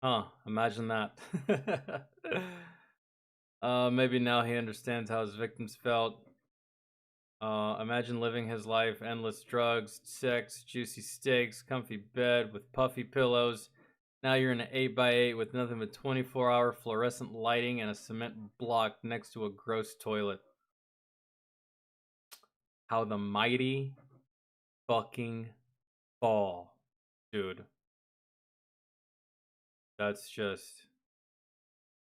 Huh, imagine that. Maybe now he understands how his victims felt. Imagine living his life, endless drugs, sex, juicy steaks, comfy bed with puffy pillows. Now you're in an 8x8 with nothing but 24-hour fluorescent lighting and a cement block next to a gross toilet. How the mighty fucking fall, dude. That's just...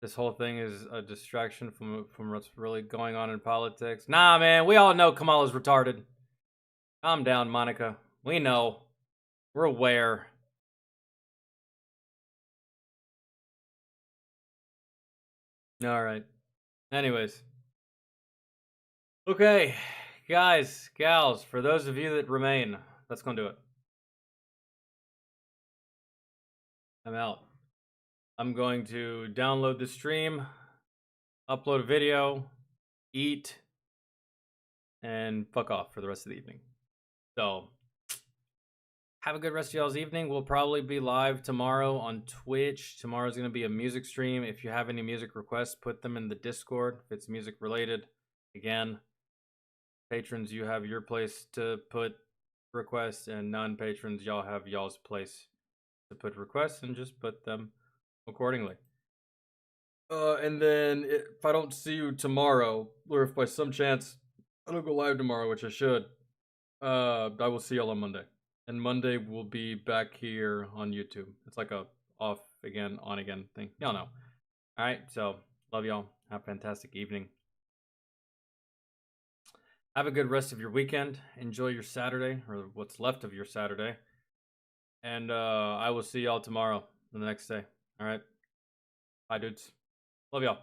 This whole thing is a distraction from what's really going on in politics. Nah, man, we all know Kamala's retarded. Calm down, Monica. We know. We're aware. All right. Anyways. Okay, guys, gals, for those of you that remain, that's gonna do it. I'm out. I'm going to download the stream, upload a video, eat, and fuck off for the rest of the evening. So, have a good rest of y'all's evening. We'll probably be live tomorrow on Twitch. Tomorrow's going to be a music stream. If you have any music requests, put them in the Discord if it's music related. Again, patrons, you have your place to put requests, and non-patrons, y'all have y'all's place to put requests and just put them accordingly. And then if I don't see you tomorrow, or if by some chance I don't go live tomorrow, which I should, I will see y'all on Monday. And Monday we'll be back here on YouTube. It's like a off again, on again thing. Y'all know. Alright, so love y'all. Have a fantastic evening. Have a good rest of your weekend. Enjoy your Saturday, or what's left of your Saturday. And I will see y'all tomorrow, the next day. Alright? Bye, dudes. Love y'all.